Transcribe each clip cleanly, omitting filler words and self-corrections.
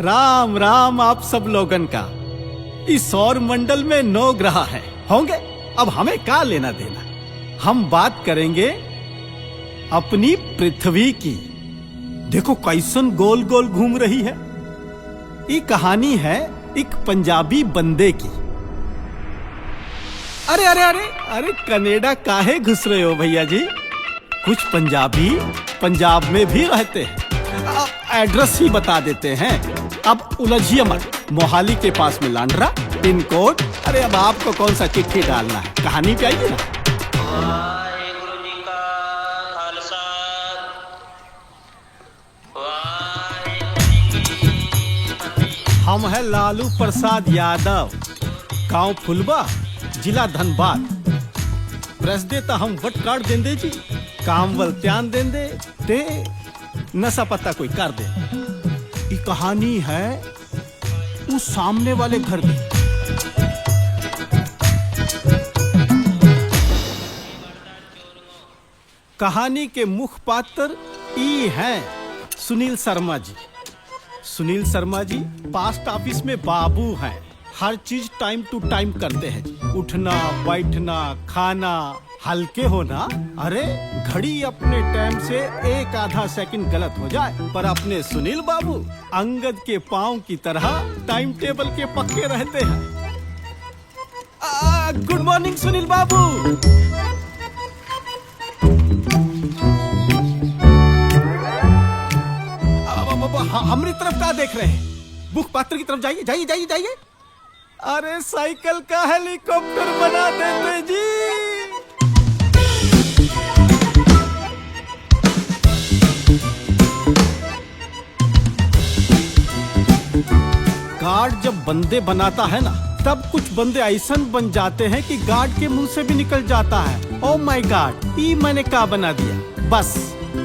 राम राम आप सब लोगन का। इस सौर मंडल में 9 ग्रह है होंगे, अब हमें क्या लेना देना। हम बात करेंगे अपनी पृथ्वी की। देखो कैसन गोल गोल घूम रही है। ये कहानी है एक पंजाबी बंदे की। अरे अरे अरे अरे कनाडा काहे घुस रहे हो भैया जी? कुछ पंजाबी पंजाब में भी रहते हैं। एड्रेस ही बता देते हैं, अब उलझिए मत। मोहाली के पास में लांड्रा, पिन कोड। अरे अब आपको कौन सा चिट्ठी डालना है, कहानी पे आइए ना। हम है लालू प्रसाद यादव, गांव फुलबा, जिला धनबाद। प्रेस देता हम वट कार्ड देंदे जी, काम वल त्यान देंदे ते नशा पत्ता कोई कर दे। ये कहानी है उस सामने वाले घर की। कहानी के मुख्य पात्र ई हैं सुनील शर्मा जी। सुनील शर्मा जी पोस्ट ऑफिस में बाबू हैं। हर चीज टाइम टू टाइम करते हैं जी। उठना बैठना खाना, हल्के होना। अरे घड़ी अपने टाइम से एक आधा सेकंड गलत हो जाए, पर अपने सुनील बाबू अंगद के पांव की तरह टाइम टेबल के पक्के रहते हैं। गुड मॉर्निंग सुनील बाबू। हमारी तरफ क्या देख रहे हैं? बुक पात्र की तरफ जाइए जाइए जाइए जाइए। अरे साइकिल का हेलीकॉप्टर बना देते जी। गार्ड जब बंदे बनाता है ना, तब कुछ बंदे ऐसा बन जाते हैं कि गार्ड के मुंह से भी निकल जाता है, ओ माय गॉड ये मैंने क्या बना दिया। बस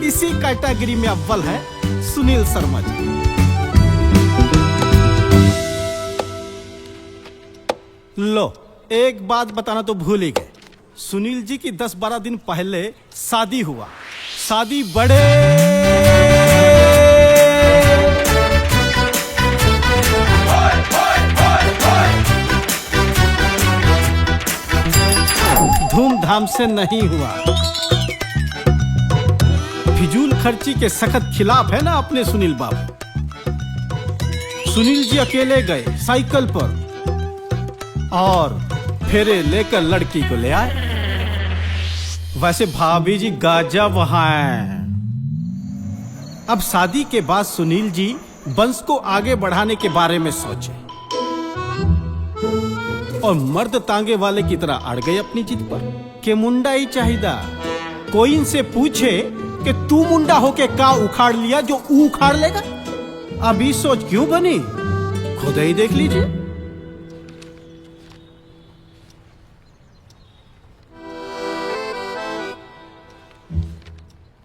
इसी कैटेगरी में अव्वल है सुनील शर्मा जी। लो एक बात बताना तो भूल ही गए, सुनील जी की 10-12 दिन पहले शादी हुआ। शादी बड़े धूमधाम से नहीं हुआ। फिजूल खर्ची के सख्त खिलाफ है ना अपने सुनील बाबू। सुनील जी अकेले गए साइकिल पर और फेरे लेकर लड़की को ले आए। वैसे भाभी जी गाजा वहां है। अब शादी के बाद सुनील जी वंश को आगे बढ़ाने के बारे में सोचे और मर्द तांगे वाले की तरह अड़ गए अपनी जिद पर कि मुंडा ही चाहिदा। कोई इनसे पूछे कि तू मुंडा होके का उखाड़ लिया जो उखाड़ लेगा? अभी सोच क्यों बनी, खुद ही देख लीजिए।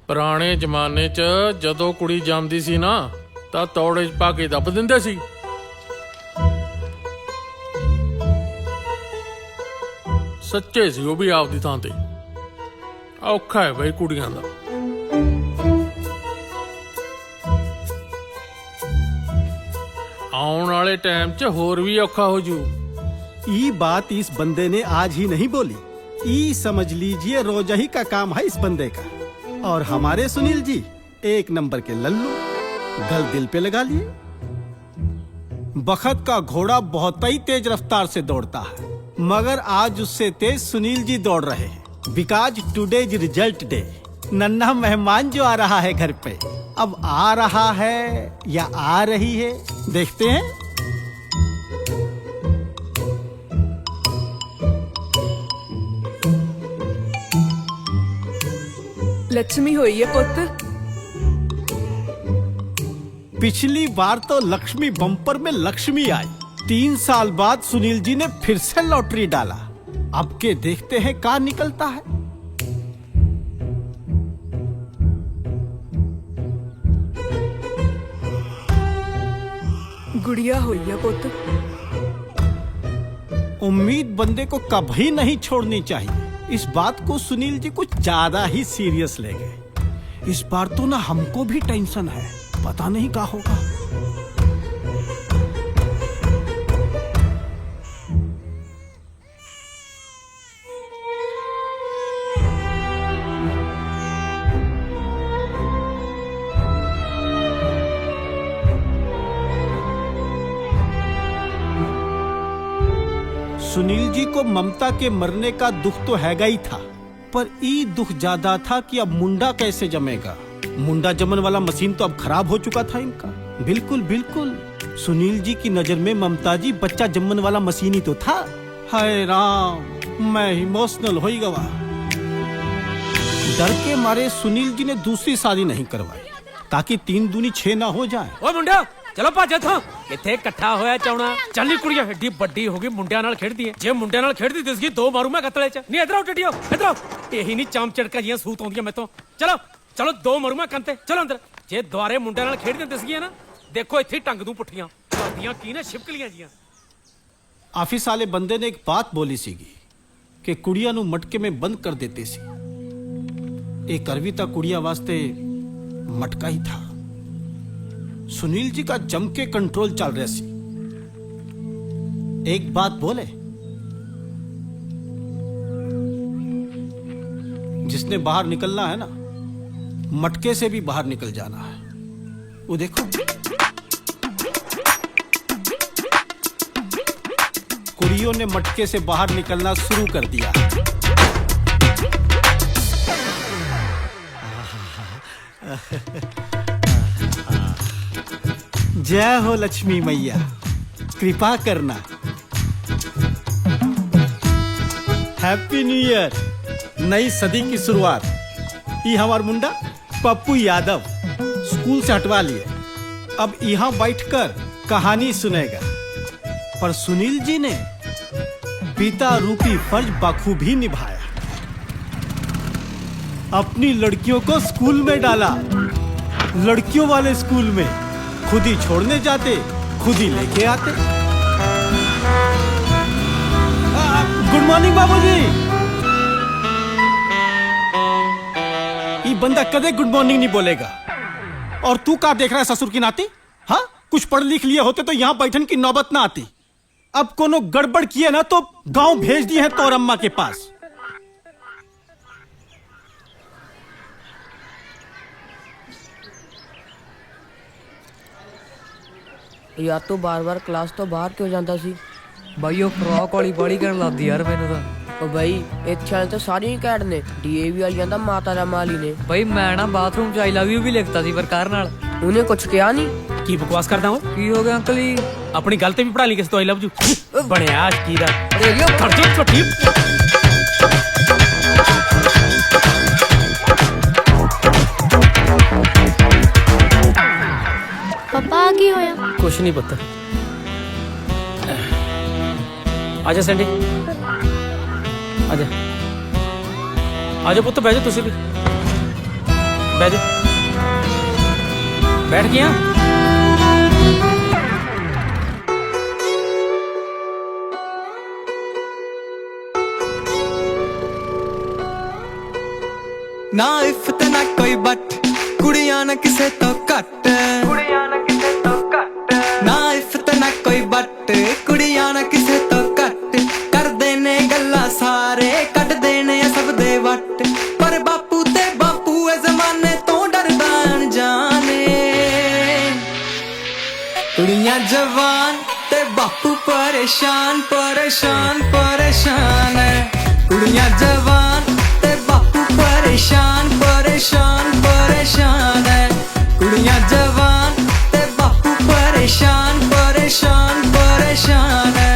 ਪੁਰਾਣੇ ਜ਼ਮਾਨੇ 'ਚ ਜਦੋਂ ਕੁੜੀ ਜੰਮਦੀ ਸੀ ਨਾ ਤਾਂ ਤੌੜੇ 'ਚ ਪਾ ਕੇ ਦੱਬ ਦਿੰਦੇ ਸੀ। ਸੱਚੇ ਸੀ ਉਹ ਵੀ ਆਪਦੀ ਥਾਂ ਤੇ। ਔਖਾ ਹੈ ਬਈ ਕੁੜੀਆਂ ਦਾ। ਆਉਣ वाले टाइम 'ਚ ਹੋਰ भी औखा हो जू। ये बात इस बंदे ने आज ही नहीं बोली, ये समझ लीजिए रोज ही का काम है इस बंदे का। और हमारे सुनील जी एक नंबर के लल्लू, गल दिल पे लगा लिए। बखत का घोड़ा बहुत ही तेज रफ्तार से दौड़ता है, मगर आज उससे तेज सुनील जी दौड़ रहे हैं। Because today is result day. नन्हा मेहमान जो आ रहा है घर पे, अब आ रहा है या आ रही है, देखते हैं। लक्ष्मी हुई है पुत्र। पिछली बार तो लक्ष्मी बम्पर में लक्ष्मी आई। 3 साल बाद सुनील जी ने फिर से लॉटरी डाला। अब के देखते हैं क्या निकलता है। गुड़िया हुई है पुत्र। उम्मीद बंदे को कभी नहीं छोड़नी चाहिए। इस बात को सुनील जी कुछ ज्यादा ही सीरियस ले गए। इस बार तो ना हमको भी टेंशन है, पता नहीं क्या होगा। सुनील जी को ममता के मरने का दुख तो हैगा ही था, पर ई दुख ज्यादा था कि अब मुंडा कैसे जमेगा। मुंडा जमन वाला मशीन तो अब खराब हो चुका था इनका। बिल्कुल बिल्कुल, सुनील जी की नजर में ममता जी बच्चा जमन वाला मशीन ही तो था। हाय राम, मैं इमोशनल हो ही गवा। डर के मारे सुनील जी ने दूसरी शादी नहीं करवाई ताकि 3 दूनी 6 ना हो जाए। ਓਏ ਮੁੰਡਿਆ ਚਲੋ ਭੱਜ ਇੱਥੋਂ। ਇੱਥੇ ਇਕੱਠਾ ਹੋਇਆ ਚਾਉਣਾ। ਚੱਲ ਨੀ ਕੁੜੀਆਂ, ਏਡੀ ਵੱਡੀ ਹੋ ਗਈ, ਮੁੰਡਿਆਂ ਨਾਲ ਖੇਡਦੀ ਐ। ਜੇ ਮੁੰਡਿਆਂ ਨਾਲ ਖੇਡਦੀ ਦਿਸ ਗਈ 2 ਮਾਰੂ ਮੈਂ ਕਤਲੇ ਚ। ਨਹੀਂ ਇਧਰ ਆਓ ਟੱਟੀਓ, ਇਧਰ ਆਓ। ਇਹੀ ਨਹੀਂ ਚਾਮ ਚੜਕਾ ਜੀਆਂ ਸੂਤ ਆਉਂਦੀਆਂ ਮੈਥੋਂ। ਚਲੋ ਚਲੋ 2 ਮਾਰੂ ਮੈਂ ਕੰਨ ਤੇ। ਚਲੋ ਅੰਦਰ। ਜੇ ਦੁਆਰੇ ਮੁੰਡਿਆਂ ਨਾਲ ਖੇਡਦੀਆਂ ਦਿਸ ਗਈਆਂ ਨਾ, ਦੇਖੋ ਇੱਥੇ ਟੰਗ ਦੂੰ ਪੁੱਠੀਆਂ। ਕਰਦੀਆਂ ਕੀ ਨੇ ਛਿਪਕਲੀਆਂ ਜੀਆਂ। ऑफिस वाले बंदे ने एक बात बोली सीगी कि कुड़िया नु मटके में बंद कर देते सी। एक करवीता कुड़िया वास्ते मटका ही था। सुनील जी का जम के कंट्रोल चल रहा सी। एक बात बोले, जिसने बाहर निकलना है ना, मटके से भी बाहर निकल जाना है। वो देखो, कुड़ियों ने मटके से बाहर निकलना शुरू कर दिया। जय हो लक्ष्मी मैया, कृपा करना। हैप्पी न्यू ईयर, नई सदी की शुरुआत। ये हमारा मुंडा पप्पू यादव स्कूल से हटवा लिए, अब यहाँ बैठकर कहानी सुनेगा। पर सुनील जी ने पिता रूपी फर्ज बखूबी निभाया। अपनी लड़कियों को स्कूल में डाला, लड़कियों वाले स्कूल में। खुद ही छोड़ने जाते, खुद ही लेके आते। गुड मॉर्निंग बाबूजी। ये बंदा कदे गुड मॉर्निंग नहीं बोलेगा। और तू क्या देख रहा है ससुर की नाती? हाँ, कुछ पढ़ लिख लिए होते तो यहां बैठन की नौबत ना आती। अब कोनो गड़बड़ किए ना तो गांव भेज दिए हैं तोर अम्मा के पास। ਯਾਰ ਤੂੰ ਬਾਰ-ਬਾਰ ਕਲਾਸ ਤੋਂ ਬਾਹਰ ਕਿਉਂ ਜਾਂਦਾ ਸੀ? ਬਾਈ ਉਹ ਫਰੋਕ ਵਾਲੀ ਬੜੀ ਕਰਨ ਲੱਗਦੀ ਯਾਰ ਮੈਨੂੰ ਤਾਂ। ਉਹ ਬਾਈ ਇੱਥੇ ਵਾਲੇ ਤਾਂ ਸਾਰੀਆਂ ਹੀ ਘੈਂਟ ਨੇ। ਡੀਏਵੀ ਵਾਲੀਆਂ ਤਾਂ ਮਾਤਾ ਦਾ ਮਾਲੀ ਨੇ। ਬਾਈ ਮੈਂ ਨਾ ਬਾਥਰੂਮ ਚ ਆਈ ਲਵ ਯੂ ਵੀ ਲਿਖਤਾ ਸੀ ਪ੍ਰਕਾਰ ਨਾਲ। ਉਹਨੇ ਕੁਝ ਕਿਹਾ ਨਹੀਂ? ਕੀ ਬਕਵਾਸ ਕਰਦਾ ਓਏ? ਕੀ ਹੋ ਗਿਆ ਅੰਕਲ ਜੀ? ਆਪਣੀ ਗੱਲ ਤੇ ਵੀ ਪੜਾ ਲਈ ਕਿਸੇ ਤੋਂ ਆਈ ਲਵ ਯੂ। ਬਣਿਆ ਆਸ਼ਕੀ ਦਾ। ਰੇਡੀਓ ਖਰਚੋ ਛੋਟੀ। पापा आ की होया? ਕੁਛ ਨਹੀਂ ਪੁੱਤ। ਆਜਾ ਸੈਂਡੀ, ਆਜਾ ਆਜਾ ਪੁੱਤ, ਬਹਿ ਜਾ ਤੁਸੀਂ ਵੀ। ਬਹਿ ਜਾ, ਬੈਠ ਗਿਆ। ना इफ्त ना कोई बट, कुड़ियां ना किसे तो घट। ना इफ्त ना कोई बट, कुड़ियां ना किसे तो घट। करदे ने गल्लां सारे, कटदे ने सब दे वट। पर बापू ते बापू ए जमाने तो डरदा अनजाने। कुड़ियां जवान ते बापू परेशान, परेशान परेशान है। कुड़ियां जवान ते बापू परेशान, परेशान परेशान है। कुड़ियां जवान ते बापू परेशान, परेशान परेशान है।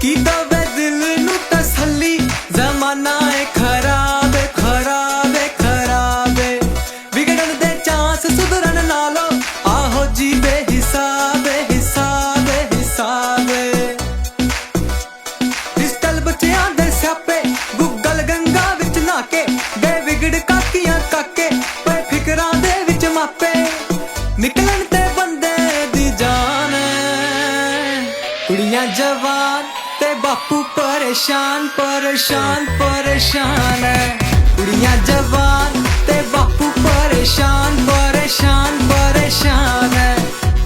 की दवे दिल नू तसल्ली, जमाना है खराब खराब खराब। बिगड़न दे चांस सुधरन नालो, आहो जी बेहिसाब हिसाब हिसाब। डिजिटल बच्चियां दे स्यापे, गूगल गंगा विच नाके। बे विगड़ काकियां काके, पर फिकरां दे विच मापे। निकलन ते बंदे दी जान। कुड़ियां जवान ते बापू परेशान, परेशान परेशान है। कुड़ियां जवान ते बापू परेशान, परेशान परेशान है।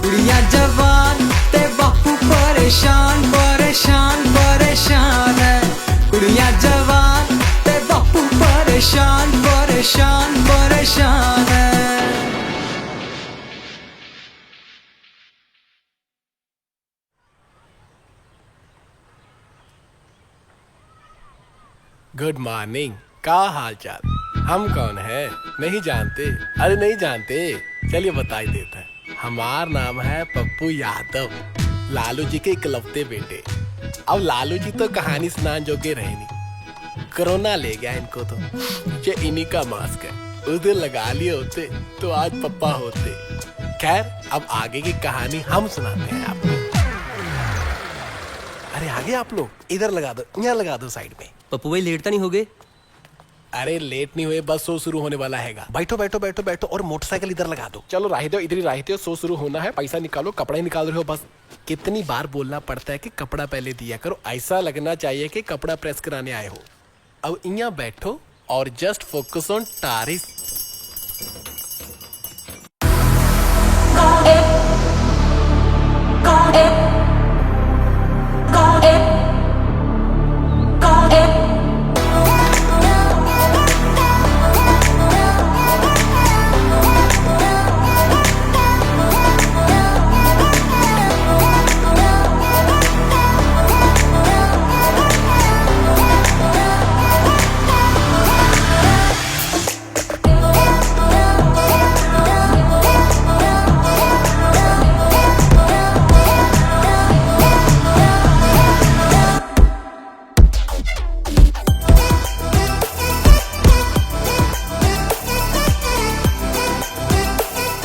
कुड़ियां जवान ते बापू परेशान, परेशान परेशान है। कुड़ियां जवान ते बापू परेशान, परेशान गुड मॉर्निंग। का हाल चाल? हम कौन है नहीं जानते? अरे नहीं जानते, चलिए बता ही देते हैं। हमार नाम है पप्पू यादव, लालू जी के इकलौते बेटे। अब लालू जी तो कहानी सुनान जोगे रहे नहीं, कोरोना ले गया इनको तो। ये इन्हीं का मास्क है, उस दिन लगा लिए होते तो आज पप्पा होते। खैर अब आगे की कहानी हम सुनाते हैं आपको। अरे आगे आप लोग इधर लगा दो, यहाँ लगा दो साइड में। पप्पू भाई लेट तो नहीं हो गए? अरे लेट नहीं हुए, बस शो शुरू होने वाला हैगा। बैठो बैठो बैठो बैठो, और मोटरसाइकिल इधर लगा दो। चलो राही दो, इधर ही राही दो, शो शुरू होना है। पैसा निकालो, कपड़ा ही निकाल रहे हो बस। कितनी बार बोलना पड़ता है कि कपड़ा पहले दिया करो, ऐसा लगना चाहिए कि कपड़ा प्रेस कराने आए हो। अब यहाँ बैठो और जस्ट फोकस ऑन टारिस।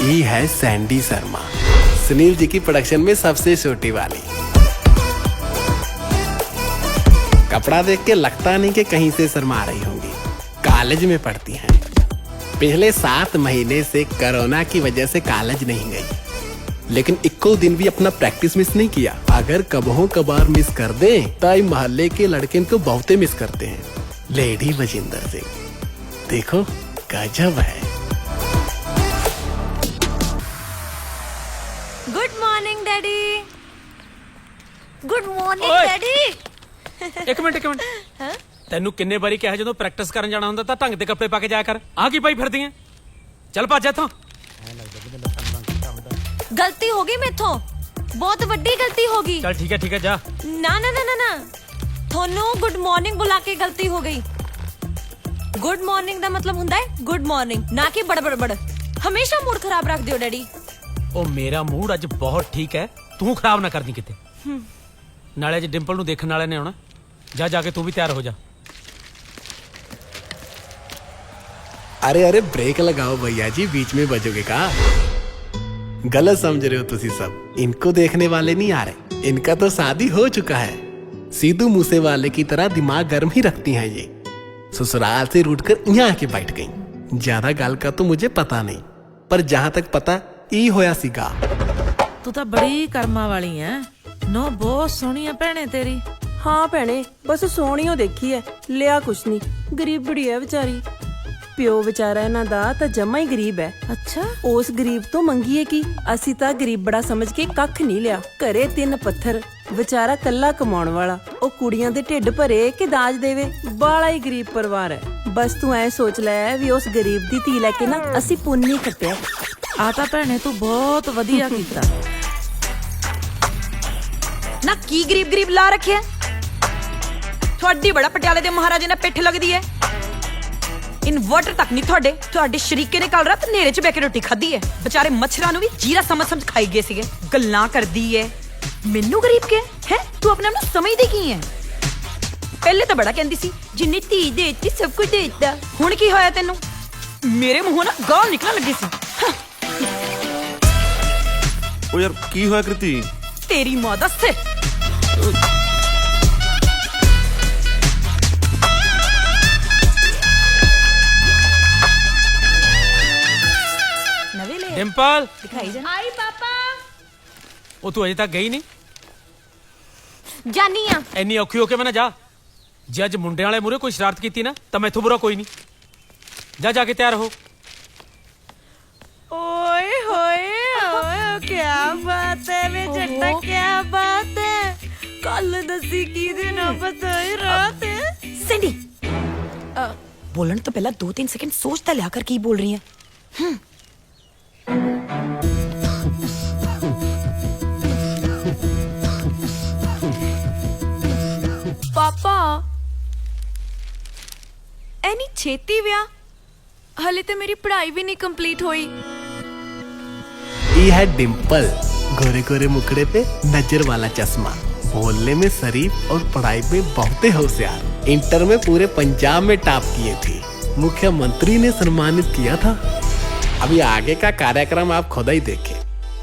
ये है सैंडी शर्मा, सुनील जी की प्रोडक्शन में सबसे छोटी वाली। कपड़ा देख के लगता नहीं कि कहीं से शर्मा रही होंगी। कॉलेज में पढ़ती हैं। पिछले 7 महीने से कोरोना की वजह से कॉलेज नहीं गई, लेकिन इक्को दिन भी अपना प्रैक्टिस मिस नहीं किया। अगर कबहों कबार मिस कर दे तो मोहल्ले के लड़के को बहुते मिस करते हैं। लेडी बजिंदर सिंह देखो गजब है। Good morning daddy. Good morning ओए। डैडी। ਇੱਕ ਮਿੰਟ ਤੈਨੂੰ ਕਿੰਨੇ ਵਾਰੀ ਕਿਹਾ ਜਦੋਂ ਪ੍ਰੈਕਟਿਸ ਕਰਨ ਜਾਣਾ ਹੁੰਦਾ ਤਾਂ ਢੰਗ ਦੇ ਕੱਪੜੇ ਪਾ ਕੇ ਜਾਇਆ ਕਰ। ਆ ਕੀ ਪਾਈ ਫਿਰਦੀ ਐ? ਚੱਲ ਭੱਜ ਇੱਥੋਂ। गलती होगी मेथों, बहुत वड्डी गलती होगी। ਚੱਲ ਠੀਕ ਹੈ ਜਾ। ना ना ना ना ना, थोनू गुड मॉर्निंग बुला के गलती हो गई। गुड मॉर्निंग ਦਾ ਮਤਲਬ ਹੁੰਦਾ ਹੈ ਗੁੱਡ ਮਾਰਨਿੰਗ, ਨਾ ਕਿ ਬੜਬੜ। ਹਮੇਸ਼ਾ ਮੂਡ ਖਰਾਬ ਰੱਖਦੇ ਹੋ ਡੈਡੀ। ਉਹ ਮੇਰਾ ਮੂਡ ਅੱਜ ਬਹੁਤ ਠੀਕ ਹੈ, ਤੂੰ ਖਰਾਬ ਨਾ ਕਰਦੀ ਕਿਤੇ। ਨਾਲੇ ਅੱਜ ਡਿੰਪਲ ਨੂੰ ਦੇਖਣ ਵਾਲਿਆਂ ਨੇ ਆਉਣਾ, ਜਾ ਕੇ ਤੂੰ ਵੀ ਤਿਆਰ ਹੋ ਜਾ। अरे अरे ब्रेक लगाओ भैया जी, बीच में बजोगे का? गलत समझ रहे हो तुसी सब। इनको देखने वाले नहीं आ रहे, इनका तो शादी हो चुका है। सीधू मूसे वाले की तरह दिमाग गर्म ही रखती हैं ये। ससुराल से रूठकर यहाँ आके बैठ गई। ज्यादा गल का तो मुझे पता नहीं, पर जहाँ तक पता ई होया सीगा। ਤੂੰ ਤਾਂ ਬੜੀ ਕਰਮਾਂ ਵਾਲੀ ਐ। ਨੋ ਬਹੁਤ ਸੋਹਣੀ ਐ ਭੈਣੇ ਤੇਰੀ। ਹਾਂ ਭੈਣੇ, ਬਸ ਸੋਹਣੀ ਓ ਦੇਖੀ ਐ, ਲਿਆ ਕੁਛ ਨਹੀਂ। ਗਰੀਬੜੀ ਐ ਵਿਚਾਰੀ। ਪਿਓ ਵਿਚਾਰਾ ਇਹਨਾਂ ਦਾ ਤਾਂ ਜਮਾ ਹੀ ਗਰੀਬ ਐ। ਅੱਛਾ, ਉਸ ਗਰੀਬ ਤੋਂ ਮੰਗੀਏ ਕੀ? ਅਸੀਂ ਤਾਂ ਗਰੀਬ ਬੜਾ ਸਮਝ ਕੇ ਕੱਖ ਨਹੀਂ ਲਿਆ। ਘਰੇ 3 ਪੱਥਰ, ਵਿਚਾਰਾ ਕੱਲਾ ਕਮਾਉਣ ਵਾਲਾ। ਉਹ ਕੁੜੀਆਂ ਦੇ ਢਿੱਡ ਭਰੇ ਕਿ ਦਾਜ ਦੇਵੇ? ਬਾਲਾ ਹੀ ਗਰੀਬ ਪਰਿਵਾਰ ਹੈ। ਬਸ ਤੂੰ ਐ ਸੋਚ ਲੈ ਵੀ ਉਸ ਗਰੀਬ ਦੀ ਧੀ ਲੈ ਕੇ ਨਾ ਅਸੀਂ ਪੁੰਨ ਨਹੀਂ ਕੱਟਿਆ। ਆ ਤਾਂ ਭੈਣੇ ਤੂੰ ਬਹੁਤ ਵਧੀਆ ਕੀਤਾ। ਨਾ ਕੀ ਗਰੀਬ ਲਾ ਰੱਖਿਆ ਤੁਹਾਡੀ? ਬੜਾ ਪਟਿਆਲੇ ਦੇ ਮਹਾਰਾਜੇ ਨਾਲ ਪਿੱਠ ਲੱਗਦੀ ਐ। ਇਨਵਰਟਰ ਤੱਕ ਨਹੀਂ ਤੁਹਾਡੇ ਸ਼ਰੀਕੇ ਨੇ ਕੱਲ ਰਾਤ ਹਨੇਰੇ 'ਚ ਬੈ ਕੇ ਰੋਟੀ ਖਾਧੀ ਐ। ਵਿਚਾਰੇ ਮੱਛਰਾਂ ਨੂੰ ਵੀ ਜੀਰਾ ਸਮਝ ਖਾਈ ਗਏ ਸੀਗੇ। ਗੱਲਾਂ ਕਰਦੀ ਐ, ਮੈਨੂੰ ਗਰੀਬ ਕਿਹਾ ਹੈ? ਤੂੰ ਆਪਣੇ ਆਪ ਨੂੰ ਸਮਝਦੀ ਕੀ ਐ? ਪਹਿਲੇ ਤਾਂ ਬੜਾ ਕਹਿੰਦੀ ਸੀ ਜਿੰਨੀ ਧੀ ਦੇਤੀ ਸਭ ਕੁਝ ਦੇ ਦਿੱਤਾ। ਹੁਣ ਕੀ ਹੋਇਆ ਤੈਨੂੰ? ਮੇਰੇ ਮੂੰਹੋਂ ਨਾ ਗਾਲ ਨਿਕਲਣ ਲੱਗੀ ਸੀ। ਉਹ ਯਾਰ ਕੀ ਹੋਇਆ ਕ੍ਰਿਤੀ? ਤੇਰੀ ਮਾਂ ਦਾ ਸਿਰ। ਡਿੰਪਲ ਦਿਖਾਈ ਜਾ। आई पापा। ਉਹ ਤੂੰ ਅਜੇ ਤੱਕ ਗਈ ਨਹੀਂ? जानी आ। ਇੰਨੀ ਔਖੀ ਹੋ ਕੇ ਮੈਂ ਨਾ ਜਾ। ਜੇ ਅੱਜ ਮੁੰਡਿਆਂ ਵਾਲੇ ਮੂਹਰੇ ਕੋਈ ਸ਼ਰਾਰਤ ਕੀਤੀ ਨਾ ਤਾਂ ਮੈਥੋਂ ਬੁਰਾ ਕੋਈ ਨਹੀਂ। ਜਾ ਕੇ ਤਿਆਰ ਹੋ। ਓਏ ਹੋਏ ਓਏ, ਕੀ ਬਾਤ ਹੈ ਵੇ ਜੱਟਾ, ਕੀ ਬਾਤ ਹੈ। ਕੱਲ ਦੱਸੀ ਕੀ ਦਿਨ ਪਤਾ ਹੀ ਰਾਤ ਹੈ। ਸੈਂਡੀ ਬੋਲਣ ਤੋਂ ਪਹਿਲਾਂ 2-3 ਸੈਕਿੰਡ ਸੋਚ ਤਾਂ ਲਿਆ ਕਰ ਕੀ ਬੋਲ ਰਹੀ ਹੈ। ਪਾਪਾ ਛੇਤੀ ਵਿਆਹ ਹਲੇ ਤੇ ਮੇਰੀ ਪੜ੍ਹਾਈ ਵੀ ਨਹੀਂ ਕੰਪਲੀਟ ਹੋਈ। ये है डिम्पल, गोरे गोरे मुखड़े पे नजर वाला चश्मा, बोलने में शरीफ और पढ़ाई में बहुत होशियार। इंटर में पूरे पंजाब में टॉप किए थे, मुख्यमंत्री ने सम्मानित किया था। अभी आगे का कार्यक्रम आप खुद ही देखें।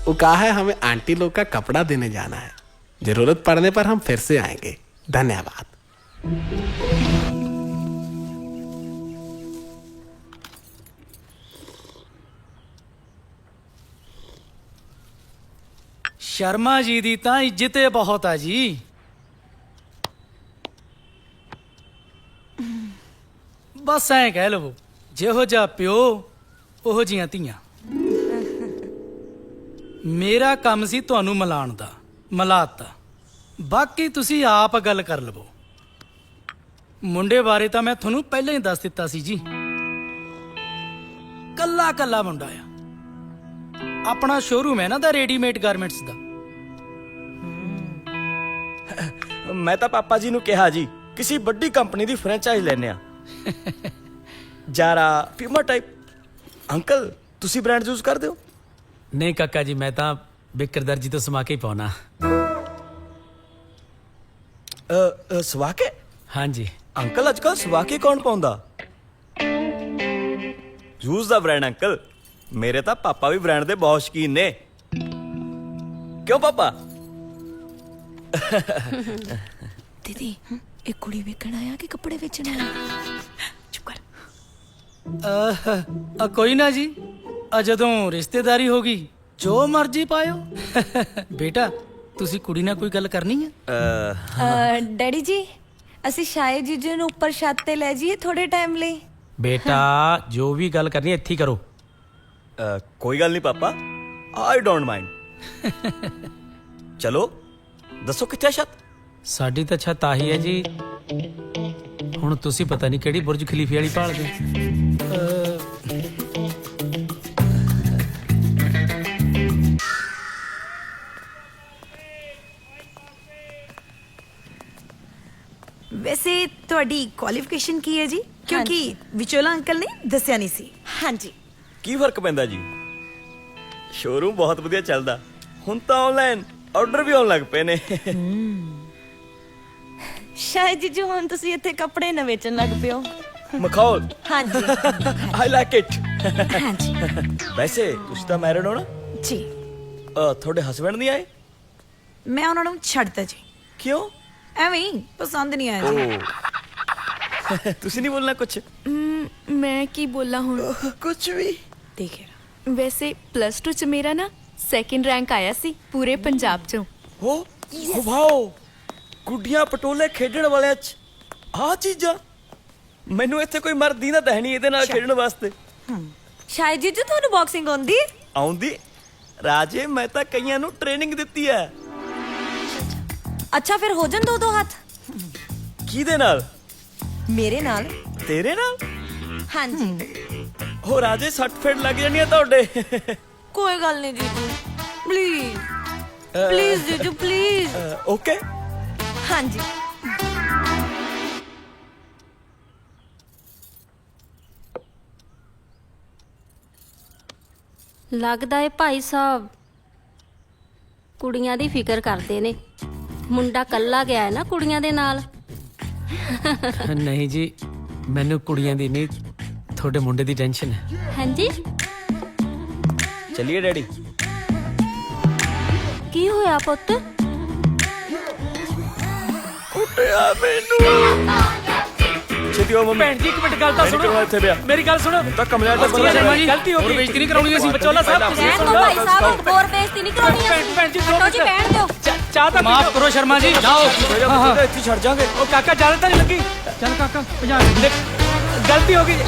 वो कहा है हमें आंटी लोग का कपड़ा देने जाना है, जरूरत पड़ने पर हम फिर से आएंगे। धन्यवाद। ਸ਼ਰਮਾ ਜੀ ਦੀ ਤਾਂ ਇੱਜ਼ਤ ਏ ਬਹੁਤ ਆ ਜੀ। ਬਸ ਐਂ ਕਹਿ ਲਵੋ, ਜਿਹੋ ਜਿਹਾ ਪਿਓ ਉਹੋ ਜੀਆਂ ਧੀਆਂ। ਮੇਰਾ ਕੰਮ ਸੀ ਤੁਹਾਨੂੰ ਮਿਲਾਉਣ ਦਾ, ਮਿਲਾਤਾ। ਬਾਕੀ ਤੁਸੀਂ ਆਪ ਗੱਲ ਕਰ ਲਵੋ। ਮੁੰਡੇ ਬਾਰੇ ਤਾਂ ਮੈਂ ਤੁਹਾਨੂੰ ਪਹਿਲਾਂ ਹੀ ਦੱਸ ਦਿੱਤਾ ਸੀ ਜੀ, ਕੱਲਾ ਕੱਲਾ ਮੁੰਡਾ ਆ। ਆਪਣਾ ਸ਼ੋਰੂਮ ਹੈ ਨਾ ਦਾ ਰੈਡੀਮੇਡ ਗਾਰਮੈਂਟਸ ਦਾ। ਮੈਂ ਤਾਂ ਪਾਪਾ ਜੀ ਨੂੰ ਕਿਹਾ ਜੀ ਕਿਸੇ ਵੱਡੀ ਕੰਪਨੀ ਦੀ ਫਰੈਂਚਾਈਜ਼ ਲੈਣੇ ਆ। ਜਾਰਾ ਫਿਮਾ ਟਾਈਪ। ਅੰਕਲ ਤੁਸੀਂ ਬ੍ਰਾਂਡ ਯੂਜ਼ ਕਰਦੇ ਹੋ? ਨਹੀਂ ਕਾਕਾ ਜੀ, ਮੈਂ ਤਾਂ ਬਿਕਰ ਦਰਜੀ ਤੋਂ ਸਮਾ ਕੇ ਹੀ ਪਾਉਣਾ। ਸਵਾ ਕੇ? ਹਾਂਜੀ ਅੰਕਲ ਅੱਜ ਕੱਲ੍ਹ ਸਵਾ ਕੇ ਕੌਣ ਪਾਉਂਦਾ? ਯੂਜ਼ ਦਾ ਬ੍ਰਾਂਡ ਅੰਕਲ। ਮੇਰੇ ਤਾਂ ਪਾਪਾ ਵੀ ਬ੍ਰਾਂਡ ਦੇ ਬਹੁਤ ਸ਼ੌਕੀਨ ਨੇ। ਕਿਉਂ ਪਾਪਾ? ਦੀਦੀ ਇਹ ਕੁੜੀ ਵੇਖਣ ਆਇਆ ਕਿ ਕੱਪੜੇ ਵੇਚਣ ਆਇਆ? ਚੁੱਪ ਕਰ। ਕੋਈ ਨਾ ਜੀ, ਜਦੋਂ ਰਿਸ਼ਤੇਦਾਰੀ ਹੋ ਗਈ ਜੋ ਮਰਜ਼ੀ ਪਾਇਓ। ਬੇਟਾ ਤੁਸੀਂ ਕੁੜੀ ਨਾਲ ਕੋਈ ਗੱਲ ਕਰਨੀ ਹੈ? ਡੈਡੀ ਜੀ ਅਸੀਂ ਸ਼ਾਇਦ ਜੀਜੂ ਨੂੰ ਉੱਪਰ ਛੱਤ ਤੇ ਲੈ ਜਾਈਏ ਥੋੜੇ ਟਾਈਮ ਲਈ। ਬੇਟਾ ਜੋ ਵੀ ਗੱਲ ਕਰਨੀ ਇੱਥੇ ਹੀ ਕਰੋ। ਕੋਈ ਗੱਲ ਨਹੀਂ ਪਾਪਾ, ਆਈ ਡੋਂਟ ਮਾਈਂਡ। ਚਲੋ ਦੱਸੋ ਕਿੱਥੇ ਛੱਤ? ਸਾਡੀ ਤਾਂ ਛੱਤ ਆਹੀ ਹੈ ਜੀ। ਹੁਣ ਤੁਸੀਂ ਪਤਾ ਨਹੀਂ ਕਿਹੜੀ ਬੁਰਜ ਖਲੀਫੇ ਵਾਲੀ ਭਾਲਦੇ। ਵੈਸੇ ਤੁਹਾਡੀ ਕੁਆਲੀਫਿਕੇਸ਼ਨ ਕੀ ਹੈ ਜੀ? ਕਿਉਂਕਿ ਵਿਚੋਲਾ ਅੰਕਲ ਨੇ ਦੱਸਿਆ ਨਹੀਂ ਸੀ। ਹਾਂਜੀ ਕੀ ਫਰਕ ਪੈਂਦਾ ਜੀ? ਸ਼ੋਰੂਮ ਬਹੁਤ ਵਧੀਆ ਚੱਲਦਾ। ਹੁਣ ਤਾਂ ਆਨਲਾਈਨ ਆਰਡਰ ਵੀ ਆਉਣ ਲੱਗ ਪਏ ਨੇ। ਸ਼ਾਇਦ ਜੀਜੂ ਹੁਣ ਤੁਸੀਂ ਇੱਥੇ ਕੱਪੜੇ ਨਾ ਵੇਚਣ ਲੱਗ ਪਿਓ। ਮਖੌਲ। ਹਾਂਜੀ ਆਈ ਲਾਈਕ ਇਟ। ਹਾਂਜੀ ਵੈਸੇ ਤੁਸੀਂ ਤਾਂ ਮੈਰਿਡ ਹੋ ਨਾ? ਜੀ। ਤੁਹਾਡੇ ਹਸਬੰਡ ਨਹੀਂ ਆਏ? ਮੈਂ ਉਹਨਾਂ ਨੂੰ ਛੱਡਤਾ ਜੀ। ਕਿਉਂ? ਐਵੇਂ ਹੀ ਪਸੰਦ ਨਹੀਂ ਆਇਆ ਜੀ। ਤੁਸੀਂ ਨਹੀਂ ਬੋਲਣਾ ਕੁਛ? ਮੈਂ ਕੀ ਬੋਲਾਂ ਹੁਣ? ਕੁਛ ਵੀ। ਦੇਖੇ ਵੈਸੇ +2 ਚ ਮੇਰਾ ਨਾ 2nd ਰੈਂਕ ਆਇਆ ਸੀ ਪੂਰੇ ਪੰਜਾਬ ਚੋਂ। ਹੋ ਵਾਓ, ਗੁੱਡੀਆਂ ਪਟੋਲੇ ਖੇਡਣ ਵਾਲਿਆਂ ਚ ਆਹ ਚੀਜ਼ਾਂ। ਮੈਨੂੰ ਇੱਥੇ ਕੋਈ ਮਰਦ ਦੀ ਨਾ ਦਹਿਣੀ ਇਹਦੇ ਨਾਲ ਖੇਡਣ ਵਾਸਤੇ। ਸ਼ਾਇਦ ਜੀਜੂ ਤੁਹਾਨੂੰ ਬਾਕਸਿੰਗ ਆਉਂਦੀ? ਆਉਂਦੀ ਰਾਜੇ, ਮੈਂ ਤਾਂ ਕਈਆਂ ਨੂੰ ਟ੍ਰੇਨਿੰਗ ਦਿੱਤੀ ਹੈ। ਅੱਛਾ ਫਿਰ ਹੋ ਜਾਣ ਦੋ ਹੱਥ। ਕਿਹਦੇ ਨਾਲ? ਮੇਰੇ ਨਾਲ। ਤੇਰੇ ਨਾਲ? ਹਾਂਜੀ। ਹੋ ਰਾਜੇ, ਸੱਟ ਫੇਟ ਲੱਗ ਜਾਣੀ ਆ ਤੁਹਾਡੇ। ਕੋਈ ਗੱਲ ਨਹੀਂ ਜੀਜੂ, ਪਲੀਜ਼ ਪਲੀਜ਼ ਜੀਜੂ ਪਲੀਜ਼। ਓਕੇ। ਹਾਂਜੀ ਲੱਗਦਾ ਏ ਭਾਈ ਸਾਹਿਬ ਕੁੜੀਆਂ ਦੀ ਫਿਕਰ ਕਰਦੇ ਨੇ। ਮੁੰਡਾ ਕੱਲਾ ਗਿਆ ਹੈ ਨਾ ਕੁੜੀਆਂ ਦੇ ਨਾਲ। ਨਹੀਂ ਜੀ, ਮੈਨੂੰ ਕੁੜੀਆਂ ਦੀ ਨਹੀਂ, ਤੁਹਾਡੇ ਮੁੰਡੇ ਦੀ ਟੈਨਸ਼ਨ ਹੈ। ਹਾਂਜੀ ਚਲਿਏ ਡੈਡੀ। ਕੀ ਹੋਇਆ ਪੁੱਤ? ਕੁੱਟਿਆ ਮੈਨੂੰ। ਛੇਤੀ ਹੋ ਮੰਮੀ। ਭੈਣ ਜੀ ਇੱਕ ਮਿੰਟ ਗੱਲ ਤਾਂ ਸੁਣੋ। ਇੱਥੇ ਪਿਆ ਮੇਰੀ ਗੱਲ ਸੁਣੋ। ਤਾਂ ਕਮਲਿਆ ਦਾ ਸ਼ਰਮਾ ਜੀ ਗਲਤੀ ਹੋ ਗਈ। ਬੇਇੱਜ਼ਤੀ ਨਹੀਂ ਕਰਾਉਣੀ ਸੀ। ਬਚੋਲਾ ਸਾਹਿਬ ਤੁਸੀਂ ਰਹਿਣ ਦਿਓ ਭਾਈ ਸਾਹਿਬ, ਹੋਰ ਬੇਇੱਜ਼ਤੀ ਨਹੀਂ ਕਰਾਉਣੀ ਅਸੀਂ। ਭੈਣ ਜੀ ਹਟੋ ਜੀ, ਬੈਠ ਦਿਓ। ਚਾਹ ਤਾਂ ਮਾਫ ਕਰੋ ਸ਼ਰਮਾ ਜੀ, ਜਾਓ। ਇੱਥੇ ਛੱਡ ਜਾਾਂਗੇ। ਉਹ ਕਾਕਾ ਜ਼ਿਆਦਾ ਤਾਂ ਨਹੀਂ ਲੱਗੀ? ਚੱਲ ਕਾਕਾ ਭਜਾ। ਗਲਤੀ ਹੋ ਗਈ।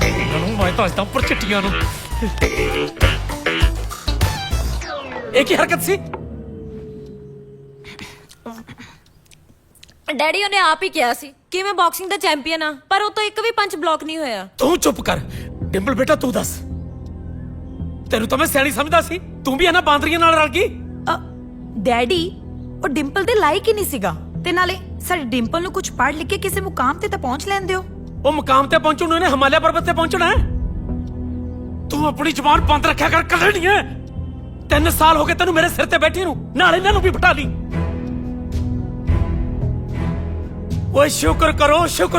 ਇਹਨਾਂ ਨੂੰ ਮੈਂ ਤਾਂ ਉੱਪਰ ਚਿੱਟੀਆਂ ਨੂੰ। ਇਹ ਕੀ ਹਰਕਤ ਸੀ? ਡੈਡੀ ਉਹਨੇ ਆਪ ਹੀ ਕਿਹਾ ਸੀ ਕਿ ਮੈਂ ਬਾਕਸਿੰਗ ਦਾ ਚੈਂਪੀਅਨ ਆ, ਪਰ ਉਹ ਤੋਂ ਇੱਕ ਵੀ ਪੰਚ ਬਲੌਕ ਨਹੀਂ ਹੋਇਆ। ਤੂੰ ਚੁੱਪ ਕਰ। ਡਿੰਪਲ ਬੇਟਾ ਤੂੰ ਦੱਸ, ਤੈਨੂੰ ਤਾਂ ਮੈਂ ਸਿਆਣੀ ਸਮਝਦਾ ਸੀ, ਤੂੰ ਵੀ ਇਹਨਾਂ ਬਾਂਦਰੀਆਂ ਨਾਲ ਰਲ ਗਈ। ਡੈਡੀ ਉਹ ਡਿੰਪਲ ਦੇ ਲਾਇਕ ਹੀ ਨਹੀਂ ਸੀਗਾ। ਤੇ ਨਾਲੇ ਸਾਡੇ ਡਿੰਪਲ ਨੂੰ ਕੁਝ ਪੜ੍ਹ ਲਿਖ ਕੇ ਕਿਸੇ ਮੁਕਾਮ ਤੇ ਤਾਂ ਪਹੁੰਚ ਲੈਂਦੇ ਹੋ। ਉਹ ਮੁਕਾਮ ਤੇ ਪਹੁੰਚਣ ਨੂੰ ਇਹਨੇ ਹਿਮਾਲਿਆ ਪਰਬਤ ਤੇ ਪਹੁੰਚਣਾ ਹੈ। ਤੂੰ ਆਪਣੀ ਜ਼ੁਬਾਨ ਬੰਦ ਰੱਖਿਆ ਕਰ, ਕੱਢ ਨਹੀਂ ਹੈ। 3 ਸਾਲ ਹੋ ਗਏ ਤੈਨੂੰ ਮੇਰੇ ਸਿਰ ਤੇ ਬੈਠੀ ਨੂੰ, ਨਾਲ ਇਹਨਾਂ ਨੂੰ ਵੀ ਬਿਠਾ ਲਈ। ਓਏ ਸ਼ੁਕਰ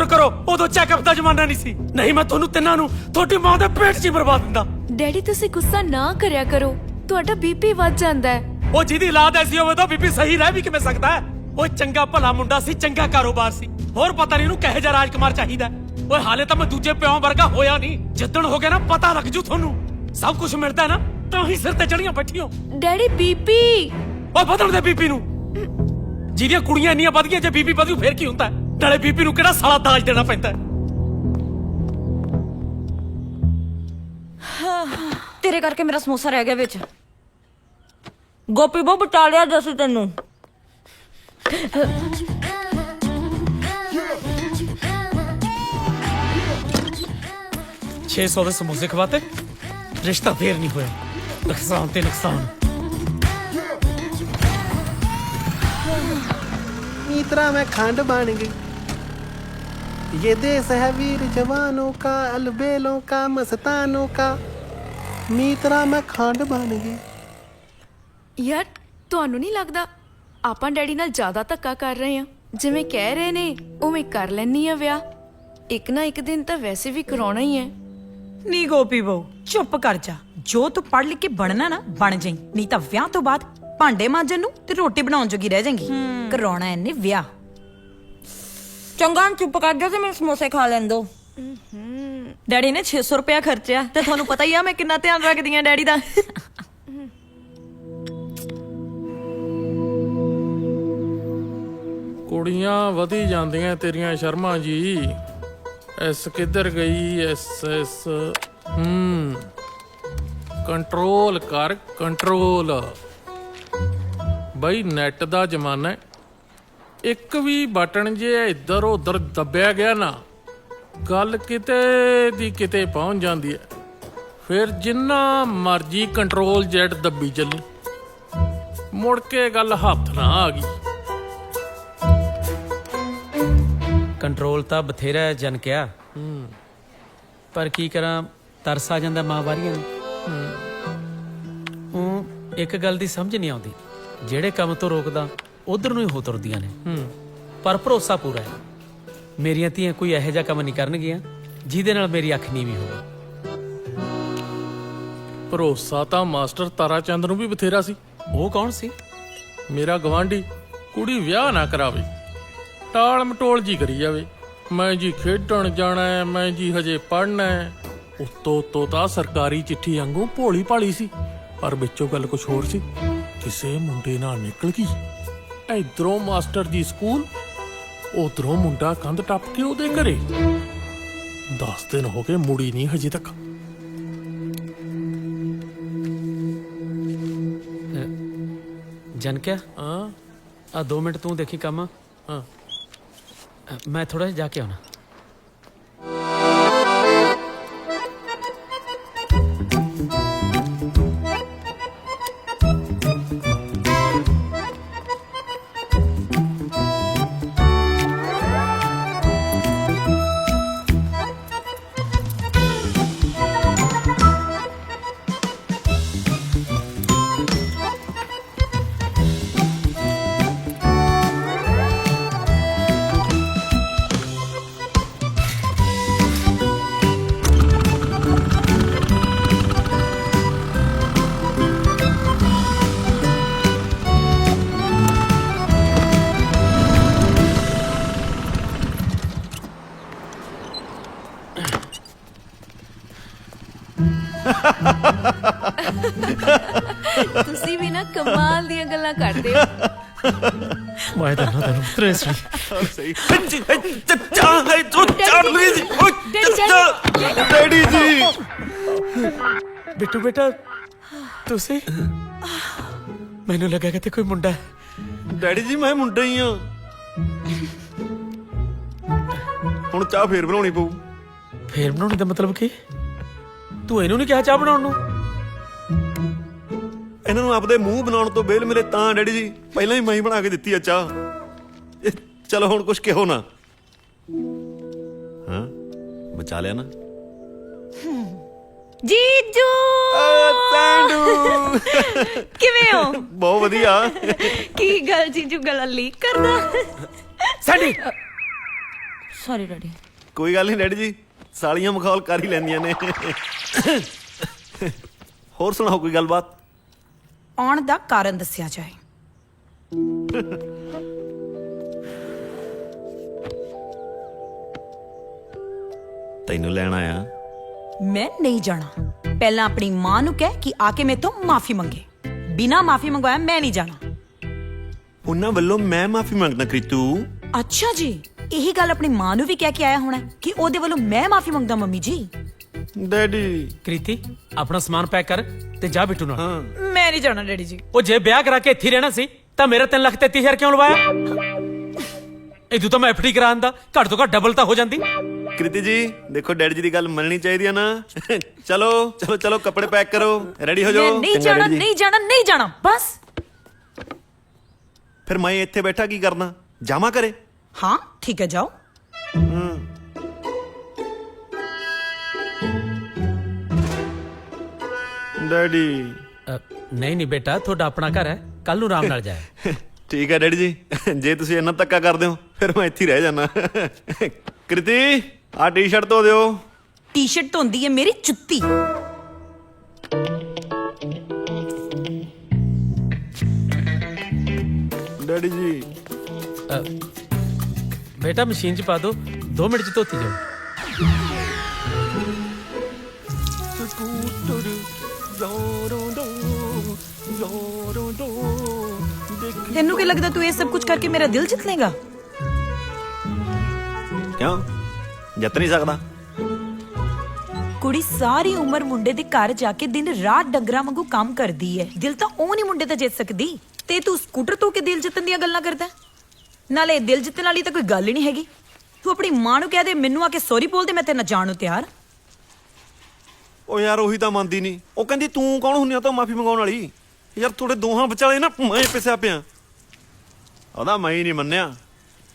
ਕਰੋ ਉਦੋਂ ਚੈੱਕਅਪ ਦਾ ਜ਼ਮਾਨਾ ਨਹੀਂ ਸੀ, ਨਹੀਂ ਮੈਂ ਤੁਹਾਨੂੰ ਤਿੰਨਾਂ ਨੂੰ ਤੁਹਾਡੀ ਮਾਂ ਦੇ ਪੇਟ 'ਚ ਹੀ ਬਰਬਾਦ ਦਿੰਦਾ। ਡੈਡੀ ਤੁਸੀਂ ਗੁੱਸਾ ਨਾ ਕਰਿਆ ਕਰੋ, ਤੁਹਾਡਾ ਬੀਪੀ ਵੱਧ ਜਾਂਦਾ ਹੈ। ਉਹ ਜਿਹਦੀ ਔਲਾਦ ਐਸੀ ਹੋਵੇ ਤਾਂ ਬੀਪੀ ਸਹੀ ਰਹਿ ਵੀ ਕਿਵੇਂ ਸਕਦਾ ਹੈ? ਓਏ ਚੰਗਾ ਭਲਾ ਮੁੰਡਾ ਸੀ, ਚੰਗਾ ਕਾਰੋਬਾਰ ਸੀ, ਹੋਰ ਪਤਾ ਨਹੀਂ ਇਹਨੂੰ ਕਹੇ ਜਿਹਾ ਰਾਜਕੁਮਾਰ ਚਾਹੀਦਾ। ਓਏ ਹਾਲੇ ਤਾਂ ਮੈਂ ਦੂਜੇ ਪਿਓ ਵਰਗਾ ਹੋਇਆ ਨਹੀਂ, ਜਿੱਦਣ ਹੋ ਗਿਆ ਨਾ ਪਤਾ ਲੱਗ ਜੂ ਤੁਹਾਨੂੰ। ਸਭ ਕੁਝ ਮਿਲਦਾ ਨਾ ਤਾਂ ਹੀ ਸਿਰ ਤੇ ਚੜੀਆਂ ਬੈਠੀਓ। ਡੈਡੀ ਬੀਪੀ ਓਏ ਵਧਣ ਦੇ ਬੀਪੀ ਨੂੰ, ਜਿਹਦੀਆਂ ਕੁੜੀਆਂ ਇੰਨੀਆਂ ਵਧ ਗਈਆਂ, ਜੇ ਬੀਪੀ ਵਧੂ ਫੇਰ ਕੀ ਹੁੰਦਾ? ਨਾਲੇ ਬੀਪੀ ਨੂੰ ਕਿਹੜਾ ਸਾਲਾ ਦਾਜ ਦੇਣਾ ਪੈਂਦਾ? ਤੇਰੇ ਕਰਕੇ ਮੇਰਾ ਸਮੋਸਾ ਰਹਿ ਗਿਆ ਵਿੱਚ। ਗੋਪੀ ਬਹੁ ਬਟਾ ਲਿਆ ਦੱਸ ਤੈਨੂੰ। 600 ਦੇ ਸਮੋਸੇ ਖਵਾਤੇ, ਰਿਸ਼ਤਾ ਫੇਰ ਨਹੀਂ ਹੋਇਆ। ਨੁਕਸਾਨ ਤੇ ਨੁਕਸਾਨ। मित्रा में खंड बन गई, ये देश है वीर जवानों का, अलबेलों का, मस्तानों का। मित्रा में खंड बन गई। ਯਾਰ ਤੁਹਾਨੂੰ ਨਹੀਂ ਲੱਗਦਾ ਆਪਾਂ ਡੈਡੀ ਨਾਲ ਜ਼ਿਆਦਾ ਧੱਕਾ ਕਰ ਰਹੇ ਹਾਂ? ਜਿਵੇਂ ਕਹਿ ਰਹੇ ਨੇ ਉਵੇਂ ਕਰ ਲੈਣੀ ਆ ਵਿਆਹ, ਇੱਕ ਨਾ ਇੱਕ ਦਿਨ ਤਾਂ ਵੈਸੇ ਵੀ ਕਰਾਉਣਾ ਹੀ ਹੈ। ਨੀ ਗੋਪੀ ਬਹੂ ਚੁੱਪ ਕਰ ਜਾ, ਜੋ ਤੂੰ ਪੜ੍ਹ ਲਿਖ ਕੇ ਬਣਨਾ ਨਾ ਬਣ ਜਾਈਂ, ਨਹੀਂ ਤਾਂ ਵਿਆਹ ਤੋਂ ਬਾਅਦ ਭਾਂਡੇ ਮਾਂਜਣ ਨੂੰ ਤੇ ਰੋਟੀ ਬਣਾਉਣ ਜੋਗੀ ਰਹਿ ਜਾਏਂਗੀ। ਕਰਾਉਣਾ ਇਹਨੇ ਵਿਆਹ। ਚੰਗਾ ਚੁੱਪ ਕਰ ਜਾ ਤੇ ਮੇਰੇ ਸਮੋਸੇ ਖਾ ਲੈਣ ਦੋ। ਡੈਡੀ ਨੇ 600 ਰੁਪਇਆ ਖਰਚਿਆ ਤੇ ਤੁਹਾਨੂੰ ਪਤਾ ਹੀ ਆ ਮੈਂ ਕਿੰਨਾ ਧਿਆਨ ਰੱਖਦੀ ਆ ਡੈਡੀ ਦਾ। ਕੁੜੀਆਂ ਵਧੀ ਜਾਂਦੀਆਂ ਤੇਰੀਆਂ ਸ਼ਰਮਾ ਜੀ। ਐਸ ਕਿੱਧਰ ਗਈ? ਐਸ ਕੰਟਰੋਲ ਕਰ ਕੰਟਰੋਲ। ਬਈ ਨੈਟ ਦਾ ਜ਼ਮਾਨਾ ਹੈ, ਇੱਕ ਵੀ ਬਟਨ ਜੇ ਇੱਧਰ ਉੱਧਰ ਦੱਬਿਆ ਗਿਆ ਨਾ, ਗੱਲ ਕਿਤੇ ਦੀ ਕਿਤੇ ਪਹੁੰਚ ਜਾਂਦੀ ਹੈ। ਫਿਰ ਜਿੰਨਾ ਮਰਜੀ ਕੰਟਰੋਲ Z ਦੱਬੀ ਚੱਲੀ, ਮੁੜ ਕੇ ਗੱਲ ਹੱਥ ਨਾ ਆ ਗਈ। ਕੰਟਰੋਲ ਤਾਂ ਬਥੇਰਾ ਜਨ ਕਿਹਾ, ਪਰ ਕੀ ਕਰਾਂ, ਤਰਸ ਆ ਜਾਂਦਾ ਮਾਂ ਵਾਰੀਆਂ ਨੂੰ। ਉਹ ਇੱਕ ਗੱਲ ਦੀ ਸਮਝ ਨਹੀਂ ਆਉਂਦੀ, ਜਿਹੜੇ ਕੰਮ ਤੋਂ ਰੋਕਦਾ ਉਧਰ ਨੂੰ ਹੀ ਹੋ ਤੁਰਦੀਆਂ ਨੇ। ਪਰ ਭਰੋਸਾ ਪੂਰਾ ਹੈ, ਮੇਰੀਆਂ ਧੀਆਂ ਕੋਈ ਇਹੋ ਜਿਹਾ ਕੰਮ ਨਹੀਂ ਕਰਨਗੀਆਂ ਜਿਹਦੇ ਨਾਲ ਮੇਰੀ ਅੱਖ ਨੀਵੀਂ ਹੋਵੇ। ਭਰੋਸਾ ਤਾਂ ਮਾਸਟਰ ਤਾਰਾ ਚੰਦ ਨੂੰ ਵੀ ਬਥੇਰਾ ਸੀ। ਉਹ ਕੌਣ ਸੀ? ਮੇਰਾ ਗਵਾਂਢੀ। ਕੁੜੀ ਵਿਆਹ ਨਾ ਕਰਾਵੇ, ਟਾਲ ਮਟੋਲ ਜੀ ਕਰੀ ਜਾਵੇ। ਮੈਂ ਜੀ ਖੇਡਣ ਜਾਣਾ ਹੈ, ਮੈਂ ਜੀ ਹਜੇ ਪੜ੍ਹਨਾ ਹੈ। ਉੱਤੋਂ ਤਾਂ ਸਰਕਾਰੀ ਚਿੱਠੀ ਵਾਂਗੂ ਭੋਲੀ ਭਾਲੀ ਸੀ, ਪਰ ਵਿੱਚੋਂ ਗੱਲ ਕੁਝ ਹੋਰ ਸੀ। ਕਿਸੇ ਮੁੰਡੇ ਨਾਲ ਨਿਕਲ ਗਈ। ਇਧਰੋਂ ਮਾਸਟਰ ਜੀ ਸਕੂਲ, ਉਧਰੋਂ ਮੁੰਡਾ ਕੰਧ ਟੱਪ ਕੇ ਉਹਦੇ ਘਰੇ। 10 ਦਿਨ ਹੋ ਗਏ, ਮੁੜੀ ਨਹੀਂ ਹਜੇ ਤੱਕ। ਜਨ ਕਿਆ? ਹਾਂ ਆ 2 ਮਿੰਟ ਤੂੰ ਦੇਖੀ ਕੰਮ। ਹਾਂ ਮੈਂ ਥੋੜਾ ਜਿਹਾ ਜਾ ਕੇ ਆਉਣਾ। ਤੁਸੀਂ ਵੀ ਨਾ ਕਮਾਲ ਦੀਆਂ ਗੱਲਾਂ ਕਰਦੇ ਹੋ। ਮੈਂ ਤਾਂ ਨਾ ਤ੍ਰੇਸ ਸਹੀ ਡੈਡੀ ਜੀ। ਬਿੱਟੂ ਬੇਟਾ ਤੁਸੀਂ? ਮੈਨੂੰ ਲੱਗਾ ਕਿ ਤੇ ਕੋਈ ਮੁੰਡਾ ਹੈ। ਡੈਡੀ ਜੀ ਮੈਂ ਮੁੰਡਾ ਹੀ ਆ। ਹੁਣ ਚਾਹ ਫੇਰ ਬਣਾਉਣੀ ਪਊ। ਫੇਰ ਬਣਾਉਣੀ ਦਾ ਮਤਲਬ ਕੀ? ਤੂੰ ਇਹਨੂੰ ਨਹੀਂ ਕਿਹਾ ਚਾਹ ਬਣਾਉਣ ਨੂੰ? ਇਹਨਾਂ ਨੂੰ ਆਪਦੇ ਮੂੰਹ ਬਣਾਉਣ ਤੋਂ ਬੇਲ ਮਿਲੇ ਤਾਂ ਡੈਡੀ ਜੀ, ਪਹਿਲਾਂ ਹੀ ਮੈਂ ਹੀ ਬਣਾ ਕੇ ਦਿੱਤੀ ਆ ਚਾਹ। ਚਲੋ ਹੁਣ ਕੁਛ ਕਿਹੋ ਨਾ। ਹਾਂ ਬਚਾ ਲਿਆ ਨਾ। ਜੀਜੂ ਕਿਵੇਂ ਹੋ? ਬਹੁਤ ਵਧੀਆ। ਕੀ ਗੱਲ ਜੀਜੂ ਗਲਾ ਲੀਕ ਕਰਦਾ? Sandy sorry daddy. ਕੋਈ ਗੱਲ ਨਹੀਂ ਡੈਡੀ ਜੀ, ਸਾਲੀਆਂ ਮਖੌਲ ਕਰ ਹੀ ਲੈਂਦੀਆਂ ਨੇ। ਹੋਰ ਸੁਣਾਓ ਕੋਈ ਗੱਲਬਾਤ? ਆਉਣ ਦਾ ਕਾਰਨ ਦੱਸਿਆ ਜਾਏ। ਤੈਨੂੰ ਲੈਣ ਆਇਆ। ਮੈਂ ਨਹੀਂ ਜਾਣਾ। ਪਹਿਲਾਂ ਆਪਣੀ ਮਾਂ ਨੂੰ ਕਹਿ ਕਿ ਆ ਕੇ ਮੇਥੋਂ ਮਾਫੀ ਮੰਗੇ। ਬਿਨਾਂ ਮਾਫੀ ਮੰਗਵਾਇਆ ਮੈਂ ਨਹੀਂ ਜਾਣਾ। ਉਹਨਾਂ ਵੱਲੋਂ ਮੈਂ ਮਾਫੀ ਮੰਗਦਾ ਕ੍ਰਿਤੂ। ਅੱਛਾ ਜੀ, ਇਹੀ ਗੱਲ ਆਪਣੀ ਮਾਂ ਨੂੰ ਵੀ ਕਹਿ ਕੇ ਆਇਆ ਹੋਣਾ ਕਿ ਉਹਦੇ ਵੱਲੋਂ ਮੈਂ ਮਾਫੀ ਮੰਗਦਾ ਮੰਮੀ ਜੀ। ਡੈਡੀ ਕ੍ਰਿਤੀ ਆਪਣਾ ਸਮਾਨ ਪੈਕ ਕਰ ਤੇ ਜਾ ਬਿੱਟੂ ਨਾਲ। ਮੈਂ ਨਹੀਂ ਜਾਣਾ ਡੈਡੀ ਜੀ। ਉਹ ਜੇ ਵਿਆਹ ਕਰਾ ਕੇ ਇੱਥੇ ਰਹਿਣਾ ਸੀ ਤਾਂ ਮੇਰਾ 3,33,000 ਕਿਉਂ ਲਵਾਇਆ? ਇਦੋਂ ਤਾਂ ਮੈਂ ਐਫਡੀ ਕਰਾਉਂਦਾ, ਘੱਟ ਤੋਂ ਘੱਟ ਡਬਲ ਤਾਂ ਹੋ ਜਾਂਦੀ। ਕ੍ਰਿਤੀ ਜੀ ਦੇਖੋ, ਡੈਡੀ ਜੀ ਦੀ ਗੱਲ ਮੰਨਣੀ ਚਾਹੀਦੀ ਆ ਨਾ। ਚਲੋ ਚਲੋ ਚਲੋ, ਕੱਪੜੇ ਪੈਕ ਕਰੋ, ਰੈਡੀ ਹੋ ਜਾਓ। ਨਹੀਂ ਜਾਣਾ, ਨਹੀਂ ਜਾਣਾ, ਨਹੀਂ ਜਾਣਾ ਬਸ। ਫਿਰ ਮੈਂ ਇੱਥੇ ਬੈਠਾ ਕੀ ਕਰਨਾ? ਜਾਵਾਂ ਕਰੇ? ਹਾਂ ਠੀਕ ਹੈ, ਜਾਓ। ਡੈਡੀ ਨਹੀਂ ਨਹੀਂ ਬੇਟਾ, ਤੁਹਾਡਾ ਆਪਣਾ ਘਰ ਹੈ, ਕੱਲ ਨੂੰ ਆਰਾਮ ਨਾਲ ਜਾਏ। ਠੀਕ ਹੈ ਡੈਡੀ ਜੀ, ਜੇ ਤੁਸੀਂ ਇੰਨਾ ਧੱਕਾ ਕਰਦੇ ਹੋ ਫਿਰ ਮੈਂ ਇੱਥੇ ਹੀ ਰਹਿ ਜਾਣਾ। ਕ੍ਰਿਤੀ ਆ ਟੀ-ਸ਼ਰਟ ਧੋ ਦਿਓ। ਟੀ-ਸ਼ਰਟ ਧੋਂਦੀ ਹੈ ਮੇਰੀ ਜੁੱਤੀ। ਡੈਡੀ ਜੀ ਬੇਟਾ ਮਸ਼ੀਨ 'ਚ ਪਾ ਦਿਓ, 2 ਮਿੰਟ 'ਚ ਧੋਤੀ ਜਾਓ। ਤੈਨੂੰ ਕੀ ਲੱਗਦਾ ਤੂੰ ਇਹ ਸਭ ਕੁਝ ਕਰਕੇ ਮੇਰਾ ਦਿਲ ਜਿੱਤ ਲੇਗਾ? ਕਿਉਂ ਜਿੱਤ ਨਹੀਂ ਸਕਦਾ? ਕੁੜੀ ਸਾਰੀ ਉਮਰ ਮੁੰਡੇ ਦੇ ਘਰ ਜਾ ਕੇ ਦਿਨ ਰਾਤ ਡੰਗਰਾਂ ਵਾਂਗੂ ਕੰਮ ਕਰਦੀ ਹੈ। ਦਿਲ ਤਾਂ ਉਹ ਨਹੀਂ ਮੁੰਡੇ ਦਾ ਜਿੱਤ ਸਕਦੀ, ਤੇ ਤੂੰ ਸਕੂਟਰ ਤੋਂ ਕੇ ਦਿਲ ਜਿੱਤਣ ਦੀਆਂ ਗੱਲਾਂ ਕਰਦਾ। ਨਾਲੇ ਦਿਲ ਜਿੱਤਣ ਵਾਲੀ ਤਾਂ ਕੋਈ ਗੱਲ ਹੀ ਨਹੀਂ ਹੈਗੀ। ਤੂੰ ਆਪਣੀ ਮਾਂ ਨੂੰ ਕਹਿ ਦੇ ਮੈਨੂੰ ਆ ਕੇ ਸੌਰੀ ਬੋਲ ਦੇ, ਮੈਂ ਤੇਰੇ ਨਾਲ ਜਾਣ ਨੂੰ ਤਿਆਰ। ਉਹ ਯਾਰ ਉਹੀ ਤਾਂ ਮੰਨਦੀ ਨਹੀਂ। ਉਹ ਕਹਿੰਦੀ ਤੂੰ ਕੌਣ ਹੁੰਨੀ ਆ ਤਾਂ ਮਾਫੀ ਮੰਗਾਉਣ ਵਾਲੀ? ਯਾਰ ਤੁਹਾਡੇ ਦੋਹਾਂ ਵਿਚਾਲੇ ਨਾ ਮੈਂ ਪਿਸਿਆ ਪਿਆ। ਉਹਦਾ ਮੈਂ ਹੀ ਨਹੀਂ ਮੰਨਿਆ।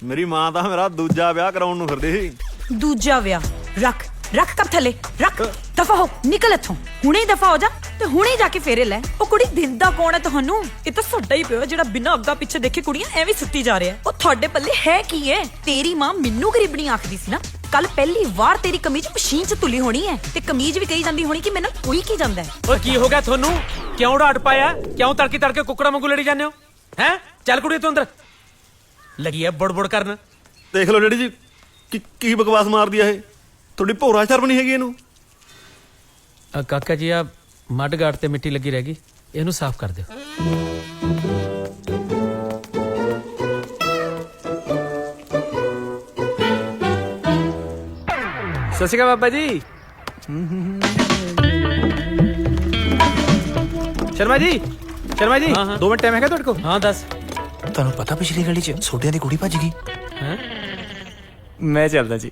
ਮੇਰੀ ਮਾਂ ਤਾਂ ਮੇਰਾ ਦੂਜਾ ਵਿਆਹ ਕਰਾਉਣ ਨੂੰ ਫਿਰਦੀ ਸੀ। ਦੂਜਾ ਵਿਆਹ? ਰੱਖ ਰੱਖ ਕੱਪ ਥੱਲੇ ਰੱਖ। ਦਫਾ ਹੋ, ਨਿਕਲ ਇੱਥੋਂ। ਹੁਣੇ ਹੀ ਦਫਾ ਹੋ ਜਾ ਤੇ ਹੁਣੇ ਜਾ ਕੇ ਫੇਰੇ ਲੈ। ਉਹ ਕੁੜੀ ਦਿੰਦਾ ਕੌਣ ਹੈ ਤੁਹਾਨੂੰ? ਇਹ ਤਾਂ ਸਾਡਾ ਹੀ ਪਿਓ ਜਿਹੜਾ ਬਿਨਾਂ ਅੱਗਾ ਪਿੱਛੇ ਦੇਖੇ ਕੁੜੀਆਂ ਐਵੇਂ ਸੁੱਟੀ ਜਾ ਰਿਹਾ। ਉਹ ਤੁਹਾਡੇ ਪੱਲੇ ਹੈ ਕੀ ਹੈ? ਤੇਰੀ ਮਾਂ ਮੈਨੂੰ ਗਰੀਬਣੀ ਆਖਦੀ ਸੀ ਨਾ। ਕੱਲ ਪਹਿਲੀ ਵਾਰ ਤੇਰੀ ਕਮੀਜ਼ ਮਸ਼ੀਨ 'ਚ ਤੁਲੀ ਹੋਣੀ ਹੈ ਤੇ ਕਮੀਜ਼ ਵੀ ਕਹੀ ਜਾਂਦੀ ਹੋਣੀ ਕਿ ਮੇਰੇ ਨਾਲ ਕੋਈ ਕੀ ਜਾਂਦਾ ਹੈ। ਓਏ ਕੀ ਹੋ ਗਿਆ ਤੁਹਾਨੂੰ? ਕਿਉਂ ਡਾਟ ਪਾਇਆ? ਕਿਉਂ ਤੜਕੇ ਤੜਕੇ ਕੁੱਕੜਾਂ ਵਾਂਗੂ ਲੜੀ ਜਾਂਦੇ ਹੋ? ਹੈ ਚੱਲ ਕੁੜੀ ਤੂੰ ਅੰਦਰ ਲੱਗੀ ਐ ਬੜਬੜ ਕਰਨ। ਦੇਖ ਲਓ ਡੈਡੀ ਜੀ ਕੀ ਬਕਵਾਸ ਮਾਰਦੀ ਆ ਇਹ। ਤੁਹਾਡੀ ਭੋਰਾ ਸ਼ਰਮ ਨਹੀਂ ਹੈਗੀ ਇਹਨੂੰ? ਕਾਕਾ ਜੀ ਆ ਮੱਡ ਗਾਰਡ ਤੇ ਮਿੱਟੀ ਲੱਗੀ ਰਹਿ ਗਈ, ਇਹਨੂੰ ਸਾਫ਼ ਕਰ ਦਿਓ। ਸਤਿ ਸ਼੍ਰੀ ਅਕਾਲ ਬਾਬਾ ਜੀ। ਸ਼ਰਮਾ ਜੀ 2 ਮਿੰਟ ਟਾਈਮ ਹੈਗਾ ਤੁਹਾਡੇ ਕੋਲ? ਹਾਂ ਦੱਸ। ਤੁਹਾਨੂੰ ਪਤਾ ਪਿਛਲੀ ਗਲੀ 'ਚ ਸੋਡਿਆਂ ਦੀ ਕੁੜੀ ਭੱਜ ਗਈ? ਹੈ ਮੈਂ ਚੱਲਦਾ ਜੀ।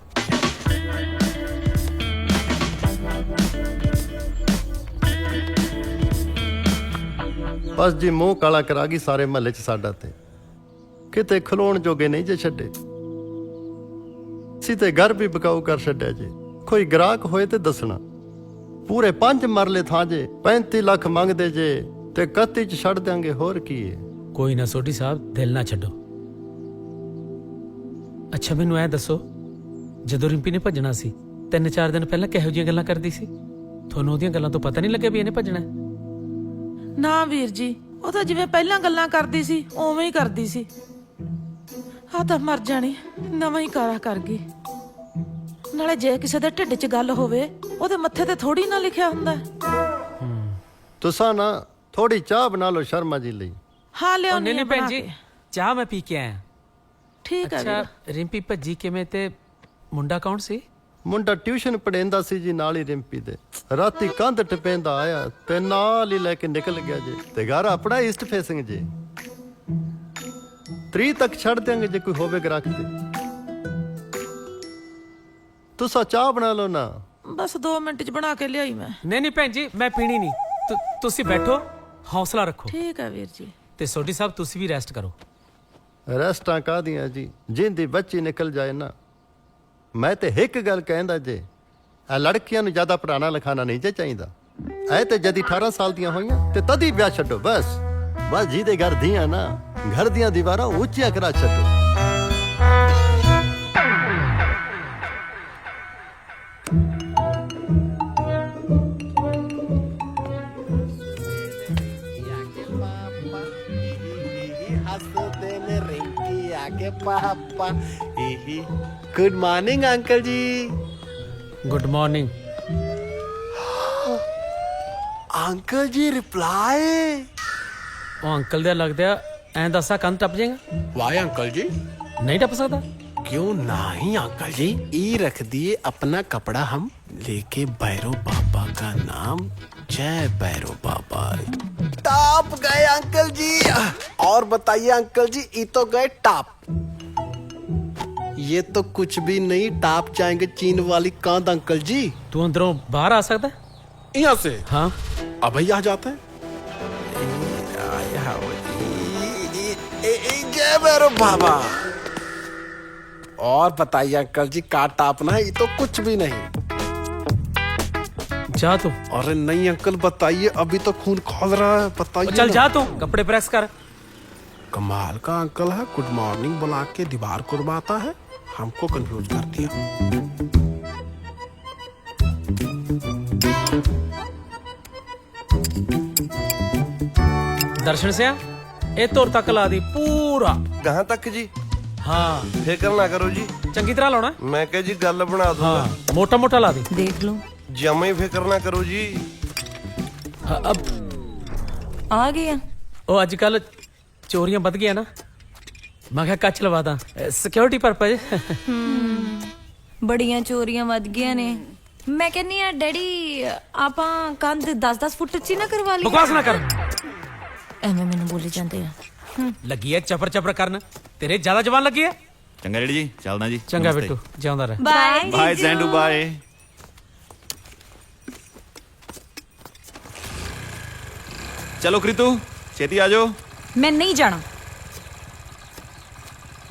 ਬਸ ਜੀ ਮੂੰਹ ਕਾਲਾ ਕਰਾ ਗਈ ਸਾਰੇ ਮਹੱਲੇ 'ਚ ਸਾਡਾ ਤੇ ਕਿਤੇ ਖਲੋਣ ਜੋਗੇ ਨਹੀਂ ਜੇ ਛੱਡੇ। ਸੀ ਤੇ ਘਰ ਵੀ ਬਕਾਊ ਕਰ ਛੱਡਿਆ ਜੇ। ਕੋਈ ਗ੍ਰਾਹਕ ਹੋਏ ਤੇ ਦੱਸਣਾ। ਪੂਰੇ 5 ਮਰਲੇ ਥਾਂ ਜੇ 35 ਲੱਖ ਮੰਗਦੇ ਜੇ ਤੇ 31 'ਚ ਛੱਡ ਦਿਆਂਗੇ। ਹੋਰ ਕੀ ਹੈ? ਕੋਈ ਨਾ ਸੋਢੀ ਸਾਹਿਬ, ਦਿਲ ਨਾ ਛੱਡੋ। ਅੱਛਾ ਮੈਨੂੰ ਐ ਦੱਸੋ, ਜਦੋਂ ਰਿੰਪੀ ਨੇ ਭੱਜਣਾ ਸੀ 3-4 ਦਿਨ ਪਹਿਲਾਂ ਕਿਹੋ ਜਿਹੀਆਂ ਗੱਲਾਂ ਕਰਦੀ ਸੀ? ਤੁਹਾਨੂੰ ਉਹਦੀਆਂ ਗੱਲਾਂ ਤੋਂ ਪਤਾ ਨਹੀਂ ਲੱਗਿਆ ਵੀ ਇਹਨੇ ਭੱਜਣਾ? ਨਾ ਵੀਰ ਜੀ, ਉਹ ਤਾਂ ਜਿਵੇਂ ਪਹਿਲਾਂ ਗੱਲਾਂ ਕਰਦੀ ਸੀ ਉਵੇਂ ਹੀ ਕਰਦੀ ਸੀ। ਆ ਤਾਂ ਮਰ ਜਾਣੀ, ਨਵਾਂ ਹੀ ਕਾਰਾ ਕਰ ਗਈ। ਨਾਲੇ ਜੇ ਕਿਸੇ ਦੇ ਢਿੱਡ 'ਚ ਗੱਲ ਹੋਵੇ ਉਹਦੇ ਮੱਥੇ ਤੇ ਥੋੜੀ ਨਾ ਲਿਖਿਆ ਹੁੰਦਾ। ਤੁਸਾਂ ਨਾ ਥੋੜੀ ਚਾਹ ਬਣਾ ਲਓ ਸ਼ਰਮਾ ਜੀ ਲਈ। ਹਾਂ ਲਿਓ। ਨਹੀਂ ਭੈਣ ਜੀ, ਚਾਹ ਮੈਂ ਪੀ ਕੇ ਆਇਆ। ਠੀਕ ਹੈ। ਅੱਛਾ ਰਿੰਪੀ ਭੱਜੀ ਕਿਵੇਂ ਤੇ ਮੁੰਡਾ ਕੌਣ ਸੀ? ਮੁੰਡਾ ਟਿਊਸ਼ਨ ਪੜ੍ਹਾਉਂਦਾ ਸੀ ਜੀ ਨਾਲ ਹੀ ਰਿੰਪੀ ਦੇ। ਰਾਤੀ ਕੰਧ ਟਪੇਂਦਾ ਆਇਆ ਤੇ ਨਾਲ ਹੀ ਲੈ ਕੇ ਨਿਕਲ ਗਿਆ ਜੇ। ਤੇ ਘਰ ਆਪਣਾ ਈਸਟ ਫੇਸਿੰਗ ਜੇ। 3 ਤੱਕ ਛੱਡ ਦਿਆਂਗੇ ਜੇ ਕੋਈ ਹੋਵੇ ਗ੍ਰਾਹਕ ਤੇ। ਤੁਸੀਂ ਚਾਹ ਬਣਾ ਲਓ ਨਾ। ਬਸ 2 ਮਿੰਟ 'ਚ ਬਣਾ ਕੇ ਲਿਆਈ ਮੈਂ। ਨਹੀਂ ਭੈਣ ਜੀ ਮੈਂ ਪੀਣੀ ਨਹੀਂ। ਤੁਸੀਂ ਬੈਠੋ, ਹੌਸਲਾ ਰੱਖੋ। ਠੀਕ ਹੈ ਵੀਰ ਜੀ। ਤੇ ਸੋਢੀ ਸਾਹਿਬ ਤੁਸੀਂ ਵੀ ਰੈਸਟ ਕਰੋ। ਰੈਸਟਾਂ ਕਾਹਦੀਆਂ ਜੀ, ਜਿੰਦੀ ਬੱਚੀ ਨਿਕਲ ਜਾਏ ਨਾ। ਮੈਂ ਤੇ ਇੱਕ ਗੱਲ ਕਹਿੰਦਾ ਜੇ, ਇਹ ਲੜਕੀਆਂ ਨੂੰ ਜ਼ਿਆਦਾ ਪੜਾਣਾ ਲਿਖਾਣਾ ਨਹੀਂ ਜੇ ਚਾਹੀਦਾ। ਐ ਤੇ ਜਦੀ 18 ਸਾਲ ਦੀਆਂ ਹੋਈਆਂ ਤੇ ਤਦ ਹੀ ਵਿਆਹ ਛੱਡੋ ਬਸ। ਬਸ ਜਿਹਦੇ ਘਰ ਦੀਆਂ ਨਾ ਘਰ ਦੀਆਂ ਦੀਵਾਰਾਂ ਉੱਚੀਆਂ ਕਰਾ ਛੱਡੋ। पापा गुड मॉर्निंग अंकल जी। गुड मॉर्निंग अंकल जी रिप्लाई। ਉਹ ਅੰਕਲ ਦਾ ਲੱਗਦਾ ਐਂ ਦੱਸਾ ਕੰਨ ਟੱਪ ਜਾਏਗਾ। वाई अंकल जी नहीं टप सकता। क्यों नहीं अंकल जी, ई रख दिए अपना कपड़ा हम लेके भैरव बाबा का नाम, जय भैरव बाबा। टॉप गए अंकल जी। और बताइए अंकल जी, ई तो गए टॉप। ये तो कुछ भी नहीं, टॉप जाएंगे चीन वाली कांद अंकल जी। तू अंदरों बाहर आ सकता है यहाँ से? हाँ अब ही आ जाते हैं। जय भैरव बाबा। और बताइए अंकल जी, का टापना है? ये तो कुछ भी नहीं। जा तू। अरे नहीं अंकल बताइए, अभी तो खून खौल रहा है, बताइए। चल जा तू, कपड़े प्रेस कर। कमाल का अंकल है, गुड मॉर्निंग बुला के दीवार कुरबाता है, हमको कंफ्यूज कर दिया। दर्शन से ए तोर तक ला दी पूरा। कहाँ तक जी? हाँ फिक्र ना करो जी, चंगी तरह लाना। मैं कह जी गल बना दूंगा। हाँ मोटा मोटा ला दी। देख लो जमा ही फिक्र ना करो जी। हाँ, अब आ गया। ओ आजकल चोरियां बद गया ना, मैं क्या कच लवा दा सिक्योरिटी पर्पज। ਬੜੀਆਂ ਚੋਰੀਆਂ ਵੱਧ ਗਈਆਂ ਨੇ। ਮੈਂ ਕਹਿੰਨੀ ਆ ਡੈਡੀ ਆਪਾਂ ਕੰਧ 10-10 ਫੁੱਟ ਉੱਚੀ ਨਾ ਕਰਵਾ ਲਈਏ। बकवास ना कर। ਐਵੇਂ ਮੈਨੂੰ ਬੋਲੀ ਜਾਂਦੇ ਆ। लगी है चपर चपर करन, तेरे ज्यादा जवान लगी है। चंगा रेडी जी, चलना जी। चंगा बेटू, जाऊंदा रह। Bye bye Jandu bye. चलो कृतु छेती आ जाओ। मैं नहीं जाना।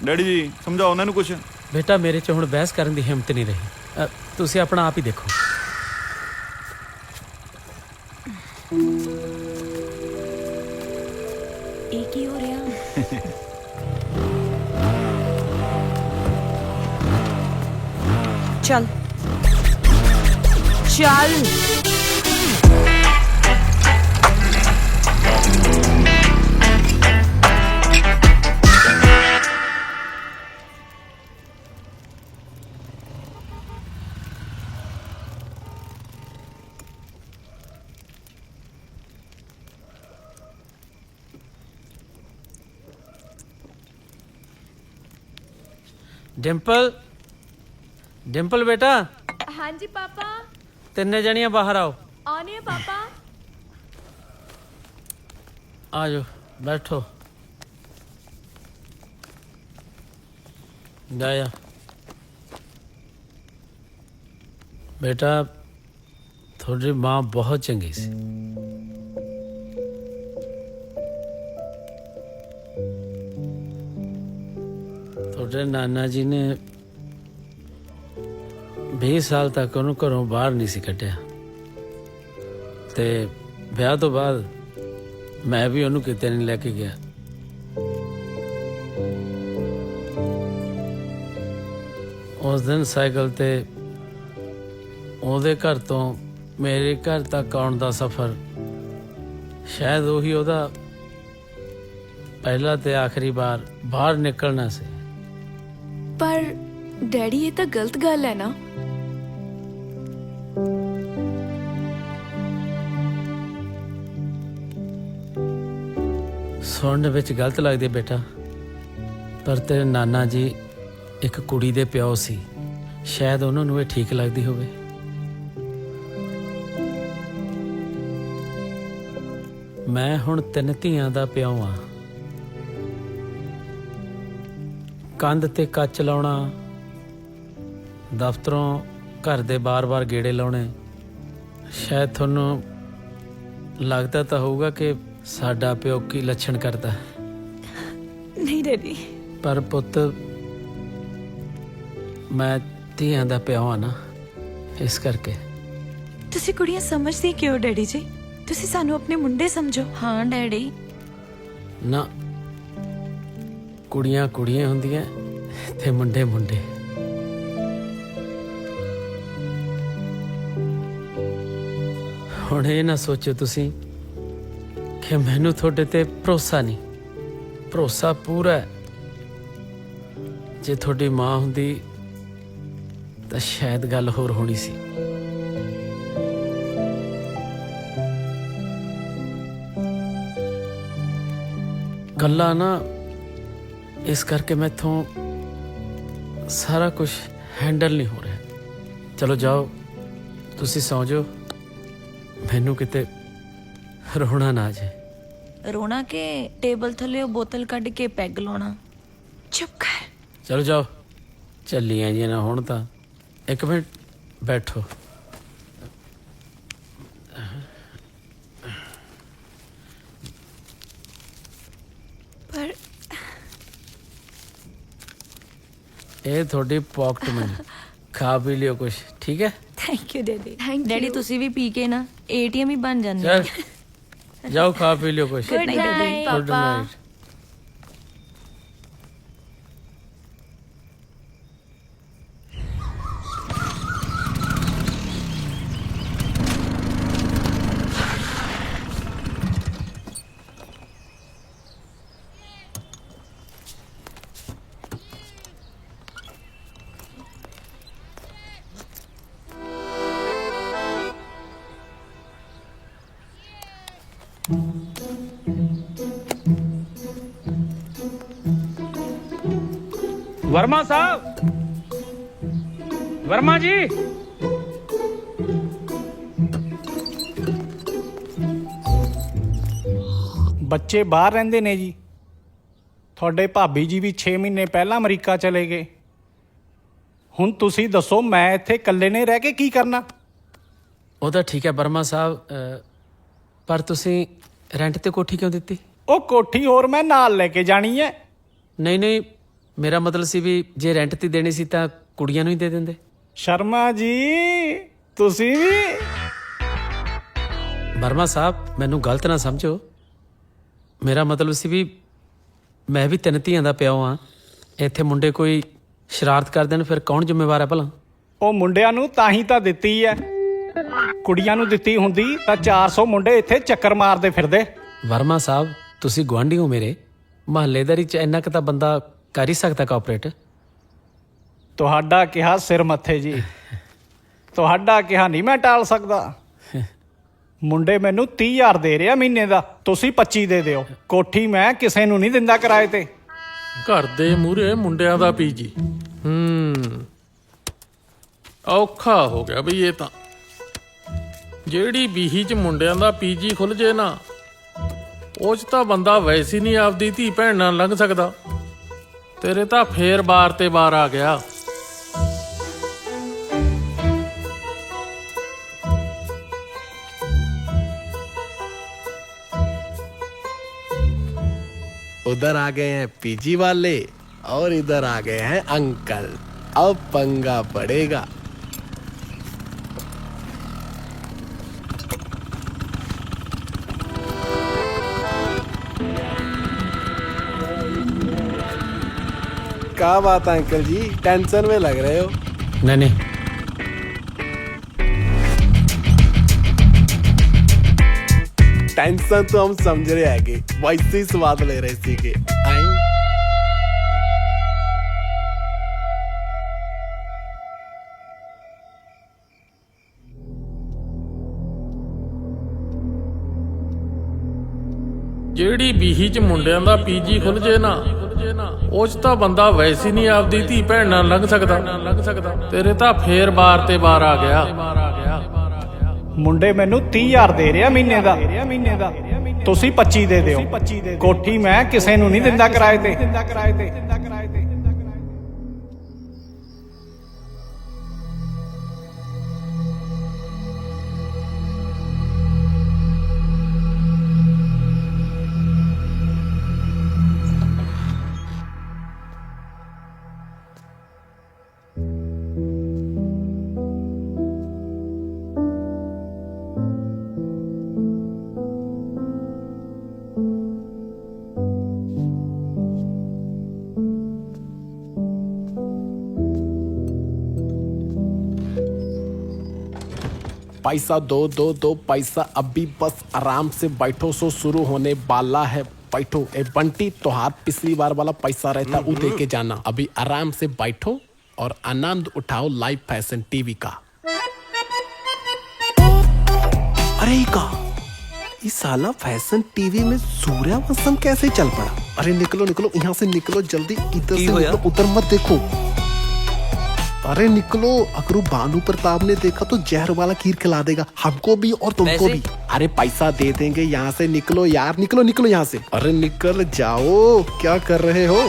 डैडी जी समझाओ उन्हें कुछ। बेटा मेरे च हुण बहस करन दी हिम्मत नहीं रही, तुसी अपना आप ही देखो। एक ही हो रहा। चल चल। डिम्पल, डिम्पल बेटा। हाँ जी पापा। तिन्ने जनियां बाहर आओ। आने है पापा। आ जाओ बैठो। जाया बेटा, थोड़ी माँ बहुत चंगी सी। थोड़े नाना जी ने 20 साल तक ਉਹਨੂੰ ਘਰੋਂ ਬਾਹਰ ਨਹੀਂ ਸੀ ਕੱਢਿਆ ਤੇ ਵਿਆਹ ਤੋਂ ਬਾਅਦ ਮੈਂ ਵੀ ਉਹਨੂੰ ਕਿਤੇ ਨਹੀਂ ਲੈ ਕੇ ਗਿਆ। ਉਸ ਦਿਨ ਸਾਈਕਲ ਤੇ ਉਹਦੇ ਘਰ ਤੋਂ ਮੇਰੇ ਘਰ ਤੱਕ ਆਉਣ ਦਾ ਸਫ਼ਰ ਸ਼ਾਇਦ ਉਹੀ ਉਹਦਾ ਪਹਿਲਾ ਤੇ ਆਖਰੀ ਵਾਰ ਬਾਹਰ ਨਿਕਲਣਾ ਸੀ। पर डैडी ये तो गलत गल है ना। ਸੁਣਨ ਵਿੱਚ ਗਲਤ ਲੱਗਦੀ ਬੇਟਾ, ਪਰ ਤੇਰੇ ਨਾਨਾ ਜੀ ਇੱਕ ਕੁੜੀ ਦੇ ਪਿਓ ਸੀ, ਸ਼ਾਇਦ ਉਹਨਾਂ ਨੂੰ ਇਹ ਠੀਕ ਲੱਗਦੀ ਹੋਵੇ। ਮੈਂ ਹੁਣ 3 ਧੀਆਂ ਦਾ ਪਿਓ ਆ। ਕੰਧ ਤੇ ਕੱਚ ਲਾਉਣਾ, ਦਫ਼ਤਰੋਂ ਘਰ ਦੇ ਬਾਰ-ਬਾਰ ਗੇੜੇ ਲਾਉਣੇ, ਸ਼ਾਇਦ ਤੁਹਾਨੂੰ ਲੱਗਦਾ ਤਾਂ ਹੋਊਗਾ ਕਿ ਸਾਡਾ ਪਿਓ ਕੀ ਲੱਛਣ ਕਰਦਾ। नहीं डैडी। ਪਰ ਪੁੱਤ, ਮੈਂ ਧੀਆਂ ਦਾ ਪਿਓ ਆ ਨਾ, ਇਸ ਕਰਕੇ। ਤੁਸੀਂ ਕੁੜੀਆਂ ਸਮਝਦੇ ਕਿਉਂ ਡੈਡੀ ਜੀ? ਤੁਸੀਂ ਸਾਨੂੰ ਆਪਣੇ ਮੁੰਡੇ ਸਮਝੋ। ਹਾਂ ਡੈਡੀ। ਨਾ, ਕੁੜੀਆਂ ਕੁੜੀਆਂ ਹੁੰਦੀਆਂ ਤੇ ਮੁੰਡੇ ਮੁੰਡੇ। ਹੁਣ ਇਹ ਨਾ ਸੋਚੋ ਤੁਸੀਂ ਕਿ ਮੈਨੂੰ ਤੁਹਾਡੇ ਤੇ ਭਰੋਸਾ ਨਹੀਂ। ਭਰੋਸਾ ਪੂਰਾ ਹੈ। ਜੇ ਤੁਹਾਡੀ ਮਾਂ ਹੁੰਦੀ ਤਾਂ ਸ਼ਾਇਦ ਗੱਲ ਹੋਰ ਹੋਣੀ ਸੀ। ਗੱਲਾਂ ਨਾ ਇਸ ਕਰਕੇ ਮੈਥੋਂ ਸਾਰਾ ਕੁਝ ਹੈਂਡਲ ਨਹੀਂ ਹੋ ਰਿਹਾ। ਚਲੋ ਜਾਓ, ਤੁਸੀਂ ਸੌਂ ਜਾਓ, ਮੈਨੂੰ ਕਿਤੇ ਰੋਣਾ ਨਾ ਜੇ। ਰੋਣਾ ਕੇ ਟੇਬਲ ਥੱਲੇ ਉਹ ਬੋਤਲ ਕੱਢ ਕੇ ਪੈਗ ਲਾਉਣਾ। ਚੁੱਪ ਕਰ। ਚਲੋ ਜਾਓ, ਚੱਲੀਆਂ ਜੀ ਨਾ ਹੁਣ ਤਾਂ। ਇੱਕ ਮਿੰਟ ਬੈਠੋ। ਪਰ ਇਹ ਤੁਹਾਡੀ ਪਾਕਟ ਮਨੀ, ਖਾ ਪੀ ਲਿਓ ਕੁਛ, ਠੀਕ ਹੈ? Thank you daddy. ਡੈਡੀ ਤੁਸੀਂ ਵੀ ਪੀ ਕੇ ਨਾ ATM ਹੀ ਬਣ ਜਾਂਦੇ। ਚਲ ਜਾਓ, ਖਾ ਪੀ ਲਿਓ ਕੁਛ। Good night good night. Verma साहब, वर्मा जी। ਬੱਚੇ ਬਾਹਰ ਰਹਿੰਦੇ ਨੇ ਜੀ। ਤੁਹਾਡੇ ਭਾਬੀ ਜੀ ਵੀ 6 ਮਹੀਨੇ ਪਹਿਲਾਂ ਅਮਰੀਕਾ ਚਲੇ ਗਏ। ਹੁਣ ਤੁਸੀਂ ਦੱਸੋ ਮੈਂ ਇੱਥੇ ਇਕੱਲੇ ਨੇ ਰਹਿ ਕੇ ਕੀ ਕਰਨਾ? ਉਹ ਤਾਂ ਠੀਕ ਹੈ ਵਰਮਾ ਸਾਹਿਬ, ਪਰ ਤੁਸੀਂ ਰੈਂਟ ਤੇ ਕੋਠੀ ਕਿਉਂ ਦਿੱਤੀ? ਉਹ ਕੋਠੀ ਹੋਰ ਮੈਂ ਨਾਲ ਲੈ ਕੇ ਜਾਣੀ ਹੈ। ਨਹੀਂ ਨਹੀਂ, ਮੇਰਾ ਮਤਲਬ ਸੀ ਵੀ ਜੇ ਰੈਂਟ ਤੇ ਦੇਣੀ ਸੀ ਤਾਂ ਕੁੜੀਆਂ ਨੂੰ ਹੀ ਦੇ ਦਿੰਦੇ। ਸ਼ਰਮਾ ਜੀ ਤੁਸੀਂ ਵੀ। ਵਰਮਾ ਸਾਹਿਬ ਮੈਨੂੰ ਗਲਤ ਨਾ ਸਮਝੋ, ਮੇਰਾ ਮਤਲਬ ਸੀ ਵੀ ਮੈਂ ਵੀ 3 ਧੀਆਂ ਦਾ ਪਿਓ ਹਾਂ। ਇੱਥੇ ਮੁੰਡੇ ਕੋਈ ਸ਼ਰਾਰਤ ਕਰ ਦੇਣ ਫਿਰ ਕੌਣ ਜ਼ਿੰਮੇਵਾਰ ਹੈ ਭਲਾ? ਉਹ ਮੁੰਡਿਆਂ ਨੂੰ ਤਾਂ ਹੀ ਤਾਂ ਦਿੱਤੀ ਹੈ। ਕੁੜੀਆਂ ਨੂੰ ਦਿੱਤੀ ਹੁੰਦੀ ਤਾਂ 400 ਮੁੰਡੇ ਇੱਥੇ ਚੱਕਰ ਮਾਰਦੇ ਫਿਰਦੇ। ਵਰਮਾ ਸਾਹਿਬ ਤੁਸੀਂ ਗੁਆਂਢੀ ਹੋ ਮੇਰੇ, ਮਹੱਲੇਦਾਰੀ 'ਚ ਇੰਨਾ ਕੁ ਤਾਂ ਬੰਦਾ ਕਰ ਹੀ ਸਕਦਾ ਕੋਆਪਰੇਟ। ਤੁਹਾਡਾ ਕਿਹਾ ਸਿਰ ਮੱਥੇ ਜੀ, ਤੁਹਾਡਾ ਕਿਹਾ ਨਹੀਂ ਮੈਂ ਟਾਲ ਸਕਦਾ। ਮੁੰਡੇ ਮੈਨੂੰ 30,000 ਦੇ ਰਿਹਾ ਮਹੀਨੇ ਦਾ, ਤੁਸੀਂ 25 ਦੇ ਦਿਓ। ਕੋਠੀ ਮੈਂ ਕਿਸੇ ਨੂੰ ਨਹੀਂ ਦਿੰਦਾ ਕਿਰਾਏ ਤੇ। ਘਰ ਦੇ ਮੂਹਰੇ ਮੁੰਡਿਆਂ ਦਾ ਪੀਜੀ। ਔਖਾ ਹੋ ਗਿਆ ਬਈ ਇਹ ਤਾਂ। ਜਿਹੜੀ ਬੀਹੀ 'ਚ ਮੁੰਡਿਆਂ ਦਾ ਪੀਜੀ ਖੁੱਲ ਜੇ ਨਾ, ਉਹ 'ਚ ਤਾਂ ਬੰਦਾ ਵੈਸੇ ਹੀ ਨਹੀਂ ਆਪਦੀ ਧੀ ਭੈਣ ਨਾਲ ਲੰਘ ਸਕਦਾ। ਤੇਰੇ ਤਾਂ ਫੇਰ ਬਾਰ ਤੇ ਬਾਰ ਆ ਗਿਆ। उधर आ गए हैं पीजी वाले और इधर आ गए हैं अंकल। अब पंगा पड़ेगा। क्या बात है अंकल जी, टेंशन में लग रहे हो? नहीं नहीं, टेंशन तो हम समझ रहे हैं कि वैसे ही स्वाद ले रहे सी के आई। ਜਿਹੜੀ ਬੀਹੀ 'ਚ ਮੁੰਡਿਆਂ ਦਾ ਪੀਜੀ ਖੁੱਲ ਜੇ ਨਾ, ਉਹ 'ਚ ਤਾਂ ਬੰਦਾ ਵੈਸੇ ਹੀ ਨਹੀਂ ਆਪਦੀ ਧੀ ਭੈਣ ਨਾਲ ਲੰਘ ਸਕਦਾ। ਤੇਰੇ ਤਾਂ ਫੇਰ ਬਾਰ ਤੇ ਬਾਰ ਆ ਗਿਆ। ਮੁੰਡੇ ਮੈਨੂੰ 30,000 ਦੇ ਰਿਹਾ ਮਹੀਨੇ ਦਾ, ਤੁਸੀਂ 25 ਦੇ ਦਿਓ। ਕੋਠੀ ਮੈਂ ਕਿਸੇ ਨੂੰ ਨਹੀਂ ਦਿੰਦਾ ਕਿਰਾਏ ਤੇ। पैसा दो दो दो पैसा अभी बस आराम से बैठो सो शुरू होने वाला है बैठो ए बंटी तोहार पिछली बार वाला पैसा रहता वो दे के जाना अभी आराम से बैठो और आनंद उठाओ लाइव फैशन टीवी का। अरे का इस साला फैशन टीवी में सूर्यवंशम कैसे चल पड़ा? अरे निकलो निकलो यहाँ से निकलो जल्दी इधर से निकलो उधर मत देखो। अरे निकलो अगर भानु प्रताप ने देखा तो जहर वाला खीर खिला देगा हमको भी और तुमको भी। अरे पैसा दे देंगे यहाँ से निकलो यार निकलो निकलो यहाँ से। अरे निकल जाओ क्या कर रहे हो?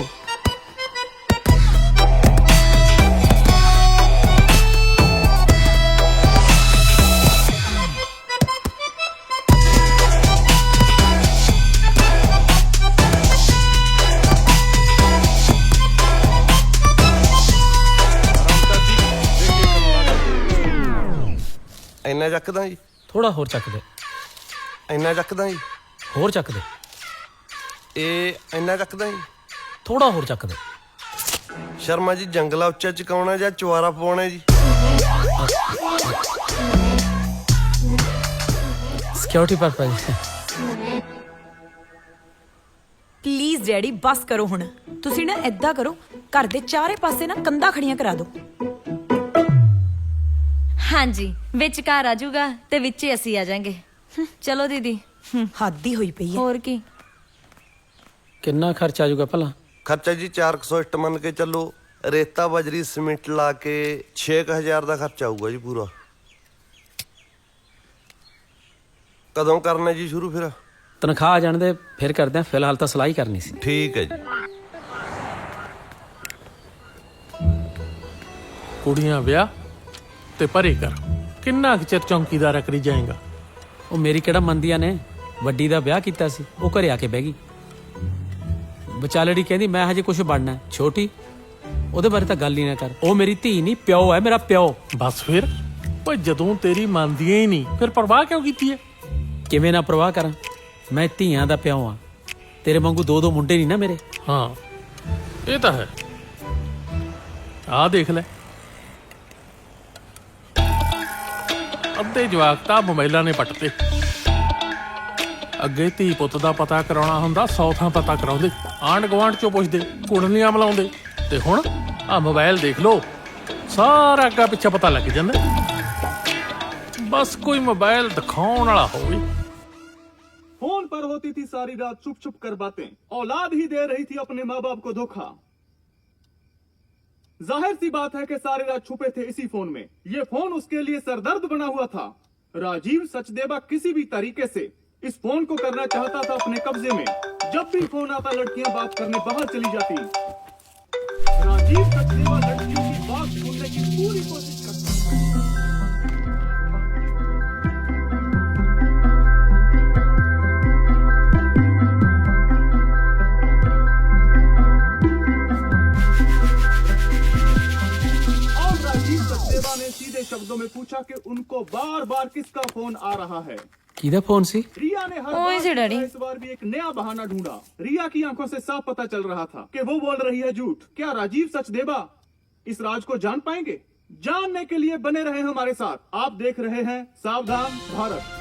ਇੰਨਾ ਚੱਕਦਾ ਜੀ ਥੋੜਾ ਹੋਰ ਚੱਕ ਦੇ ਇੰਨਾ ਚੱਕਦਾ ਜੀ ਹੋਰ ਚੱਕ ਦੇ ਇਹ ਇੰਨਾ ਚੱਕਦਾ ਜੀ ਥੋੜਾ ਹੋਰ ਚੱਕ ਦੇ ਸ਼ਰਮਾ ਜੀ ਜੰਗਲਾ ਉੱਚਾ ਚਕਾਉਣਾ ਜਾਂ ਚਵਾਰਾ ਪਵਾਉਣਾ ਜੀ ਸਿਕਿਉਰਿਟੀ ਪਰਪਸ ਪਲੀਜ਼ ਡੈਡੀ ਬਸ ਕਰੋ ਹੁਣ ਤੁਸੀਂ ਨਾ ਏਦਾਂ ਕਰੋ ਘਰ ਦੇ ਚਾਰੇ ਪਾਸੇ ਨਾ ਕੰਧਾਂ ਖੜੀਆਂ ਕਰਾ ਦਿਓ। ਹਾਂਜੀ ਵਿੱਚ ਘਰ ਆ ਜਾਊਗਾ ਤੇ ਵਿੱਚ ਹੀ ਅਸੀਂ ਆ ਜਾਾਂਗੇ। ਚਲੋ ਦੀਦੀ ਹੱਦ ਹੀ ਹੋਈ ਪਈ ਹੈ। ਹੋਰ ਕੀ ਕਿੰਨਾ ਖਰਚ ਆ ਜਾਊਗਾ ਭਲਾ? ਖਰਚਾ ਜੀ 400 ਇੱਟ ਮੰਨ ਕੇ ਚੱਲੋ ਰੇਤਾ ਬਜਰੀ ਸੀਮਿੰਟ ਲਾ ਕੇ 6000 ਦਾ ਖਰਚਾ ਆਊਗਾ ਜੀ ਪੂਰਾ। ਕਦੋਂ ਕਰਨਾ ਜੀ ਸ਼ੁਰੂ ਫਿਰ? ਤਨਖਾਹ ਆ ਜਾਣ ਦੇ ਫਿਰ ਕਰਦੇ ਆ ਫਿਲਹਾਲ ਤਾਂ ਸਲਾਹ ਹੀ ਕਰਨੀ ਸੀ। ਠੀਕ ਹੈ ਜੀ। ਕੁੜੀਆਂ ਵਿਆਹ ਤੇ ਪਰੇ ਕਰ ਕਿੰਨਾ ਕੁ ਚਿਰ ਚੌਂਕੀਦਾਰਾ ਕਰੀ ਜਾਏਗਾ? ਉਹ ਮੇਰੀ ਕਿਹੜਾ ਮੰਦੀਆਂ ਨੇ ਵੱਡੀ ਦਾ ਵਿਆਹ ਕੀਤਾ ਸੀ ਉਹ ਘਰੇ ਆ ਕੇ ਬਹਿ ਗਈ। ਵਿਚਾਲੜੀ ਕਹਿੰਦੀ ਮੈਂ ਹਜੇ ਕੁਝ ਬਣਨਾ। ਛੋਟੀ ਉਹਦੇ ਬਾਰੇ ਤਾਂ ਗੱਲ ਹੀ ਨਾ ਕਰ ਉਹ ਮੇਰੀ ਧੀ ਨਹੀਂ ਪਿਓ ਹੈ ਮੇਰਾ ਪਿਓ। ਬਸ ਫਿਰ ਓਏ ਜਦੋਂ ਤੇਰੀ ਮੰਨਦੀਆਂ ਹੀ ਨਹੀਂ ਫਿਰ ਪਰਵਾਹ ਕਿਉਂ ਕੀਤੀ ਹੈ? ਕਿਵੇਂ ਨਾ ਪਰਵਾਹ ਕਰਾਂ ਮੈਂ ਧੀਆਂ ਦਾ ਪਿਓ ਆ ਤੇਰੇ ਵਾਂਗੂ ਦੋ ਦੋ ਮੁੰਡੇ ਨਹੀਂ ਨਾ ਮੇਰੇ। ਹਾਂ ਇਹ ਤਾਂ ਹੈ। ਆਹ ਦੇਖ ਲੈ ਅੱਧੇ ਜਵਾਕ ਤਾਂ ਮੋਬਾਈਲਾਂ ਨੇ ਪੱਟਤੇ। ਅੱਗੇ ਧੀ ਪੁੱਤ ਦਾ ਪਤਾ ਕਰਾਉਣਾ ਹੁੰਦਾ 100 ਥਾਂ ਪਤਾ ਕਰਾਉਂਦੇ ਆਂਢ ਗੁਆਂਢ ਚੋਂ ਪੁੱਛਦੇ ਕੁੜਨੀਆਂ ਮਿਲਾਉਂਦੇ ਤੇ ਹੁਣ ਆ ਮੋਬਾਈਲ ਦੇਖ ਲੋ ਸਾਰਾ ਅੱਗਾ ਪਿੱਛਾ ਪਤਾ ਲੱਗ ਜਾਂਦਾ। बस कोई मोबाइल दिखाने वाला हो। फोन पर होती थी सारी रात छुप छुप कर बातें, औलाद ही दे रही थी अपने माँ बाप को धोखा। जाहिर सी बात है कि सारी रात छुपे थे इसी फोन में। ये फोन उसके लिए सरदर्द बना हुआ था। राजीव सचदेवा किसी भी तरीके से इस फोन को करना चाहता था अपने कब्जे में। जब भी फोन आता लड़कियां बात करने बाहर चली जाती। राजीव सचदेवा लड़कियों की बात सुनने की पूरी कोशिश करता। सचदेवा ने सीधे शब्दों में पूछा कि उनको बार बार किसका फोन आ रहा है। किधर फोन सी? रिया ने हर बार इस बार भी एक नया बहाना ढूंढा। रिया की आंखों से साफ पता चल रहा था कि वो बोल रही है झूठ। क्या राजीव सचदेवा इस राज को जान पाएंगे? जानने के लिए बने रहे हमारे साथ। आप देख रहे हैं सावधान भारत।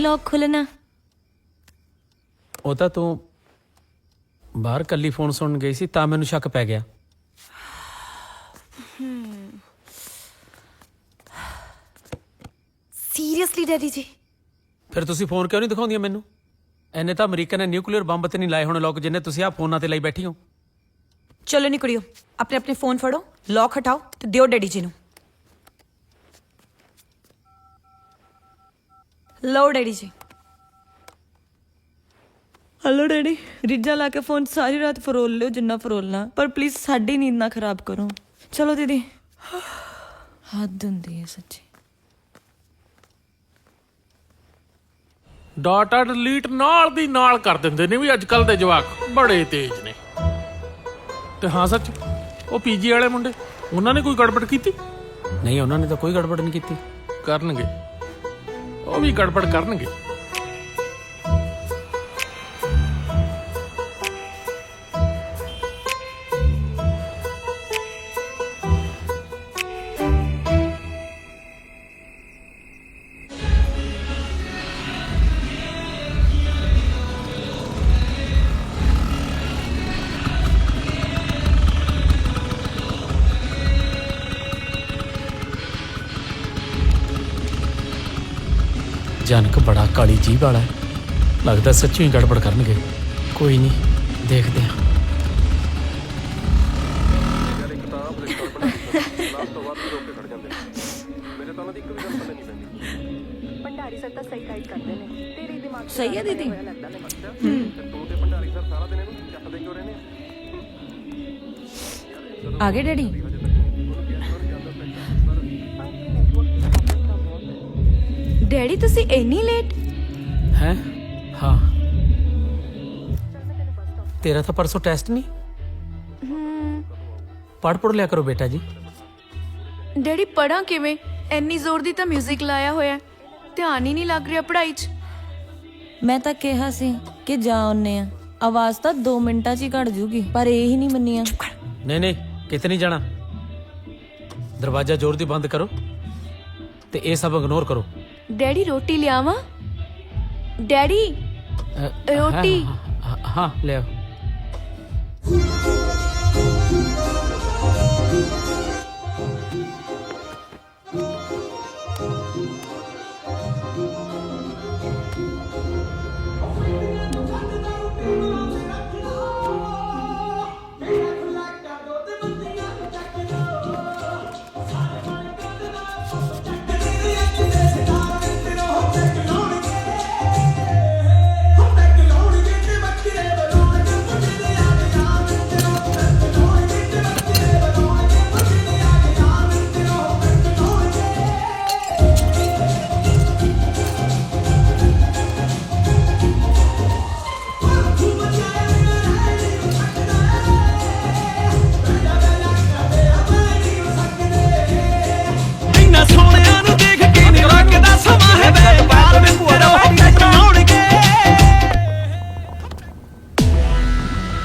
लॉक खुलना? ਉਹ ਤਾਂ ਤੂੰ ਬਾਹਰ ਕੱਲੀ ਫੋਨ ਸੁਣਨ ਗਈ ਸੀ ਤਾਂ ਮੈਨੂੰ ਸ਼ੱਕ ਪੈ ਗਿਆ। सीरियसली डैडी जी? ਫਿਰ ਤੁਸੀਂ ਫੋਨ ਕਿਉਂ ਨਹੀਂ ਦਿਖਾਉਂਦੀਆਂ ਮੈਨੂੰ? ਐਨੇ ਤਾਂ ਅਮਰੀਕਾ ਨੇ ਨਿਊਕਲੀਅਰ ਬੰਬ ਤੇ ਨਹੀਂ ਲਾਏ ਹੋਣੇ ਲੋਕ ਜਿੰਨੇ ਤੁਸੀਂ ਆ ਫੋਨਾਂ ਤੇ ਲਈ ਬੈਠੀ ਹੋ। ਚਲੋ ਨੀ ਕੁੜੀਓ, ਆਪਣੇ ਆਪਣੇ ਫੋਨ ਫੜੋ, ਲੌਕ ਹਟਾਓ ਤੇ ਦਿਓ ਡੈਡੀ ਜੀ ਨੂੰ। ਲਓ ਡੈਡੀ ਜੀ। हेलो डैडी, रिज्जा ला के फोन सारी रात फरोल लो जिन्ना फरोलना, पर प्लीज साडी नींद ना खराब करो। चलो दीदी, हद हुंदी है सच्ची। ਡਾਟਾ ਡਿਲੀਟ ਨਾਲ ਦੀ ਨਾਲ ਕਰ ਦਿੰਦੇ ਨੇ ਵੀ ਅੱਜ ਕੱਲ ਦੇ ਜਵਾਕ ਬੜੇ ਤੇਜ਼ ਨੇ। ਤੇ ਹਾਂ ਸੱਚ, ਉਹ ਪੀਜੀ ਵਾਲੇ ਮੁੰਡੇ ਉਹਨਾਂ ਨੇ ਕੋਈ ਗੜਬੜ ਕੀਤੀ? ਨਹੀਂ, ਉਹਨਾਂ ਨੇ ਤਾਂ ਕੋਈ ਗੜਬੜ ਨਹੀਂ ਕੀਤੀ। ਕਰਨਗੇ, ਉਹ ਵੀ ਗੜਬੜ ਕਰਨਗੇ। ਜਨਕ ਬੜਾ ਕਾਲੀ ਜੀਭ ਵਾਲਾ ਹੈ, ਲੱਗਦਾ ਸੱਚੀ ਹੀ ਗੜਬੜ ਕਰਨਗੇ। ਕੋਈ ਨਹੀਂ, ਦੇਖਦੇ ਹਾਂ। सही है दीदी? आगे डैडी? ਡੈਡੀ ਤੁਸੀਂ ਇੰਨੀ ਲੇਟ? ਹੈ? ਹਾਂ, ਤੇਰਾ ਤਾਂ ਪਰਸੋਂ ਟੈਸਟ ਨਹੀਂ? ਪੜ੍ਹ ਲਿਆ ਕਰੋ ਬੇਟਾ ਜੀ। ਡੈਡੀ ਪੜਾਂ ਕਿਵੇਂ? ਇੰਨੀ ਜ਼ੋਰ ਦੀ ਤਾਂ 뮤직 ਲਾਇਆ ਹੋਇਆ, ਧਿਆਨ ਹੀ ਨਹੀਂ ਲੱਗ ਰਿਹਾ ਪੜ੍ਹਾਈ 'ਚ। ਮੈਂ ਤਾਂ ਕਿਹਾ ਸੀ ਕਿ ਜਾ ਆਉਨੇ ਆ, ਆਵਾਜ਼ ਤਾਂ 2 ਮਿੰਟਾਂ 'ਚ ਹੀ ਘਟ ਜੂਗੀ, ਪਰ ਇਹ ਹੀ ਨਹੀਂ ਮੰਨੀਆਂ। ਨਹੀਂ ਨਹੀਂ, ਕਿਤੇ ਨਹੀਂ ਜਾਣਾ। ਦਰਵਾਜ਼ਾ ਜ਼ੋਰ ਦੀ ਬੰਦ ਕਰੋ ਤੇ ਇਹ ਸਭ ਇਗਨੋਰ ਕਰੋ। ਡੈਡੀ ਰੋਟੀ ਲਿਆਵਾਂ? ਡੈਡੀ ਰੋਟੀ? ਹਾਂ ਲੈ ਆਓ।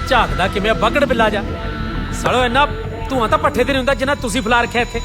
ਝਾਕਦਾ ਕਿਵੇਂ ਬਗੜ ਬਿੱਲਾ ਜਾ ਸਾਲੋ, ਇੰਨਾ ਧੂਆਂ ਤਾਂ ਪੱਠੇ ਤੇ ਨਹੀਂ ਹੁੰਦਾ ਜਿੰਨਾ ਤੁਸੀਂ ਫਲਾ ਰੱਖਿਆ ਇੱਥੇ।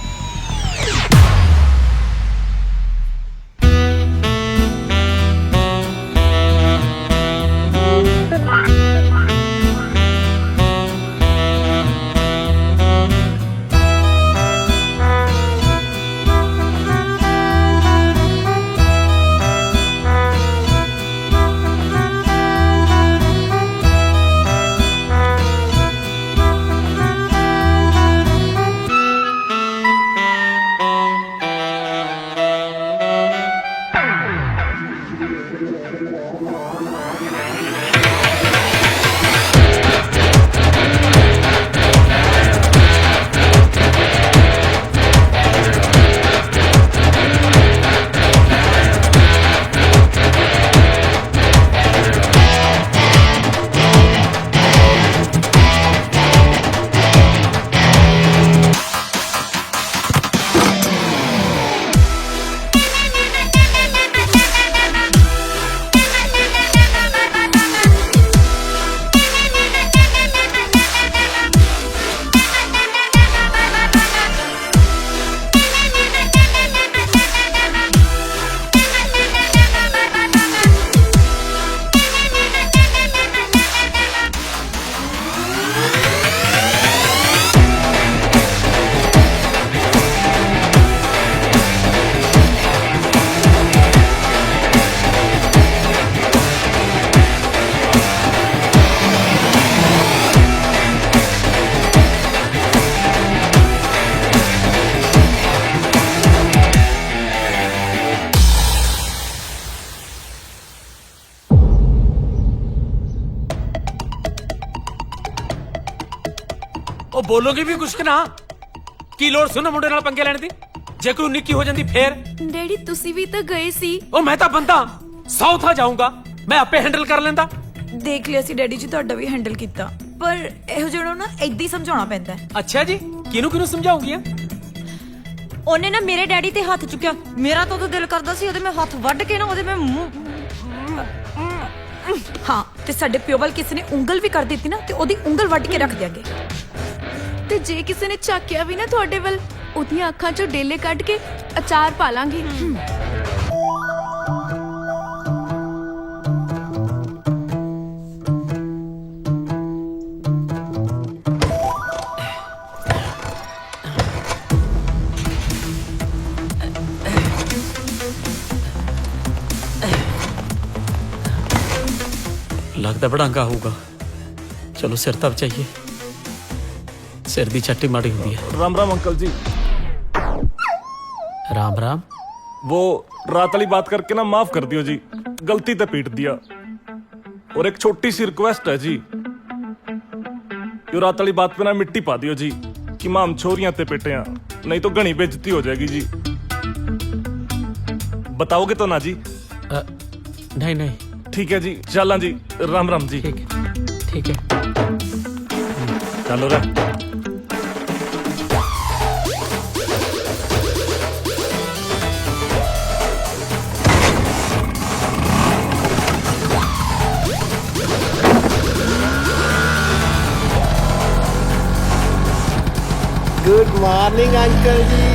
ਉਹ ਬੋਲੋਗੇ ਵੀ ਕੁਛ ਕਿ ਨਾ? ਕੀ ਲੋੜ ਸੀ ਉਹਨਾਂ ਮੁੰਡੇ ਨਾਲ ਪੰਗੇ ਲੈਣ ਦੀ? ਜੇ ਕੋਈ ਨਿੱਕੀ ਹੋ ਜਾਂਦੀ ਫੇਰ? ਡੈਡੀ ਤੁਸੀਂ ਵੀ ਤਾਂ ਗਏ ਸੀ। ਉਹ ਮੈਂ ਤਾਂ ਬੰਦਾ ਸਾਊਥ ਆ ਜਾਊਂਗਾ, ਮੈਂ ਆਪੇ ਹੈਂਡਲ ਕਰ ਲੈਂਦਾ। ਦੇਖ ਲਿਆ ਸੀ ਡੈਡੀ ਜੀ, ਤੁਹਾਡਾ ਵੀ ਹੈਂਡਲ ਕੀਤਾ, ਪਰ ਇਹੋ ਜਿਹੇ ਨੂੰ ਨਾ ਏਦਾਂ ਹੀ ਸਮਝਾਉਣਾ ਪੈਂਦਾ ਹੈ। ਅੱਛਾ ਜੀ, ਕਿਹਨੂੰ ਸਮਝਾਉਂਗੀਆਂ? ਉਹਨੇ ਨਾ ਮੇਰੇ ਡੈਡੀ ਤੇ ਹੱਥ ਚੁੱਕਿਆ, ਮੇਰਾ ਤਾਂ ਉਹਦਾ ਦਿਲ ਕਰਦਾ ਸੀ ਉਹਦੇ ਮੈਂ ਹੱਥ ਵੱਢ ਕੇ ਨਾ ਉਹਦੇ ਮੈਂ ਹਾਂ, ਤੇ ਸਾਡੇ ਪਿਓ ਵੱਲ ਕਿਸੇ ਨੇ ਉਂਗਲ ਵੀ ਕਰ ਦਿੱਤੀ ਨਾ ਤੇ ਉਹਦੀ ਉਂਗਲ ਵੱਢ ਕੇ ਰੱਖ ਦਿਆਂਗੇ। ਤੇ ਜੇ ਕਿਸੇ ਨੇ ਝਾਕਿਆ ਵੀ ਨਾ ਤੁਹਾਡੇ ਵੱਲ, ਉਹਦੀਆਂ ਅੱਖਾਂ 'ਚੋਂ ਡੇਲੇ ਕੱਢ ਕੇ ਅਚਾਰ ਪਾ ਲਾਂਗੇ। ਲੱਗਦਾ ਬੜਾਂਗਾ ਹੋਊਗਾ। ਚਲੋ ਸਿਰ ਤਾਂ ਬਚਾਈਏ, ਸਿਰ ਦੀ ਛੱਟੀ ਮਾੜੀ ਹੁੰਦੀ ਹੈ। राम राम अंकल जी। राम राम। वो रात वाली बात करके ना माफ कर दियो जी, गलती ते पीट दिया। और एक छोटी सी रिक्वेस्ट है जी, यो रात वाली बात पे ना मिट्टी पा दियो जी कि माम छोरियां ते पिटे हैं, नहीं तो घनी बेइज्जती हो जाएगी जी। बताओगे तो ना जी? नहीं नहीं। ठीक है जी, चला जी। राम राम जी। ठीक है। चलो रे। गुड मॉर्निंग अंकल जी।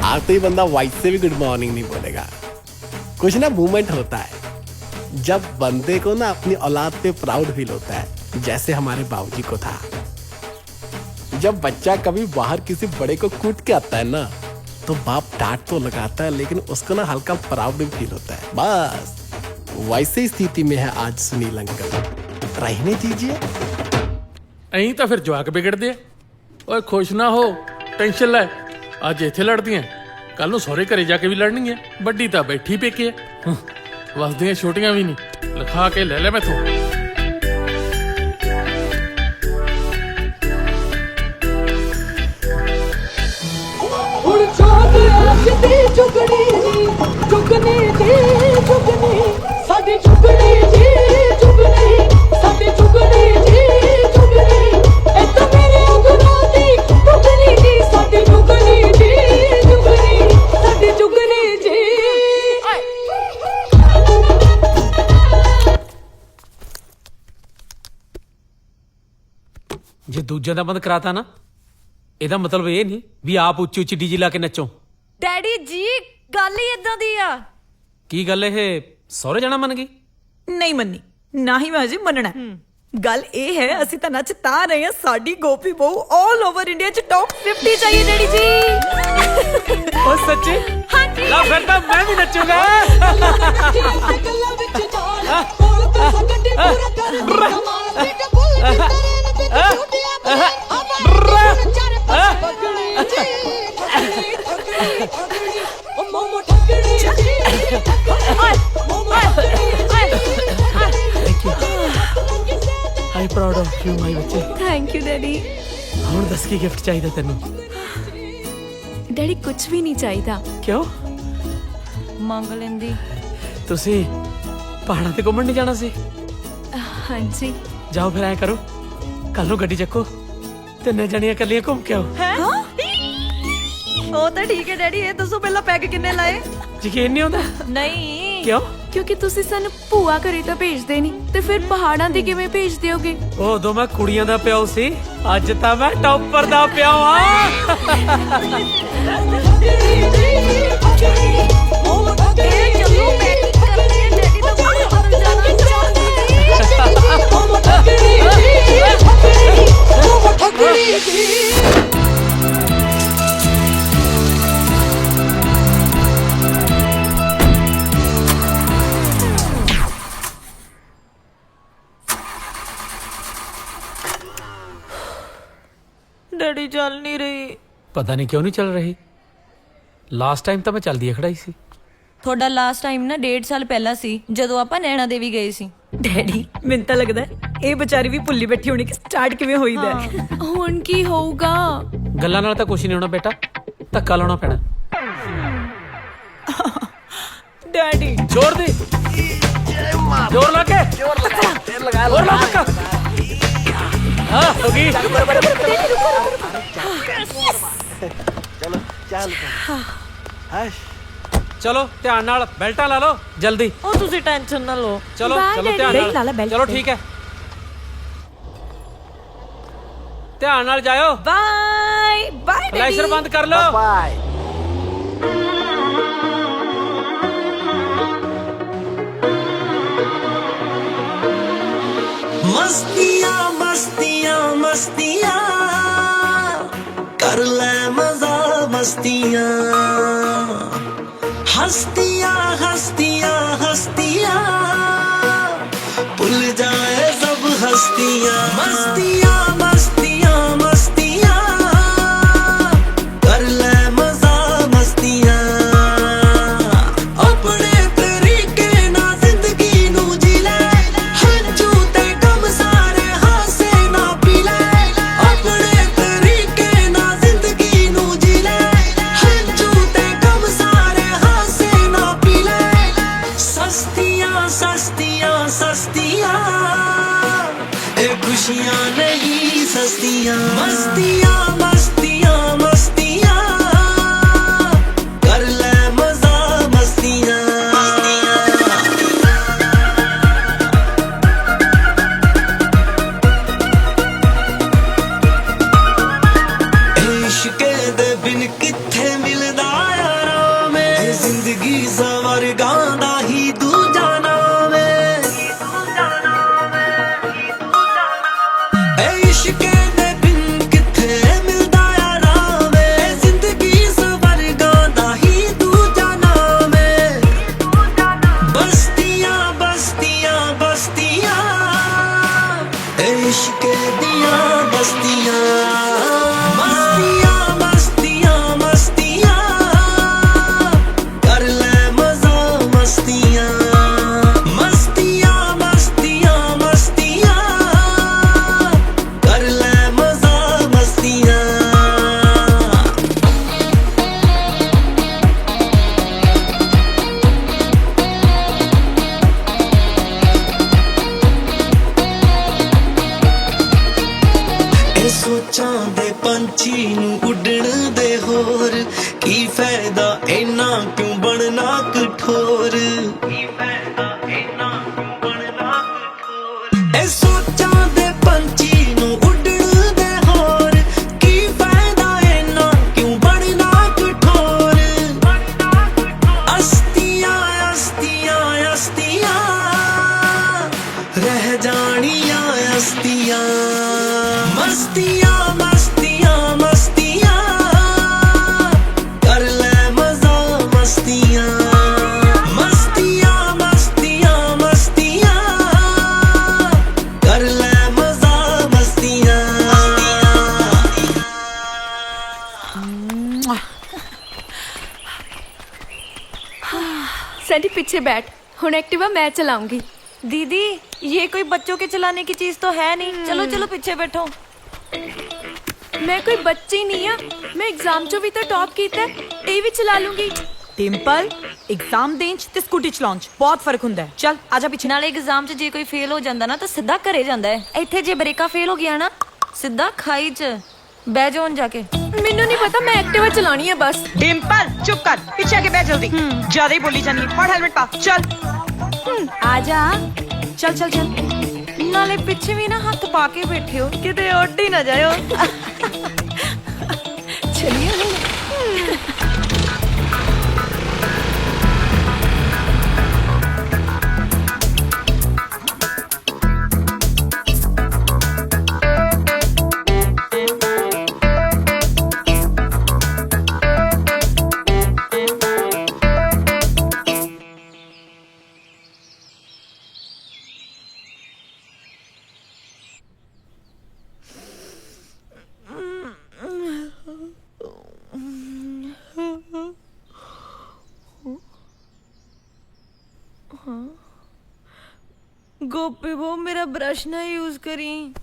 आते ही बंदा वाइस से भी गुड मॉर्निंग नहीं बोलेगा। कुछ ना मूवमेंट होता है जब बंदे को ना अपनी औलाद पे प्राउड फील होता है, जैसे हमारे बाबूजी को था। जब बच्चा कभी बाहर किसी बड़े को कूट के आता है ना, तो बाप डांट तो लगाता है, लेकिन उसको ना हल्का प्राउड भी फील होता है। बस वैसे स्थिति में है आज सुनील अंकल, रहने दीजिए। ਐਂ ਤਾਂ ਫਿਰ ਜਵਾਕ ਵਿਗੜਦੇ ਆ। ਓਏ ਖੁਸ਼ ਨਾ ਹੋ, ਟੈਨਸ਼ਨ ਲੈ। ਅੱਜ ਇੱਥੇ ਲੜਦੀਆਂ, ਕੱਲ ਨੂੰ ਸਹੁਰੇ ਘਰੇ ਜਾ ਕੇ ਵੀ ਲੜਨਗੀਆਂ। ਵੱਡੀ ਤਾਂ ਬੈਠੀ ਪੇਕੇ ਆ, ਵਸਦੀਆਂ ਛੋਟੀਆਂ ਵੀ ਨਹੀਂ। ਲਿਖਾ ਕੇ ਲੈ ਲੈ ਮੈਥੋਂ। ਹੁਣ ਚਾਹ ਅੱਜ ਦੀ ਜੁਗਣੀ ਜੀ, ਜੁਗਨੀ ਜੀ ਜੁਗਨੀ, ਸਾਡੀ ਜੁਗਨੀ ਜੀ ਜੁਗਨੀ, ਸਾਡੀ ਜੁਗਨੀ ਜੀ ਜੁਗਨੀ, ਇਹ ਤਾਂ ਮੇਰੇ ਗੁਰਾਂ ਦੀ ਜੁਗਨੀ ਜੀ, ਸਾਡੀ ਜੁਗਨੀ ਜੀ ਜੁਗਨੀ, ਸਾਡੀ ਜੁਗਨੀ ਜੀ। ਜੇ ਦੂਜਿਆਂ ਦਾ ਬੰਦ ਕਰਾਤਾ ਨਾ, ਇਹਦਾ ਮਤਲਬ ਇਹ ਨਹੀਂ ਵੀ ਆਪ ਉੱਚੀ ਉੱਚੀ ਡੀਜੀ ਲਾ ਕੇ ਨੱਚੋ। ਡੈਡੀ ਜੀ ਗੱਲ ਹੀ ਇਦਾਂ ਦੀ ਆ। ਕੀ ਗੱਲ ਇਹ ਸਹੁਰੇ ਜਾਣਾ ਮੰਨ ਗਈ? ਨਹੀਂ ਮੰਨੀ, ਨਾ ਹੀ ਮੈਂ ਅਜੇ ਮੰਨਣਾ। ਗੱਲ ਇਹ ਹੈ, ਅਸੀਂ ਤਾਂ ਨੱਚ ਤਾਂ ਰਹੇ ਹਾਂ, ਸਾਡੀ ਗੋਪੀ ਬਹੂ ਆਲ ਓਵਰ ਇੰਡੀਆ ਚ ਟੌਪ 50 ਚਾਹੀਏ ਡੈਡੀ ਜੀ। ਉਹ ਸੱਚੀ? ਹਾਂਜੀ। ਲਾ ਫਿਰ ਤਾਂ ਮੈਂ ਵੀ ਨੱਚੂਗਾ। ਆਈ ਪ੍ਰਾਊਡ ਆਫ ਯੂ ਮਾਈ ਬੱਚੇ। Thank you daddy. ਹੁਣ ਦੱਸ ਕੀ ਗਿਫਟ ਚਾਹੀਦਾ ਤੈਨੂੰ? ਡੈਡੀ ਕੁਝ ਵੀ ਨਹੀਂ ਚਾਹੀਦਾ। ਕਿਉਂ? ਮੰਗ ਲੈਂਦੀ। ਤੁਸੀਂ ਪਹਾੜਾਂ ਤੇ ਘੁੰਮਣ ਨਹੀਂ ਜਾਣਾ ਸੀ? ਹਾਂਜੀ। ਜਾਓ ਫਿਰ ਐ ਕਰੋ, ਕੱਲ ਨੂੰ ਗੱਡੀ ਚੱਕੋ, ਤਿੰਨੇ ਜਣੀਆਂ ਇਕੱਲੀਆਂ ਘੁੰਮ ਕੇ ਆਓ। ਉਹ ਤਾਂ ਠੀਕ ਹੈ ਡੈਡੀ, ਇਹ ਦੱਸੋ ਪਹਿਲਾਂ ਪੈਗ ਕਿੰਨੇ ਲਾਏ? ਯਕੀਨ ਨਹੀਂ ਆਉਂਦਾ? ਨਹੀਂ। ਕਿਉਂ? ਕਿਉਂਕਿ ਤੁਸੀਂ ਸਾਨੂੰ ਭੂਆ ਘਰੇ ਤਾਂ ਭੇਜਦੇ ਨਹੀਂ, ਤੇ ਫਿਰ ਪਹਾੜਾਂ ਦੀ ਕਿਵੇਂ ਭੇਜ ਦਿਓਗੇ? ਉਦੋਂ ਮੈਂ ਕੁੜੀਆਂ ਦਾ ਪਿਓ ਸੀ, ਅੱਜ ਤਾਂ ਮੈਂ ਟੌਪਰ ਦਾ ਪਿਓ ਆ। ਡੈਡੀ ਚੱਲ ਨਹੀਂ ਰਹੀ। ਪਤਾ ਨਹੀਂ ਕਿਉਂ ਨਹੀਂ ਚੱਲ ਰਹੀ। ਲਾਸਟ ਟਾਈਮ ਤਾਂ ਮੈਂ ਚੱਲਦੀ ਖੜਾਈ ਸੀ। ਤੁਹਾਡਾ ਲਾਸਟ ਟਾਈਮ ਨਾ 1.5 ਸਾਲ ਪਹਿਲਾਂ ਸੀ, ਜਦੋਂ ਆਪਾਂ ਨੈਣਾ ਦੇਵੀ ਗਏ ਸੀ। ਡੈਡੀ ਮੈਨੂੰ ਤਾਂ ਲੱਗਦਾ ਇਹ ਵਿਚਾਰੀ ਵੀ ਭੁੱਲੀ ਬੈਠੀ ਹੋਣੀ ਕਿ ਸਟਾਰਟ ਕਿਵੇਂ ਹੋਈਦਾ ਹੁਣ ਕੀ ਹੋਊਗਾ? ਗੱਲਾਂ ਨਾਲ ਤਾਂ ਕੁਝ ਨਹੀਂ ਹੋਣਾ ਬੇਟਾ, ਧੱਕਾ ਲਾਉਣਾ ਪੈਣਾ। ਡੈਡੀ ਜ਼ੋਰ ਦੇ, ਜ਼ੋਰ ਲਾ ਕੇ, ਜ਼ੋਰ ਲਾ ਧੱਕਾ। हाँ होगी। चलो ध्यान नाल बेल्टा ला लो जल्दी। ਉਹ ਤੁਸੀਂ ਟੈਨਸ਼ਨ ਨਾ ਲਓ। चलो चलो ध्यान बेल्ट ला ला, नाल, बेल्ट चलो पे। ठीक है, ध्यान नाल जाओ। Bye bye daddy. फ्लैशर बंद कर लो। बाय। मस्तियां मस्तियां मस्तियां कर ले मजा मस्तियां हस्तियां हस्तियां हस्तियां भूल जाए सब हस्तियां मस्तियां मस्तियां मस्तियां कर ले मजा मस्तियां अपने तरीके ना जिंदगी नू जी ले हंजू ते गम सारे हासे ना पी ले अपने तरीके ना जिंदगी नू जी ले हंजू ते गम सारे हासे ना पी ले सस्तियां सस्तियां सस्तियां ए खुशियां नहीं सस्तियां मस्तियां मस्तियां मस्तियां कर ले मजा मस्तियां इश्के दे बिन किथे मिलदा आराम ए जिंदगी सवर गांदा ही दूजा नाम ए इश्के दे बिन किथे मिलदा आराम ए जिंदगी सवर गांदा ही दूजा नाम बस्तियां बस्तियां बस्तियां ए इश्के दियां बस्तियां मस्तियां मस्तियां मस्तियां कर ले मजा मस्तियां मस्तियां मस्तियां मस्तियां कर ले मजा मस्तियां ਇਹ ਸੋਚਾਂ ਦੇ ਪੰਛੀ ਨੂੰ ਉੱਡਣ ਦੇ ਹੋਰ ਕੀ ਫਾਇਦਾ ਇੰਨਾ ਕਿਉਂ ਬਣਨਾ ਕਠੋਰ ਕੀ ਫਾਇਦਾ ਇੰਨਾ ਕਿਉਂ ਬਣਨਾ ਕਠੋਰ ਇਹ ਸੋਚਾਂ ਦੇ ਪੰਛੀ ਨੂੰ ਉੱਡਣ ਦੇ ਹੋਰ ਕੀ ਫਾਇਦਾ ਇੰਨਾ ਕਿਉਂ ਬਣਨਾ ਕਠੋਰ ਅਸਤੀਆਂ ਅਸਤੀਆਂ ਅਸਤੀਆਂ ਰਹਿ ਜਾਣੀਆਂ ਅਸਤੀਆਂ मस्तियां मस्तियां मस्तियां कर ले मजा मस्तियां मस्तियां मस्तियां मस्तियां कर ले मजा मस्तियां सैंडी पीछे बैठ, हुन एक्टिवा मैं चलाऊंगी। दीदी ये कोई बच्चों के चलाने की चीज तो है नहीं। चलो चलो पीछे बैठो। मैं कोई बच्ची नहीं हाँ, मैं एग्जाम चो भी तो टॉप कीता है, ਇਹ ਵੀ ਚਲਾ ਲੂੰਗੀ। ਟਿੰਪਲ ਐਗਜ਼ਾਮ ਦੇਣ ਚ ਤੇ ਸਕੂਟੀ ਚਲਾਉਣ ਚ ਬਹੁਤ ਫਰਕ ਹੁੰਦਾ ਹੈ। ਚੱਲ ਆਜਾ ਪਿੱਛੇ। ਨਾਲੇ ਐਗਜ਼ਾਮ 'ਚ ਜੇ ਕੋਈ ਫੇਲ ਹੋ ਜਾਂਦਾ ਨਾ ਤਾਂ ਸਿੱਧਾ ਘਰੇ ਜਾਂਦਾ ਹੈ। ਇੱਥੇ ਜੇ ਬ੍ਰੇਕਾਂ ਫੇਲ ਹੋ ਗਿਆ ਨਾ ਸਿੱਧਾ ਖਾਈ 'ਚ ਬਹਿ ਜਾਓ ਜਾ ਕੇ। ਮੈਨੂੰ ਨਹੀਂ ਪਤਾ, ਮੈਂ ਐਕਟਿਵਾ ਚਲਾਉਣੀ ਹੈ ਬਸ। डिम्पल चुप कर, पीछे आके बैठ जल्दी। ज्यादा ही बोली जानी है। और हेलमेट पा, चल। आजा। चल चल चल। ਨਾਲੇ ਪਿੱਛੇ ਵੀ ਨਾ ਹੱਥ ਪਾ ਕੇ ਬੈਠਿਓ ਕਿਤੇ ਉੱਡ ਹੀ ਨਾ ਜਾਇਓ। चलिए गोपी वो मेरा ब्रश ना यूज करी।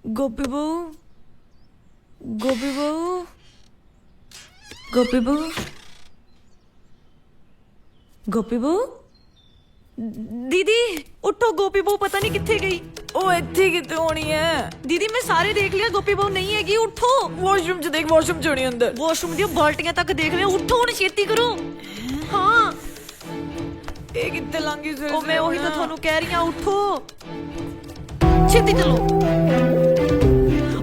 गोपी बहू, गोपी बहू, गोपी बहू, गोपी बहू, दीदी उठो, गोपी बहू पता नहीं किथे गई। ਉਹ ਇੱਥੇ ਕਿਤੇ ਹੋਣੀ ਹੈ दीदी मैं सारे देख लिया, गोपी बहू नहीं हैगी। उठो, ਵਾਸ਼ਰੂਮ 'ਚ ਦੇਖ, ਵਾਸ਼ਰੂਮ 'ਚ ਹੋਣੀ ਅੰਦਰ। वॉशरूम दी बाल्टियां तक देख लिया। उठो हुण छेती करो। हाँ ਇਹ ਕਿੱਥੇ ਲੰਗੀ ਸੀ? ओ मैं वही तो थानू कह रही हूं, उठो छेती चलो।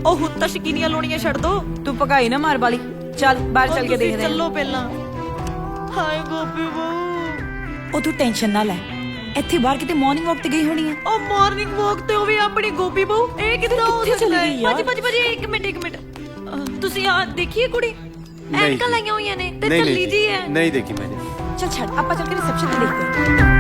ओ हुण तां शकीनियां लोणियां छड्ड दो। ਤੂੰ ਪਕਾਈ ਨਾ ਮਾਰ ਵਾਲੀ। ਚੱਲ ਬਾਹਰ ਚੱਲ ਕੇ ਦੇਖਦੇ ਹਾਂ। चलो पहला। हाय गोपी बहू, ਉਹ ਤੂੰ ਟੈਨਸ਼ਨ ਨਾ ਲੈ, ਇੱਥੇ ਬਾਹਰ ਕਿਤੇ ਮਾਰਨਿੰਗ ਵਾਕ ਤੇ ਗਈ ਹੋਣੀ ਹੈ। ओ मॉर्निंग वॉक ते होवे अपनी गोपी बहू। ए कितना हो कित्थे सकदा चली है? गई यार? भाजी भाजी एक मिनट ਤੁਸੀਂ ਆ ਦੇਖੀਏ ਕੁੜੀ ਐਨਕਾਂ ਲਾਈਆਂ ਹੋਈਆਂ ਨੇ ਤੇ ਚੱਲੀ ਜੀ ਹੈ। नहीं देखी मैंने। ਚੱਲ ਛੱਡ, ਆਪਾਂ ਚੱਲ ਕੇ ਰਿਸੈਪਸ਼ਨ ਤੇ ਦੇਖਦੇ ਹਾਂ।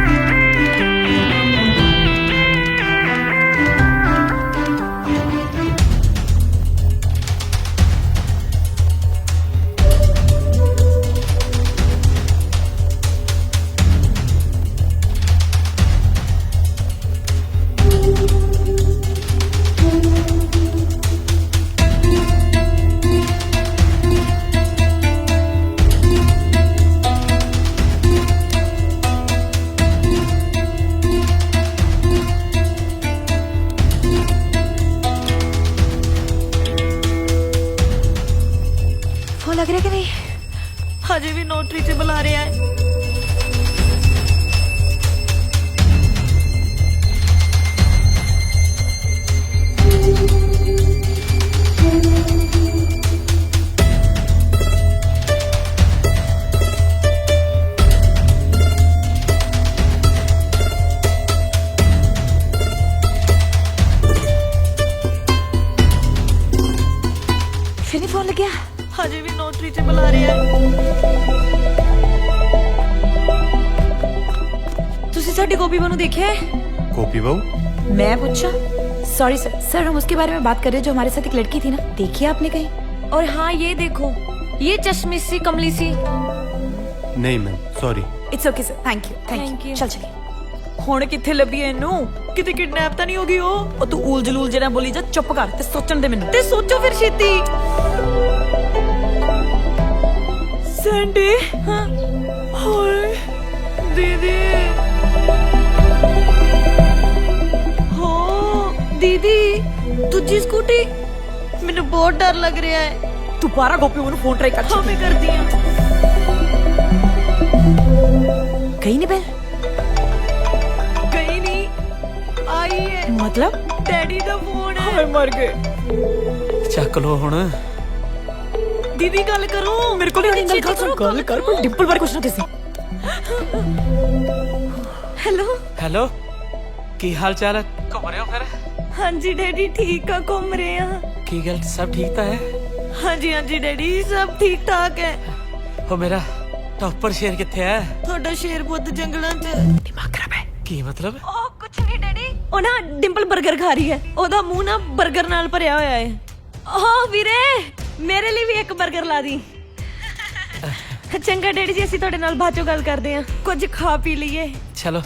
लग रहा कि नहीं? हजे भी नोटरी से बुला रहा है। फिर नहीं फोन लग गया? हजे भी नोटरी से बुला रहा है। तुसी साडी गोपी बहू देखिए? गोपी बहू? मैं पूछा? सॉरी सर, सर हम उसके बारे में बात कर रहे हैं जो हमारे साथ एक लड़की थी ना, देखी है आपने कहीं? और हाँ ये देखो, ये चश्मी सी कमली सी। नहीं ma'am, sorry. It's okay sir, thank you Thank you. चल चलिए। ਹੁਣ ਕਿੱਥੇ ਲੱਭੀ ਐ ਇਹਨੂੰ? ਕਿਤੇ ਕਿਡਨੈਪ ਤਾਂ ਨਹੀਂ ਹੋ ਗਈ ਉਹ ਤੂੰ ਉਲਝ ਜਿਹੜਾ ਬੋਲੀ ਜਾ, ਚੁੱਪ ਕਰ ਤੇ ਸੋਚਣ ਦੇ ਮੈਨੂੰ। ਤੇ ਸੋਚੋ ਫਿਰ ਛੇਤੀ। ਸੈਂਡੀ, ਹਾਂ ਹਾਏ ਦੀਦੀ, ਹੋ ਦੀਦੀ ਦੂਜੀ ਸਕੂਟੀ, ਮੈਨੂੰ ਬਹੁਤ ਡਰ ਲੱਗ ਰਿਹਾ ਹੈ। ਤੂੰ ਬਾਰਾ ਗੋਪੀ ਨੂੰ ਫੋਨ ਟਰਾਈ ਕਰ। ਹਾਂ ਮੈਂ ਕਰਦੀ ਹਾਂ। ਗਈ ਨਹੀਂ ਬੈਲ? ਗਈ ਨਹੀਂ, ਆਈ ਹੈ। मतलब ਡੈਡੀ ਦਾ ਫੋਨ ਹੈ। ਹਾਏ ਮਰ ਗਏ। ਚੱਕ ਲੋ ਹੁਣ। ਦੀਦੀ ਗੱਲ ਕਰੋ ਮੇਰੇ ਕੋਲ ਨਹੀਂ ਗੱਲ ਕਰ, ਪਰ ਡਿੰਪਲ ਬਾਰੇ ਕੁਛ ਨਾ ਦੱਸੀ। ਹੈਲੋ ਹੈਲੋ, ਕੀ ਹਾਲ ਚਾਲ ਹੈ? ਘੁੰਮ ਰਹੇ ਹੋ ਫਿਰ? ਹਾਂਜੀ ਡੈਡੀ ਠੀਕ ਆ, ਘੁੰਮ ਰਹੇ ਆ। ਕੀ ਗੱਲ, ਸਭ ਠੀਕ ਤਾਂ ਹੈ? ਹਾਂਜੀ ਹਾਂਜੀ ਡੈਡੀ ਸਭ ਠੀਕ ਠਾਕ ਹੈ। ਉਹ ਮੇਰਾ ਟੌਪਰ ਸ਼ੇਰ ਕਿੱਥੇ ਹੈ? ਤੁਹਾਡਾ ਸ਼ੇਰ ਪੁੱਤ ਜੰਗਲਾਂ 'ਚ। ਦਿਮਾਗ ਖਰਾਬ ਹੈ। ਕੀ ਮਤਲਬ? ਉਹ ਕੁਛ ਨਹੀਂ ਡੈਡੀ, ਉਹ ਨਾ ਡਿੰਪਲ 버ਗਰ ਖਾ ਰਹੀ ਹੈ, ਉਹਦਾ ਮੂੰਹ ਨਾ 버ਗਰ ਨਾਲ ਭਰਿਆ ਹੋਇਆ ਹੈ। ਓ ਵੀਰੇ ਮੇਰੇ ਲਈ ਵੀ ਇੱਕ 버ਗਰ ਲਾ ਦੀ। ਚੰਗਾ ਡੈਡੀ ਜੀ, ਅਸੀਂ ਤੁਹਾਡੇ ਨਾਲ ਬਾਅਦ ਚੋਂ ਗੱਲ ਕਰਦੇ ਹਾਂ, ਕੁਝ ਖਾ ਪੀ ਲਈਏ। ਚਲੋ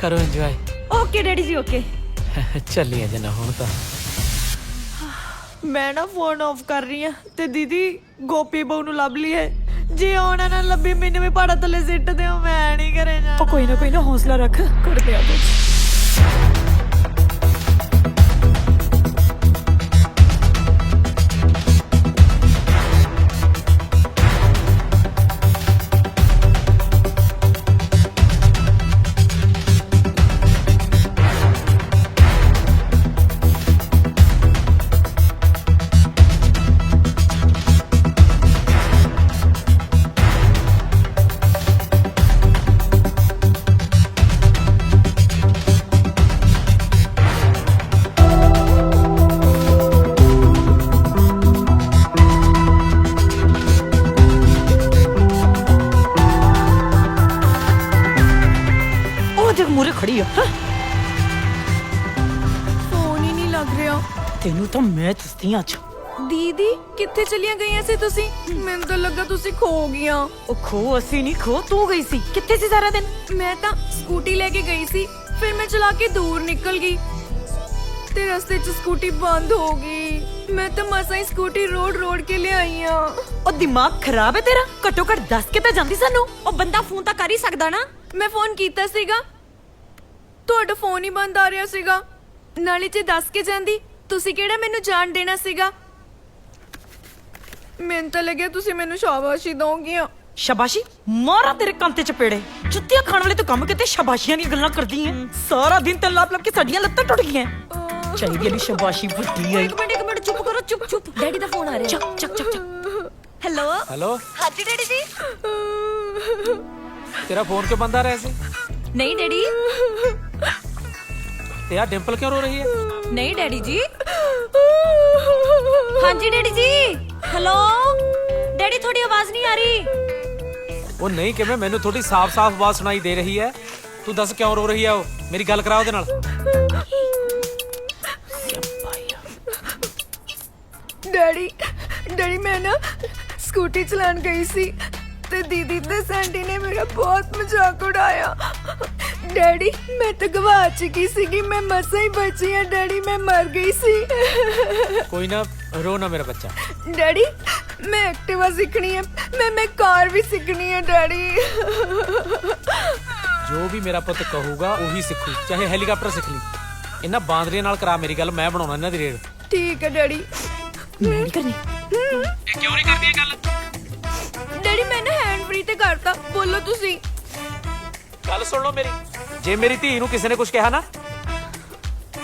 ਕਰੋ ਇੰਜੋਏ। ਓਕੇ ਡੈਡੀ ਜੀ ਓਕੇ। ਚੱਲੀਏ ਜਨਾ ਹੁਣ ਤਾਂ। ਮੈਂ ਨਾ ਫੋਨ ਆਫ ਕਰ ਰਹੀ ਹਾਂ ਤੇ ਦੀਦੀ ਗੋਪੀ ਬਹੂ ਨੂੰ ਲੱਭ ਲਈ ਹੈ। ਜੇ ਉਹਨਾਂ ਨਾਲ ਲੱਭੀ ਮੈਨੂੰ ਵੀ ਪਹਾੜਾਂ ਥੱਲੇ ਸਿੱਟ ਦਿਓ, ਮੈਂ ਨਹੀਂ ਘਰੇ ਜਾਣਾ। ਉਹ ਕੋਈ ਨਾ ਹੌਸਲਾ ਰੱਖ, ਕਰਦੇ ਆ ਕੁਝ। ਮੂਰੇ ਖੜੀ ਆ। ਫੋਨ ਹੀ ਨਹੀਂ ਲੱਗ ਰਿਹਾ। ਤੈਨੂੰ ਤਾਂ ਮੈਂ ਦੱਸਦੀ ਅੱਜ। ਦੀਦੀ ਕਿੱਥੇ ਚਲੀਆਂ ਗਈਆਂ ਸੀ ਤੁਸੀਂ? ਮੈਨੂੰ ਤਾਂ ਲੱਗਾ ਤੁਸੀਂ ਖੋ ਗਈਆਂ। ਉਹ ਖੋ ਅਸੀਂ ਨਹੀਂ, ਖੋ ਤੂੰ ਗਈ ਸੀ। ਕਿੱਥੇ ਸੀ ਸਾਰਾ ਦਿਨ? ਮੈਂ ਤਾਂ ਸਕੂਟੀ ਲੈ ਕੇ ਗਈ ਸੀ, ਫਿਰ ਮੈਂ ਚਲਾ ਕੇ ਦੂਰ ਨਿਕਲ ਗਈ ਤੇ ਰਸਤੇ 'ਚ ਸਕੂਟੀ ਬੰਦ ਹੋ ਗਈ। ਮੈਂ ਤਾਂ ਮਸਾਂ ਹੀ ਸਕੂਟੀ ਰੋੜ ਕੇ ਲਿਆਈ ਆ। ਉਹ ਦਿਮਾਗ ਖਰਾਬ ਹੈ ਤੇਰਾ? ਘੱਟੋ ਘੱਟ ਦੱਸ ਕੇ ਤਾਂ ਜਾਂਦੀ ਸਾਨੂੰ। ਉਹ ਬੰਦਾ ਫੋਨ ਤਾਂ ਕਰ ਹੀ ਸਕਦਾ ਨਾ। ਮੈਂ ਫੋਨ ਕੀਤਾ ਸੀਗਾ, ਤੁਹਾਡਾ ਫੋਨ ਹੀ ਬੰਦ ਆ ਰਿਹਾ ਸੀਗਾ। ਨਾਲੇ ਜੇ ਦੱਸ ਕੇ ਜਾਂਦੀ, ਤੁਸੀਂ ਕਿਹੜਾ ਮੈਨੂੰ ਜਾਣ ਦੇਣਾ ਸੀਗਾ। ਮੈਨੂੰ ਤਾਂ ਲੱਗਿਆ ਤੁਸੀਂ ਮੈਨੂੰ ਸ਼ਾਬਾਸ਼ੀ ਦੋਗੀਆਂ। ਸ਼ਾਬਾਸ਼ੀ ਮਾਰਾ ਤੇਰੇ ਕੰਨ ਤੇ ਚਪੇੜੇ। ਜੁੱਤੀਆਂ ਖਾਣ ਵਾਲੇ ਤੂੰ ਕੰਮ ਕਿਤੇ ਸ਼ਾਬਾਸ਼ੀਆਂ ਦੀਆਂ ਗੱਲਾਂ ਕਰਦੀ ਐ। ਸਾਰਾ ਦਿਨ ਤੇ ਲੱਪ ਕੇ ਸਾਡੀਆਂ ਲੱਤਾਂ ਟੁੱਟ ਗਈਆਂ। ਚਾਹੀਦੀ ਵਾਲੀ ਸ਼ਾਬਾਸ਼ੀ ਵੱਡੀ ਐ। ਇੱਕ ਮਿੰਟ ਚੁੱਪ ਕਰੋ, ਚੁੱਪ। ਡੈਡੀ ਦਾ ਫੋਨ ਆ ਰਿਹਾ। ਚੱਕ। ਹੈਲੋ ਹਾਂਜੀ ਡੈਡੀ ਜੀ। ਤੇਰਾ ਫੋਨ ਕਿਉਂ ਬੰਦ ਆ ਰਿਹਾ ਸੀ? ਨਹੀਂ ਡੈਡੀ। ਤੇ ਆ ਡਿੰਪਲ ਕਿਉਂ ਰੋ ਰਹੀ ਹੈ? ਨਹੀਂ ਡੈਡੀ ਜੀ। ਹਾਂਜੀ ਡੈਡੀ ਜੀ। ਹੈਲੋ ਡੈਡੀ, ਤੁਹਾਡੀ ਆਵਾਜ਼ ਨਹੀਂ ਆ ਰਹੀ। ਉਹ ਨਹੀਂ ਕਿਵੇਂ? ਮੈਨੂੰ ਥੋੜੀ ਸਾਫ਼ ਆਵਾਜ਼ ਸੁਣਾਈ ਦੇ ਰਹੀ ਹੈ। ਤੂੰ ਦੱਸ ਕਿਉਂ ਰੋ ਰਹੀ ਹੈ? ਉਹ ਮੇਰੀ ਗੱਲ ਕਰਾ ਉਹਦੇ ਨਾਲ। ਡੈਡੀ ਮੈਂ ਨਾ ਸਕੂਟੀ ਚਲਾਉਣ ਗਈ ਸੀ ਤੇ ਦੀਦੀ ਤੇ ਸੈਂਡੀ ਨੇ ਮੇਰਾ ਬਹੁਤ ਮਜ਼ਾਕ ਉਡਾਇਆ। ਡੈਡੀ ਮੈਂ ਤਾਂ ਗਵਾ ਚੁੱਕੀ ਸੀਗੀ, ਮੈਂ ਮਸਾਂ ਹੀ ਬਚੀ ਆ। ਡੈਡੀ ਮੈਂ ਮਰ ਗਈ ਸੀ। ਕੋਈ ਨਾ ਰੋ ਨਾ ਮੇਰਾ ਬੱਚਾ। ਡੈਡੀ ਮੈਂ ਐਕਟਿਵਾ ਸਿੱਖਣੀ ਹੈ, ਮੈਂ ਕਾਰ ਵੀ ਸਿੱਖਣੀ ਹੈ ਡੈਡੀ। ਜੋ ਵੀ ਮੇਰਾ ਪੁੱਤ ਕਹੂਗਾ ਉਹੀ ਸਿੱਖੂ, ਚਾਹੇ ਹੈਲੀਕਾਪਟਰ ਸਿੱਖ ਲਈ। ਇਹਨਾਂ ਬਾਂਦਰੀਆਂ ਨਾਲ ਕਰਾ ਮੇਰੀ ਗੱਲ, ਮੈਂ ਬਣਾਉਣਾ ਇਹਨਾਂ ਦੀ ਰੇਡ। ਠੀਕ ਹੈ ਡੈਡੀ। ਨਹੀਂ ਕਰਨੀ। ਇਹ ਕਿਉਂ ਨਹੀਂ ਕਰਦੀ ਇਹ ਗੱਲ? ਡੈਡੀ ਮੈਂ ਨਾ ਹੈਂਡ ਫ੍ਰੀ ਤੇ ਕਰਤਾ। ਬੋਲੋ ਤੁਸੀਂ। ਗੱਲ ਸੁਣ ਲਓ ਮੇਰੀ, ਜੇ ਮੇਰੀ ਧੀ ਨੂੰ ਕਿਸੇ ਨੇ ਕੁਝ ਕਿਹਾ ਨਾ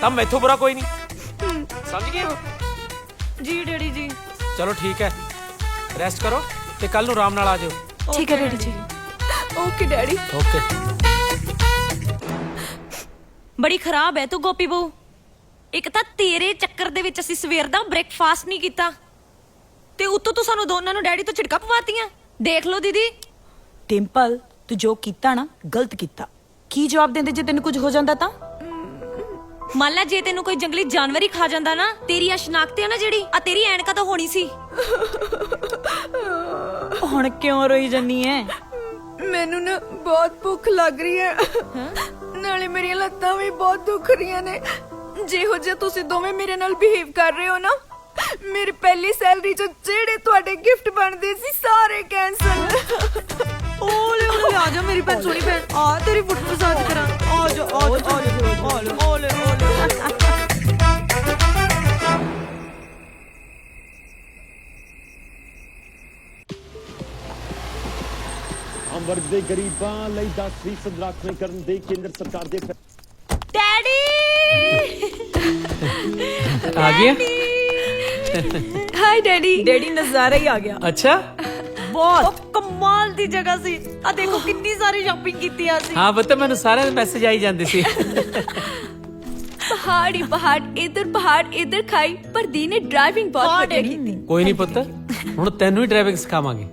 ਤਾਂ ਮੈਥੋਂ ਬੁਰਾ ਕੋਈ ਨਹੀਂ। ਸਮਝ ਗਏ? ਜੀ ਡੈਡੀ ਜੀ। ਚਲੋ ਠੀਕ ਹੈ, ਰੈਸਟ ਕਰੋ ਤੇ ਕੱਲ ਨੂੰ ਆਰਾਮ ਨਾਲ ਆ ਜਾਓ। ਠੀਕ ਹੈ ਡੈਡੀ ਜੀ। Okay daddy. ਓਕੇ। ਬੜੀ ਖਰਾਬ ਹੈ ਤੂੰ ਗੋਪੀ ਬਹੂ। ਇੱਕ ਤਾਂ ਤੇਰੇ ਚੱਕਰ ਦੇ ਵਿੱਚ ਅਸੀਂ ਸਵੇਰ ਦਾ ਬ੍ਰੇਕਫਾਸਟ ਨਹੀਂ ਕੀਤਾ ਤੇ ਉੱਤੋਂ ਤੂੰ ਸਾਨੂੰ ਦੋਨਾਂ ਨੂੰ ਡੈਡੀ ਤੋਂ ਝਿੜਕਾਂ ਪਵਾਤੀਆਂ। ਦੇਖ ਲਓ ਦੀਦੀ। ਡਿੰਪਲ ਤੂੰ ਜੋ ਕੀਤਾ ਨਾ ਗਲਤ ਕੀਤਾ। ਕੀ ਜਵਾਬ ਦਿੰਦੇ ਜੇ ਤੈਨੂੰ ਕੁਝ ਹੋ ਜਾਂਦਾ ਤਾਂ? ਮੰਨ ਲੈ ਜੇ ਤੈਨੂੰ ਕੋਈ ਜੰਗਲੀ ਜਾਨਵਰ ਹੀ ਖਾ ਜਾਂਦਾ ਨਾ, ਤੇਰੀ ਆ ਸ਼ਨਾਖਤ ਹੈ ਨਾ ਜਿਹੜੀ, ਆ ਤੇਰੀ ਐਨਕਾਂ ਤਾਂ ਹੋਣੀ ਸੀ। ਹੁਣ ਕਿਉਂ ਰੋਈ ਜੰਨੀ ਐ? ਮੈਨੂੰ ਨਾ ਬਹੁਤ ਭੁੱਖ ਲੱਗ ਰਹੀ ਹੈ, ਨਾਲੇ ਮੇਰੀਆਂ ਲੱਤਾਂ ਵੀ ਬਹੁਤ ਦੁਖ ਰਹੀਆਂ ਨੇ। ਜਿਹੋ ਜਿਹਾ ਤੁਸੀਂ ਦੋਵੇਂ ਮੇਰੇ ਨਾਲ ਬਿਹੇਵ ਕਰ ਰਹੇ ਹੋ ਨਾ, ਮੇਰੀ ਪਹਿਲੀ ਸੈਲਰੀ ਚ ਜਿਹੜੇ ਤੁਹਾਡੇ ਗਿਫਟ ਬਣਦੇ ਸੀ ਸਾਰੇ ਕੈਂਸਲ। ਓਲੇ ਆ ਜਾ ਮੇਰੀ ਭੈਣ, ਸੋਹਣੀ ਭੈਣ, ਆ ਤੇਰੀ ਫੁੱਟ ਮਸਾਜ ਕਰਾਂ। ਆ ਜਾ ਓਲੇ। ਆਮ ਵਰਗ ਦੇ ਗਰੀਬਾਂ ਲਈ 10% ਰਾਖਵੇਂਕਰਨ ਦੇ ਕੇਂਦਰ ਸਰਕਾਰ ਦੇ ਡੈਡੀ ਆ ਗਿਆ। High daddy. ਡੈਡੀ ਨਜ਼ਾਰਾ ਹੀ ਆ ਗਿਆ। ਅੱਛਾ ਬਹੁਤ ਕਮਾਲ ਦੀ ਜਗ੍ਹਾ ਸੀ। ਆ ਦੇਖੋ ਕਿੰਨੀ ਸਾਰੀ ਸ਼ਾਪਿੰਗ ਕੀਤੀ ਆ ਸੀ। ਹਾਂ ਬੱਤੇ, ਮੈਨੂੰ ਸਾਰਿਆਂ ਦੇ ਮੈਸੇਜ ਆਈ ਜਾਂਦੇ ਸੀ। ਪਹਾੜ ਹੀ ਪਹਾੜ, ਇਧਰ ਖਾਈ। ਪਰ ਦੀ ਨੇ ਡਰਾਈਵਿੰਗ ਬਹੁਤ ਵਧੀਆ ਕੀਤੀ। ਕੋਈ ਨਹੀਂ ਪੁੱਤ, ਹੁਣ ਤੈਨੂੰ ਹੀ ਡਰਾਈਵਿੰਗ ਸਿਖਾਵਾਂਗੇ।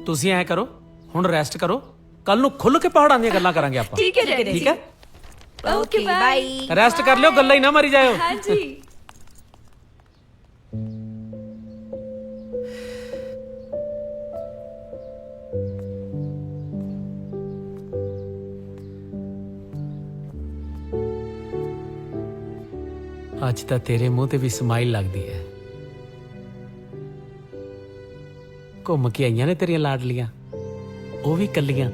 ਤੁਸੀਂ ਐ ਕਰੋ, ਹੁਣ ਰੈਸਟ ਕਰੋ, ਕੱਲ ਨੂੰ ਖੁੱਲ ਕੇ ਪਹਾੜਾਂ ਦੀਆਂ ਗੱਲਾਂ ਕਰਾਂਗੇ ਆਪਾਂ। ਠੀਕ ਹੈ ਡੈਡੀ। ਠੀਕ ਹੈ, ਓਕੇ ਬਾਈ। ਰੈਸਟ ਕਰ ਲਿਓ, ਗੱਲਾਂ ਹੀ ਨਾ ਮਾਰੀ ਜਾਇਓ। ਹਾਂਜੀ। ਅੱਜ ਤਾਂ ਤੇਰੇ ਮੂੰਹ ਤੇ ਵੀ ਸਮਾਈਲ ਲੱਗਦੀ ਹੈ। ਘੁੰਮ ਕੇ ਆਈਆਂ ਨੇ ਤੇਰੀਆਂ ਲਾਡਲੀਆਂ, ਉਹ ਵੀ ਕੱਲੀਆਂ।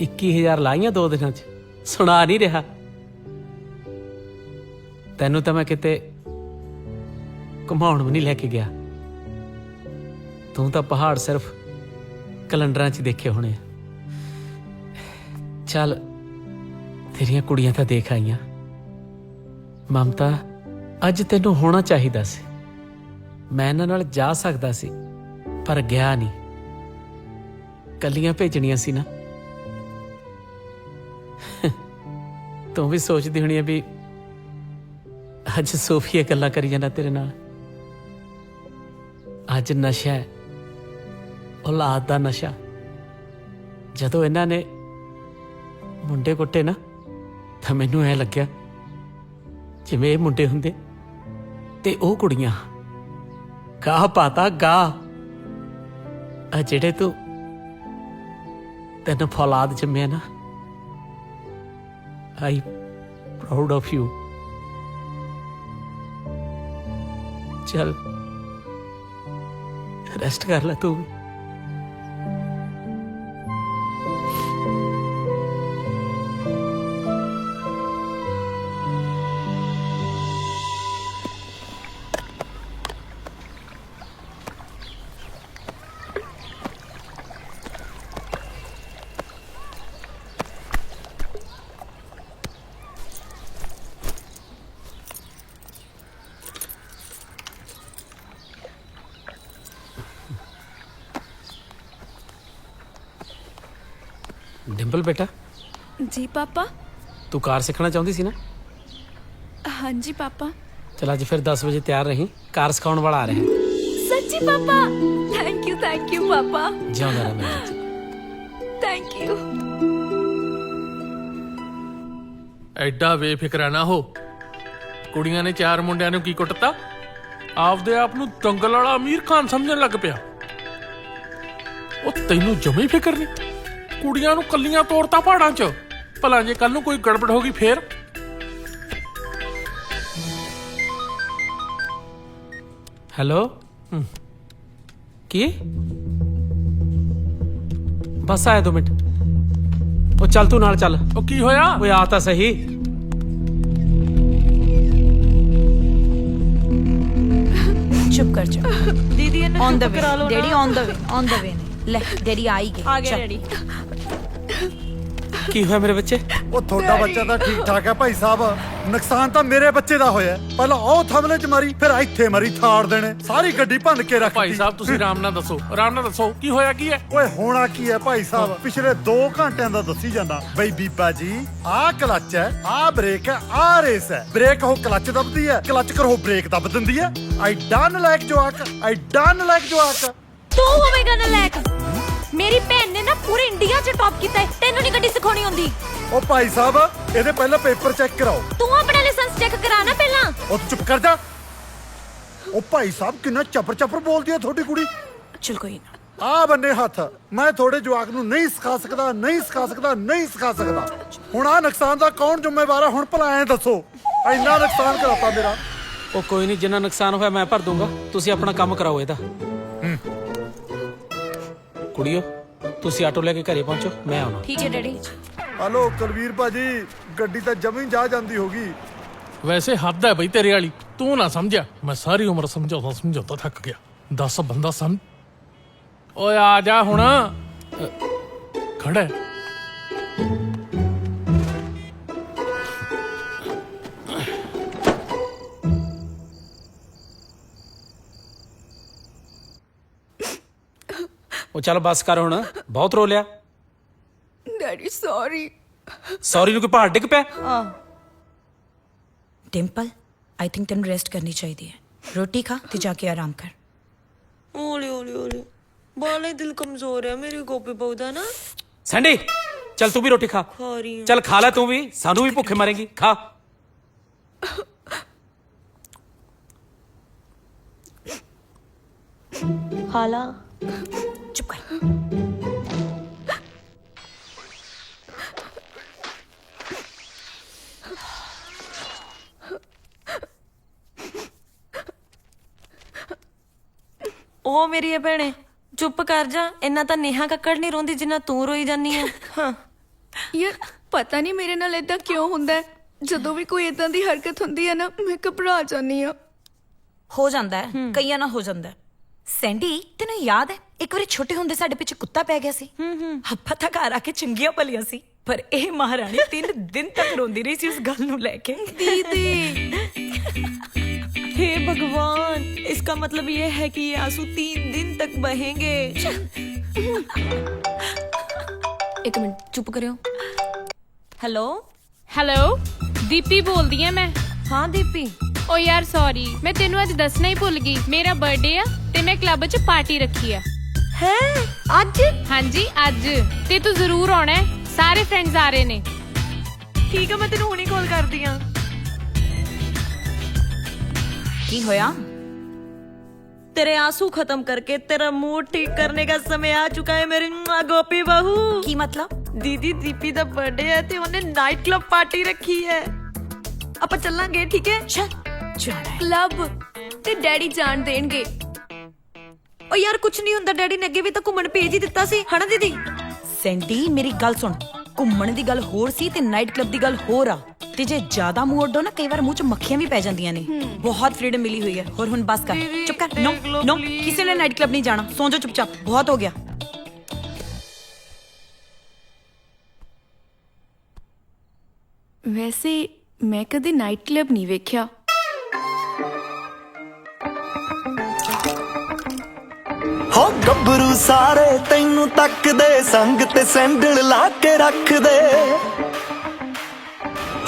21,000 ਲਾਈਆਂ 2 ਦਿਨਾਂ 'ਚ, ਸੁਣਾ ਨਹੀਂ ਰਿਹਾ। ਤੈਨੂੰ ਤਾਂ ਮੈਂ ਕਿਤੇ ਘੁਮਾਉਣ ਵੀ ਨਹੀਂ ਲੈ ਕੇ ਗਿਆ। ਤੂੰ ਤਾਂ ਪਹਾੜ ਸਿਰਫ ਕੈਲੰਡਰਾਂ 'ਚ ਦੇਖੇ ਹੋਣੇ ਆ। ਚੱਲ ਤੇਰੀਆਂ ਕੁੜੀਆਂ ਤਾਂ ਦੇਖ ਆਈਆਂ। ਮਮਤਾ, ਅੱਜ ਤੈਨੂੰ ਹੋਣਾ ਚਾਹੀਦਾ ਸੀ। ਮੈਂ ਇਹਨਾਂ ਨਾਲ ਜਾ ਸਕਦਾ ਸੀ ਪਰ ਗਿਆ ਨਹੀਂ। ਕੱਲੀਆਂ ਭੇਜਣੀਆਂ ਸੀ ਨਾ। ਤੂੰ ਵੀ ਸੋਚਦੀ ਹੋਣੀ ਹੈ ਵੀ ਅੱਜ ਸੋਫੀਆ ਗੱਲਾਂ ਕਰੀ ਜਾਂਦਾ ਤੇਰੇ ਨਾਲ। ਅੱਜ ਨਸ਼ਾ ਹੈ, ਔਲਾਦ ਦਾ ਨਸ਼ਾ। ਜਦੋਂ ਇਹਨਾਂ ਨੇ ਮੁੰਡੇ ਕੁੱਟੇ ਨਾ ਤਾਂ ਮੈਨੂੰ ਐ ਲੱਗਿਆ ਜਿਵੇਂ ਇਹ ਮੁੰਡੇ ਹੁੰਦੇ ਤੇ ਉਹ ਕੁੜੀਆਂ। ਗਾ ਪਾਤਾ ਗਾ ਆ ਜਿਹੜੇ ਤੂੰ ਤੈਨੂੰ ਫੌਲਾਦ ਜੰਮਿਆ ਨਾ ਆਈ ਪ੍ਰਾਊਡ ਆਫ ਯੂ ਚੱਲ ਰੈਸਟ ਕਰ ਲੈ ਤੂੰ डिम्पल बेटा जी पापा। तू कार सीखना चाहती सी ना? हाँ जी पापा। चल आज फिर 10 बजे तैयार रही, कार सिखाने वाला आ रहे हैं। सच्ची पापा? थैंक यू पापा। जिਉਂਦਾ ਰਹਿ ਮੇਰਾ ਬੱਚਾ। Thank you. ਐਡਾ ਬੇਫਿਕਰਾ ਨਾ ਹੋ। ਕੁੜੀਆਂ ਨੇ 4 ਮੁੰਡਿਆਂ ਨੂੰ ਕੀ ਕੁੱਟਤਾ, ਆਪਦੇ ਆਪ ਨੂੰ ਦੰਗਲ ਵਾਲਾ ਅਮੀਰ ਖਾਨ ਸਮਝਣ ਲੱਗ ਪਿਆ। ਉਹ ਤੈਨੂੰ ਜਮੇ ਫਿਕਰ ਨਹੀਂ, ਕੁੜੀਆਂ ਨੂੰ ਕੱਲੀਆਂ ਤੋੜਤਾ ਪਹਾੜਾਂ 'ਚ। ਭਲਾ ਜੇ ਕੱਲ ਨੂੰ ਕੋਈ ਗੜਬੜ ਹੋ ਗਈ ਫੇਰ? हेलो की बस आया 2 मिनट। ओ चल तू नाल चल। ओ की होया? ओए आ ता सही। चुप कर जा दीदी on the way daddy on the way ने ले डैडी आ ही गए आ गए डैडी। की होया मेरे बच्चे? ਉਹ ਤੁਹਾਡਾ ਬੱਚਾ ਤਾਂ ਠੀਕ ਠਾਕ ਹੈ ਭਾਈ ਸਾਹਿਬ, ਨੁਕਸਾਨ ਤਾਂ ਮੇਰੇ ਬੱਚੇ ਦਾ ਹੋਇਆ। ਪਹਿਲਾਂ ਉਹ ਥਮਲੇ ਚ ਮਾਰੀ, ਫਿਰ ਇੱਥੇ ਮਾਰੀ ਥਾੜ ਦੇਣੇ, ਸਾਰੀ ਗੱਡੀ ਭੰਨ ਕੇ ਰੱਖਤੀ। ਭਾਈ ਸਾਹਿਬ ਤੁਸੀਂ ਆਰਾਮ ਨਾਲ ਦੱਸੋ, ਆਰਾਮ ਨਾਲ ਦੱਸੋ ਕੀ ਹੋਇਆ ਕੀ ਹੈ? ਓਏ ਹੋਣਾ ਕੀ ਹੈ ਭਾਈ ਸਾਹਿਬ, ਪਿਛਲੇ 2 ਘੰਟਿਆਂ ਦਾ ਦੱਸੀ ਜਾਂਦਾ ਬਈ ਬੀਬਾ ਜੀ। ਆਹ ਕਲੱਚ ਹੈ, ਆਹ ਬ੍ਰੇਕ ਹੈ, ਆਹ ਰੇਸ ਹੈ। ਬ੍ਰੇਕ ਉਹ ਕਲੱਚ ਦਬਦੀ ਹੈ, ਕਲੱਚ ਕਰੋ ਬ੍ਰੇਕ ਦਬ ਦਿੰਦੀ ਹੈ। ਐਡਾ ਨਲਾਇਕ ਜਵਾਕ, ਐਡਾ ਨਲਾਇਕ ਜਵਾਕ। ਤੂੰ ਹੋਵੇਗਾ ਨਲਾਇਕ। ਮੇਰੀ ਭੈਣ ਨੇ ਨਾ ਪੂਰੇ ਇੰਡੀਆ 'ਚ ਟੌਪ ਕੀਤਾ ਹੈ, ਤੈਨੂੰ ਨਹੀਂ ਗੱਡੀ ਸਿਖਾਉਣੀ ਹੁੰਦੀ। ਉਹ ਭਾਈ ਸਾਹਿਬ ਇਹਦੇ ਪਹਿਲਾਂ ਪੇਪਰ ਚੈੱਕ ਕਰਾਓ। ਤੂੰ ਆਪਣਾ ਲਾਇਸੈਂਸ ਚੈੱਕ ਕਰਾ ਨਾ ਪਹਿਲਾਂ। ਉਹ ਚੁੱਪ ਕਰ ਜਾ। ਉਹ ਭਾਈ ਸਾਹਿਬ ਕਿੰਨਾ ਚਪਰ ਚਪਰ ਬੋਲਦੀ ਹੈ ਤੁਹਾਡੀ ਕੁੜੀ। ਚਲ ਕੋਈ ਨਾ, ਆ ਬੰਨੇ ਹੱਥ। ਮੈਂ ਤੁਹਾਡੇ ਜਵਾਕ ਨੂੰ ਨਹੀਂ ਸਿਖਾ ਸਕਦਾ, ਨਹੀਂ ਸਿਖਾ ਸਕਦਾ, ਨਹੀਂ ਸਿਖਾ ਸਕਦਾ। ਹੁਣ ਆ ਨੁਕਸਾਨ ਦਾ ਕੌਣ ਜ਼ਿੰਮੇਵਾਰ ਹੈ? ਹੁਣ ਭਲਾ ਐਂ ਦੱਸੋ, ਇੰਨਾ ਨੁਕਸਾਨ ਕਰਾਤਾ ਮੇਰਾ। ਉਹ ਕੋਈ ਨਹੀਂ, ਜਿੰਨਾ ਨੁਕਸਾਨ ਹੋਇਆ ਮੈਂ ਭਰ ਦੂੰਗਾ, ਤੁਸੀਂ ਆਪਣਾ ਕੰਮ ਕਰਾਓ ਇਹਦਾ। ਕੁੜੀਓ ਤੁਸੀਂ ਆਟੋ ਲੈ ਕੇ ਘਰੇ ਪਹੁੰਚੋ, ਮੈਂ ਆਉਣਾ। ਠੀਕ ਹੈ ਡੈਡੀ। ਹਲੋ ਕੁਲਵੀਰ ਭਾਜੀ, ਗੱਡੀ ਤਾਂ ਜਮੀ ਜਾ ਜਾਂਦੀ ਹੋਗੀ। ਵੈਸੇ ਹੱਦ ਹੈ ਬਈ ਤੇਰੇ ਵਾਲੀ, ਤੂੰ ਨਾ ਸਮਝਿਆ। ਮੈਂ ਸਾਰੀ ਉਮਰ ਸਮਝਾਉਂਦਾ ਥੱਕ ਗਿਆ। 10 ਬੰਦਾ ਸਮਝ। ਓਏ ਆ ਜਾ ਹੁਣ, ਖੜਾ। ਉਹ ਚੱਲ ਬੱਸ ਕਰ ਹੁਣ, ਬਹੁਤ ਰੋ ਲਿਆ। Daddy sorry. ਸੌਰੀ ਨੂੰ ਕੋਈ ਪਹਾੜ ਡਿੱਗ ਪਿਆ? डिम्पल आई थिंक तेन रेस्ट करनी चाहिए है। रोटी खा ते जाके आराम कर। ओले ओले ओले बाले दिल कमजोर है मेरी गोपी बहू दा ना। सैंडी चल तू भी रोटी खा। खा रही हूं। चल खा ले तू भी, सानू भी भूखे मरेंगी। खा। खाला चुप कर। ਉਹ ਮੇਰੀ ਭੈਣੇ ਚੁੱਪ ਕਰ ਜਾ। ਇੰਨਾ ਤਾਂ ਨੇਹਾ ਕੱਕੜ ਨਹੀਂ ਰੋਂਦੀ ਜਿੰਨਾ ਤੂੰ ਰੋਈ ਜਾਨੀ ਹੈ। ਹਾਂ यार पता नहीं मेरे नाल इदां क्यों हुंदा है। ਜਦੋਂ ਵੀ ਕੋਈ ਇਦਾਂ ਦੀ ਹਰਕਤ ਹੁੰਦੀ ਹੈ ਨਾ ਮੈਂ ਘਬਰਾ ਜਾਂਦੀ ਆ। ਹੋ ਜਾਂਦਾ ਹੈ, ਕਈਆਂ ਨਾਲ ਹੋ ਜਾਂਦਾ ਹੈ। ਸੈਂਡੀ ਤੈਨੂੰ ਯਾਦ ਹੈ ਇੱਕ ਵਾਰੀ ਛੋਟੇ ਹੁੰਦੇ ਸਾਡੇ ਪਿੱਛੇ ਕੁੱਤਾ ਪੈ ਗਿਆ ਸੀ। ਆਪਾਂ ਤਾਂ ਘਰ ਆ ਕੇ ਚੰਗੀਆਂ ਭਲੀਆਂ ਸੀ, ਪਰ ਇਹ ਮਹਾਰਾਣੀ 3 ਦਿਨ ਤੱਕ ਰੋਂਦੀ ਰਹੀ ਸੀ ਉਸ ਗੱਲ ਨੂੰ ਲੈ ਕੇ। दीदी हे भगवान, इसका मतलब ये है कि ये आंसू 3 दिन तक बहेंगे। एक मिनट चुप करियो। हेलो ਹੈਲੋ ਦੀਪੀ ਬੋਲਦੀ ਆ ਮੈਂ। ਹਾਂ ਦੀਪੀ। ਓ ਯਾਰ ਸੌਰੀ, ਮੈਂ ਤੈਨੂੰ ਅੱਜ ਦੱਸਣਾ ਹੀ ਭੁੱਲ ਗਈ। ਮੇਰਾ ਬਰਥਡੇ ਆ ਤੇ ਮੈਂ ਕਲੱਬ 'ਚ ਪਾਰਟੀ ਰੱਖੀ ਆ। ਹੈ ਅੱਜ? ਹਾਂਜੀ ਅੱਜ, ਤੇ ਤੂੰ ਜ਼ਰੂਰ ਆਉਣਾ ਹੈ। ਸਾਰੇ ਫਰੈਂਡਸ ਆ ਰਹੇ ਨੇ। ਠੀਕ ਆ, ਮੈਂ ਤੈਨੂੰ ਹੁਣੇ ਕਾਲ ਕਰਦੀ ਆ। ਕੀ ਹੋਇਆ? तेरे आंसू खत्म करके तेरा मूड ठीक करने का समय आ चुका है मेरी गोपी बहू। की मतलब? दीदी दीपी दा बर्थडे है ते उन्हें नाइट क्लब पार्टी रखी है। ਆਪਾਂ ਚੱਲਾਂਗੇ ठीक है? जाना क्लब ते डैडी जान देंगे। ओ यार कुछ नहीं हुंदा, डैडी ने अगे भी तो घुम्मण भेज ही दिता सी, हना दीदी? सैंडी मेरी गल सुन, घुम्मण दी गल होर सी ते नाइट क्लब दी गल होर आ। ते जे ज्यादा मुंह ओडो ना कई बार मुंह च मक्खियां भी पै जांदियां ने। बहुत फ्रीडम मिली हुई है। और हुन बस कर, चुप कर। नो नो किसी ने नाइट क्लब नहीं जाना, सो जाओ चुपचाप, बहुत हो गया। वैसे मैं कदे नाइट क्लब नहीं वेख्या। हो गब्बरू सारे तैनू तक दे, संग ते सैंडल ला के रख दे।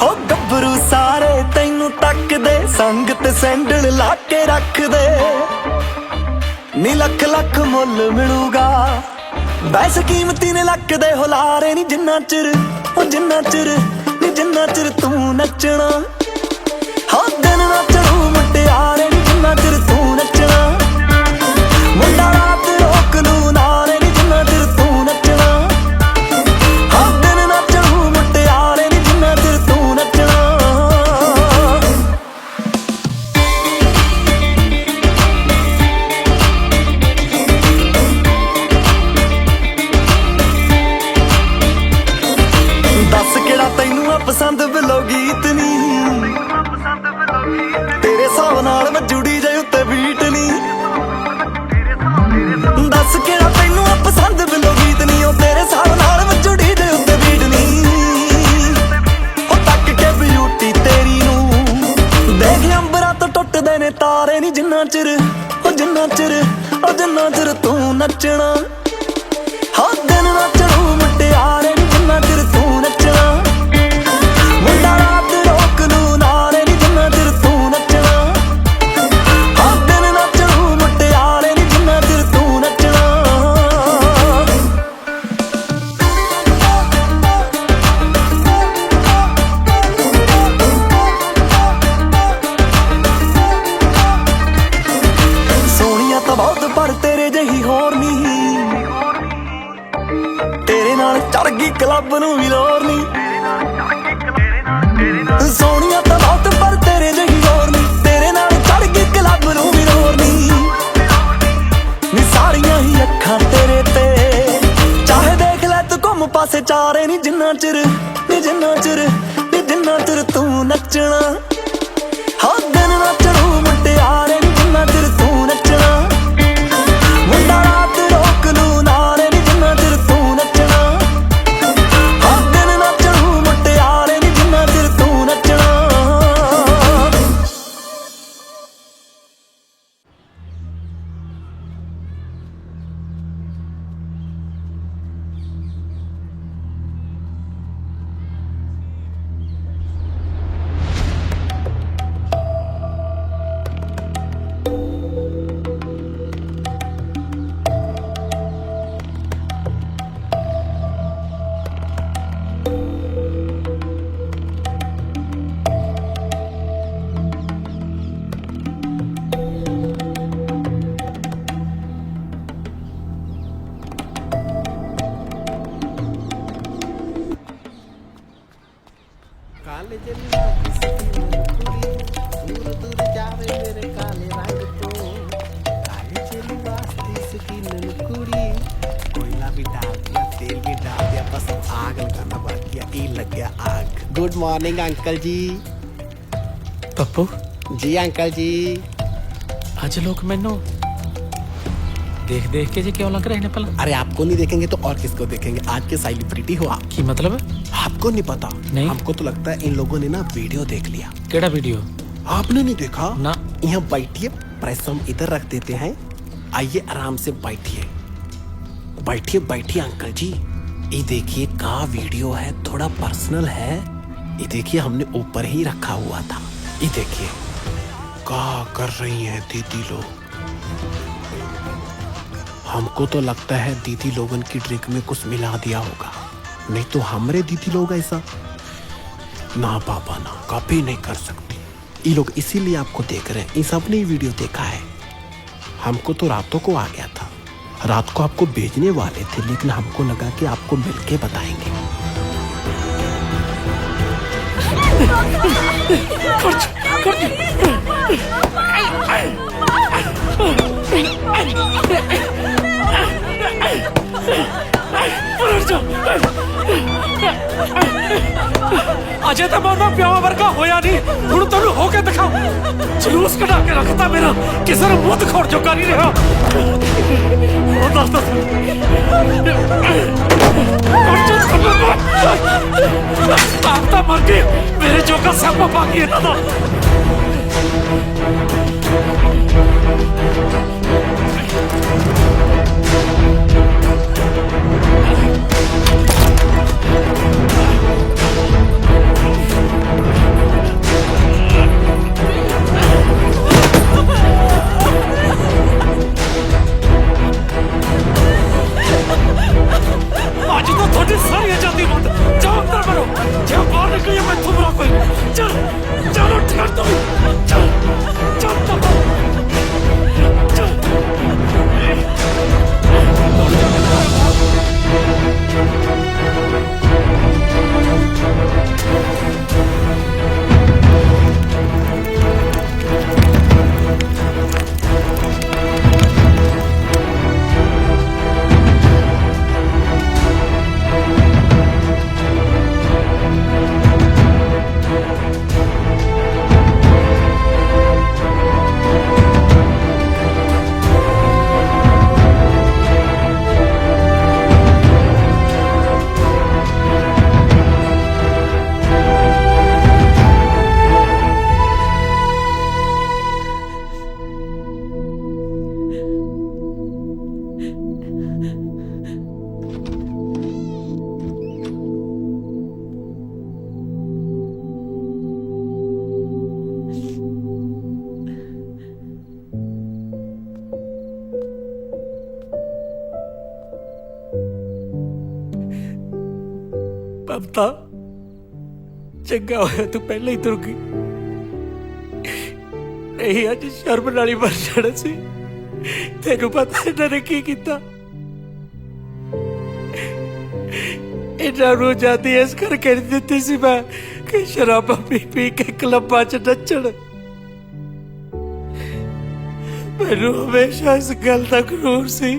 हो गब्बरू सारे तैनू तक दे, संग ते सैंडल ला के रख दे। नी लख लख मुल मिलूगा, वैसे कीमती ने लख दे हुलारे नी जिन्ना चिर, ओ जिन्ना चिर नी जिन्ना चिर तू नचना। हो दिन ना चढ़ू मुटियारे नी जिन्ना चिर तू नचना। मुंडा रात रोक लू नारे नी जिन्ना चिर तू नचना। हो दिन ना चढ़ू मुटियारे नी जिन्ना चिर तू नचना। दस केड़ा तैनू आ पसंद बिलो गीत नी, तेरे हिसाब नाल मैं जुड़ी जाए उत्ते बीट नी। दस केड़ा तैनू आ पसंद बिलो गीत नी, ओ तेरे हिसाब नाल मैं जुड़ी जाए उत्ते बीट नी। ओ तक के ब्यूटी तेरी नू देख अंबरा तो टुटदे ने तारे नी जिन्ना चिर, ओ जिन्ना चिर, ओ जिन्ना चिर तू नचना। हो दिन ना चढ़ू मुटियारे नी जिन्ना चिर तू नचना। मुंडा रात रोक लू नारे नी जिन्ना चिर तू नचना। हो दिन ना चढ़ू मुटियारे नी जिन्ना चिर तू नचना। सोनिया तो बहुत पर तेरे जही होर नी, तेरे नाल चढ़ गई क्लब नू भी लोर नी। सोनिया तो बहुत पर तेरे जही होर नी, तेरे नाल चढ़ गई क्लब नू भी लोर नी। नी सारियां ही अखां तेरे ते, चाहे देख ले तू घुम पासे चारे नी जिन्ना चिर, नी जिन्ना चिर, नी जिन्ना चिर तू नचना। हो दिन ना चढ़ू मुटियारे नी जिन्ना चिर तू नचना। मुंडा रात रोक लू नारे नी जिन्ना चिर तू नचना। हो दिन ना चढ़ू मुटियारे नी जिन्ना चिर तू नचना। काले जलिया किसी की मजबूरी, दूर दूर जावे मेरे काले रंग को। काले चली वास्ती इसकी ननकुड़ी, कोयला भी डाल दिया, तेल भी डाल दिया, बस आग लगाना बाकी है, ई लग गया आग। गुड मॉर्निंग अंकल जी। पप्पू जी अंकल जी। आज लोग मैनू देख देख के जी क्यों लग रहे हैं भला? अरे आपको नहीं देखेंगे तो और किसको देखेंगे? आज के सेलिब्रिटी हो आप। की मतलब? आपको नहीं पता? नहीं। हमको तो लगता है इन लोगों ने ना वीडियो देख लिया। केड़ा वीडियो? आपने नहीं देखा? ना। यहाँ बैठिए, प्रेस हम इधर रख देते हैं, आइए आराम से बैठिए। बैठिए बैठिए अंकल जी। ये देखिए का वीडियो है, थोड़ा पर्सनल है। ये देखिए हमने ऊपर ही रखा हुआ था। ये देखिए क्या कर रही हैं दीदी लोग। हमको तो लगता है दीदी लोगन की ड्रिंक में कुछ मिला दिया होगा, नहीं तो हमारे दीदी लोग ऐसा ना पापा ना कभी नहीं कर सकती। ये लोग इसीलिए आपको देख रहे हैं, इन सब ने वीडियो देखा है। हमको तो रातों को आ गया था, रात को आपको भेजने वाले थे, लेकिन हमको लगा कि आपको मिलके बताएंगे। अजय तो मैं प्या वर्गा होया नहीं, हूं तेन होके दिखाओ। जलूस कटा के रखता मेरा, किसी ने मुंह दिखाने जोगा नहीं रहा। आप तो मर गए, मेरे जोगा स्यापा पा गई इन्हां दा। आज तो थोड़ी सारी जाती मत जाओ अंदर मरो, जो बाहर निकलिए मैं तुम रहा कोई। चल चलो ठहर दो, चल चल चल। ममता, चंगा होया तू पहले ही तुर गई, नहीं अज शर्म नाल ही मर जाना सी। तेनू पता इन्होंने की किया? इन्हों आजादी इस करके नहीं दिती सी मैं कि शराबा पी पी के क्लबां च नचण। मैनू हमेशा इस गल का गरूर सी